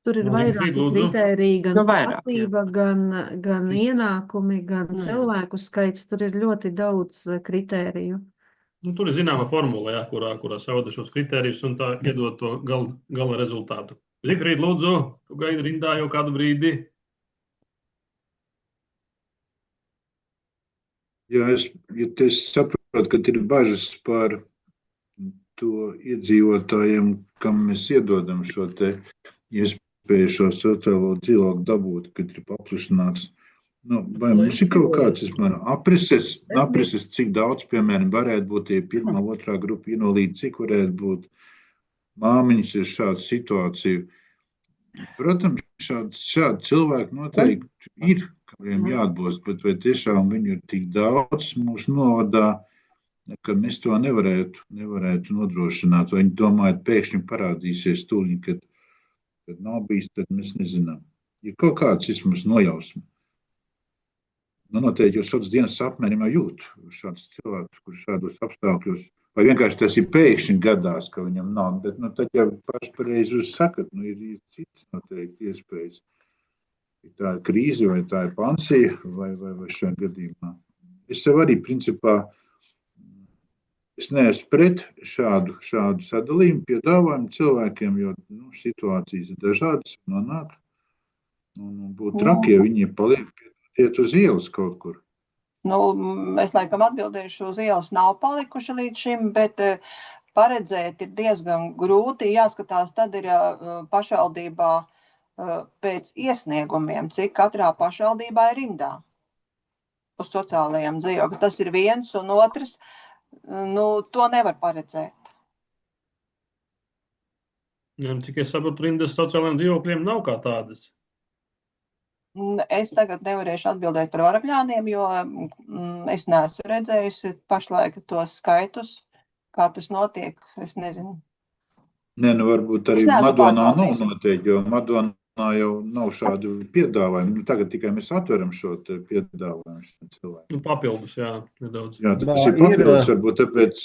Tur ir vairāk kritēriji, gan platība, gan ienākumi, gan cilvēku skaits. Tur ir ļoti daudz kritēriju. Nu, tur ir zināma formula, jā, kurā savada šos kritērijus un tā iedod to gala rezultātu. Zifrīd, lūdzu, tu gaidi rindā jau kādu brīdi. Jā, es saprotu, ka ir bažas par to iedzīvotājiem, kam mēs iedodam šo te iespēju šo sociālo dialogu dabūt, kad ir paplašināts. Nu, vai mums ir kaut kāds, aprises, cik daudz, piemēram, varētu būt tie 1., 2. grupa invalīdi, cik varētu būt māmiņas ir šāda situācija. Protams, šādi cilvēki noteikti ir, kuriem jāatbalst, bet vai tiešām viņu ir tik daudz mūsu novadā, ka mēs to nevarētu nodrošināt, vai viņi domājot, pēkšņi parādīsies tūliņ, kad nav bijis, tad mēs nezinām. Ir kaut kāds vismaz nojausma. Nu, noteikti jau sociālās dienas apmēram jūt šādus cilvēkus, kurš šādos apstākļos, vai vienkārši tas ir pēkšņi gadās, ka viņam nav, bet tad jau paši pareizi jūs sakat, ir cits noteikti iespējas. Tā ir krīze, vai tā ir pansija, vai šajā gadījumā. Es sev arī, principā, es neesmu pret šādu sadalījumu piedāvājumu cilvēkiem, jo situācijas ir dažādas, nonāk. Un būtu traki, ja viņi iet uz ielas kaut kur. Nu, es laikam atbildēšu, uz ielas nav palikuši līdz šim, bet paredzēt ir diezgan grūti. Jāskatās, tad ir pašvaldībā pēc iesniegumiem, cik katrā pašvaldībā ir rindā uz sociālajiem dzīvokļiem. Tas ir viens, un otrs, to nevar paredzēt. Ja, cik es saprotu, rindas sociālajiem dzīvokļiem nav kā tādas. Es tagad nevarēšu atbildēt par Varakļāniem, jo es neesmu redzējusi pašlaik tos skaitus, kā tas notiek, es nezinu. Nē, varbūt arī Madonā nav noteikti, jo Madonā jau nav šādu piedāvājumu. Tagad tikai mēs atveram šo piedāvājumu cilvēku. Papildus, jā, nedaudz. Jā, tas ir papildus, varbūt tāpēc.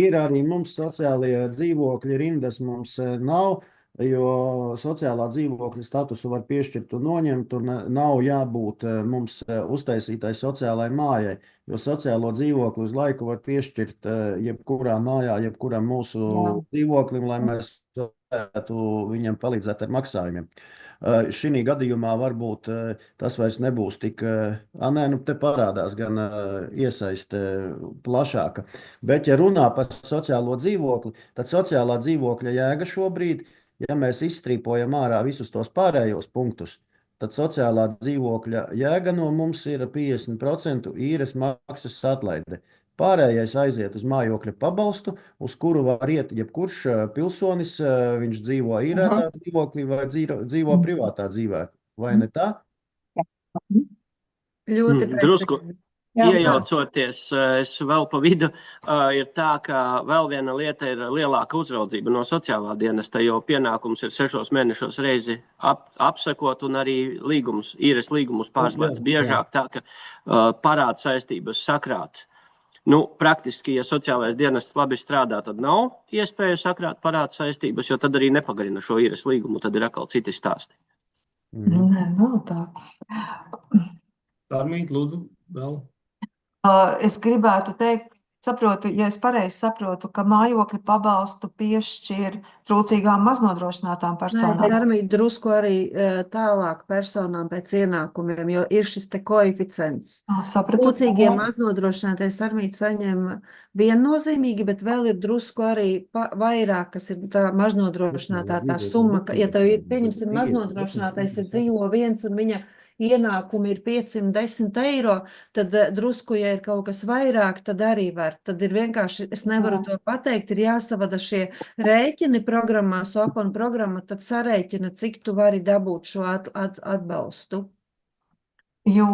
Ir arī mums sociālie dzīvokļi, rindas mums nav, jo sociālā dzīvokļa statusu var piešķirt un noņemt, un nav jābūt mums uztaisītai sociālai mājai, jo sociālo dzīvokli uz laiku var piešķirt jebkurā mājā, jebkuram mūsu dzīvoklim, lai mēs varētu viņam palīdzēt ar maksājumiem. Šī gadījumā varbūt tas vairs nebūs tik, te parādās gan iesaiste plašāka. Bet, ja runā par sociālo dzīvokli, tad sociālā dzīvokļa jēga šobrīd, ja mēs izstrīpojam ārā visus tos pārējos punktus, tad sociālā dzīvokļa jēga no mums ir 50% īres maksas atlaide. Pārējais aiziet uz mājokļa pabalstu, uz kuru var iet jebkurš pilsonis, viņš dzīvo īrētā dzīvoklī vai dzīvo privātā dzīvē. Vai ne tā? Ļoti Drusku precīzi. iejaucoties, es vēl pa vidu, ir tā, ka vēl viena lieta ir lielāka uzraudzība no sociālā dienesta, jo pienākums ir 6 mēnešos reizi apsekot un arī īres līgumus pārslēdz biežāk, tā ka parāda saistības sakrāt. Nu, praktiski, ja sociālais dienests labi strādā, tad nav iespēja sakrāt parāda saistības, jo tad arī nepagarina šo īres līgumu, tad ir atkal citi stāsti. Nē, nav tā. Armīt, lūdzu, vēl. Es gribētu teikt, ja es pareizi saprotu, ka mājokļa pabalstu piešķir trūcīgām maznodrošinātām personām. Nē, Armīt, drusku arī tālāk personām pēc ienākumiem, jo ir šis te koeficients. Trūcīgie maznodrošinātais Armīt saņem viennozīmīgi, bet vēl ir drusku arī vairāk, kas ir tā maznodrošinātā tā summa. Ja tev ir, pieņemsim, maznodrošinātais ir dzīvo viens un viņa ienākumi ir 510 eiro, tad drusku, ja ir kaut kas vairāk, tad arī var. Tad ir vienkārši, es nevaru to pateikt, ir jāsavada šie rēķini programmā, SOPON programma, tad sarēķina, cik tu vari dabūt šo atbalstu. Jo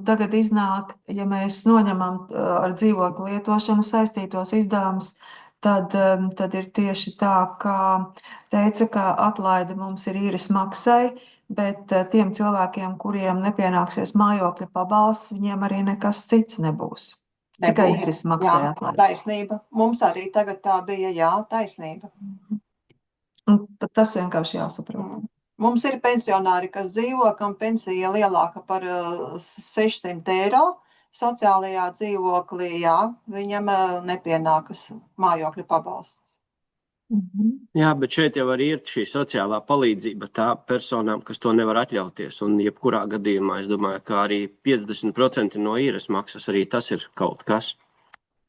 tagad iznāk, ja mēs noņemam ar dzīvokli lietošanu saistītos izdevumus, tad ir tieši tā, kā teica, ka atlaide mums ir īres maksai, bet tiem cilvēkiem, kuriem nepienāksies mājokļa pabalsts, viņiem arī nekas cits nebūs. Tikai īres maksai atlaide. Taisnība. Mums arī tagad tā bija, taisnība. Un tas vienkārši jāsaprot. Mums ir pensionāri, kas dzīvo, kam pensija lielāka par 600 eiro. Sociālajā dzīvoklī, viņam nepienākas mājokļa pabalsts. Jā, bet šeit jau arī ir šī sociālā palīdzība tā personām, kas to nevar atļauties. Un jebkurā gadījumā, es domāju, ka arī 50% no īres maksas arī tas ir kaut kas.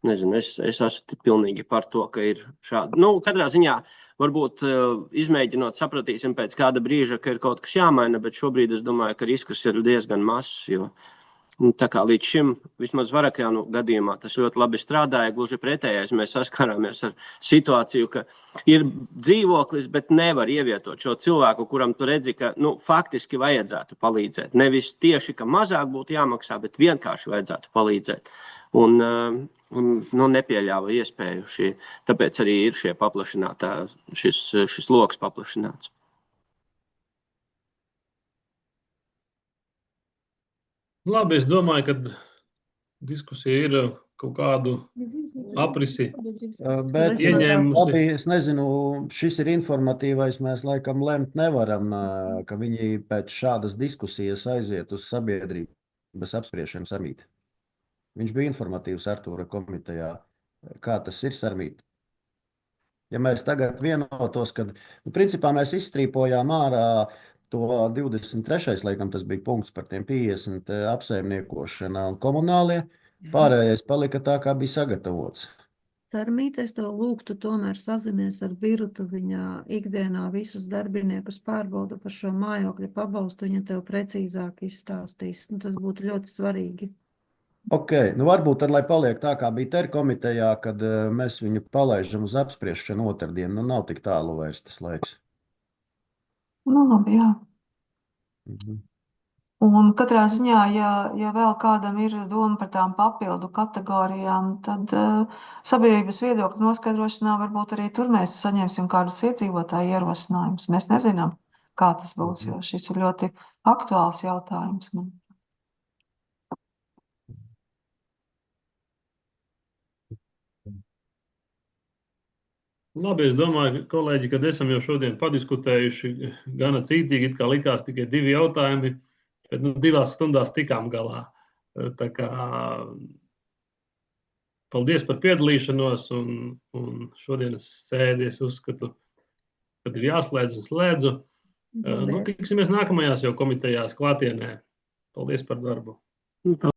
Nezinu, es esmu pilnīgi par to, ka ir šādi. Nu, katrā ziņā varbūt izmēģinot sapratīsim pēc kāda brīža, ka ir kaut kas jāmaina, bet šobrīd es domāju, ka risks ir diezgan mazs, jo tā kā līdz šim, vismaz Varakļānu gadījumā, tas ļoti labi strādāja, gluži pretējais. Mēs saskarāmies ar situāciju, ka ir dzīvoklis, bet nevar ievietot šo cilvēku, kuram tu redzi, ka faktiski vajadzētu palīdzēt. Nevis tieši, ka mazāk būtu jāmaksā, bet vienkārši vajadzētu palīdzēt. Un nepieļāva iespēju tāpēc arī ir šie šis loks paplašināts. Labi, es domāju, ka diskusija ir kaut kādu aprisi ieņēmusi. Labi, es nezinu, šis ir informatīvais, mēs laikam lemt nevaram, ka viņi pēc šādas diskusijas aiziet uz sabiedrības apspriešanu Sarmīt. Viņš bija informatīvs Artūra komitejā. Kā tas ir, Sarmīt? Ja mēs tagad vienotos, kad, principā mēs izstrīpojām ārā to 23. laikam tas bija punkts par tiem 50 apsaimniekošanā un komunālie. Pārējais palika tā, kā bija sagatavots. Sarmīt, es tev lūgtu tomēr sazinies ar Birutu, viņa ikdienā visus darbiniekus pārbauda par šo mājokļa pabalstu, viņa tev precīzāk izstāstīs. Tas būtu ļoti svarīgi. Ok, varbūt tad, lai paliek tā, kā bija TER komitejā, kad mēs viņu palaižam uz apspriešanu otrdien, nav tik tālu vairs tas laiks. Labi, jā. Un katrā ziņā, ja vēl kādam ir doma par tām papildu kategorijām, tad sabiedrības viedokļu noskaidrošanā varbūt arī tur mēs saņemsim kādus iedzīvotāju ierosinājumus. Mēs nezinām, kā tas būs, jo šis ir ļoti aktuāls jautājums man. Labi, es domāju, kolēģi, kad esam jau šodien padiskutējuši gana cītīgi, it kā likās tikai 2 jautājumi, bet 2 stundās tikām galā. Tā kā paldies par piedalīšanos un šodienas sēdi es uzskatu, kad ir jāslēdz un slēdzu. Tiksimies nākamajās jau komitejās klātienē. Paldies par darbu.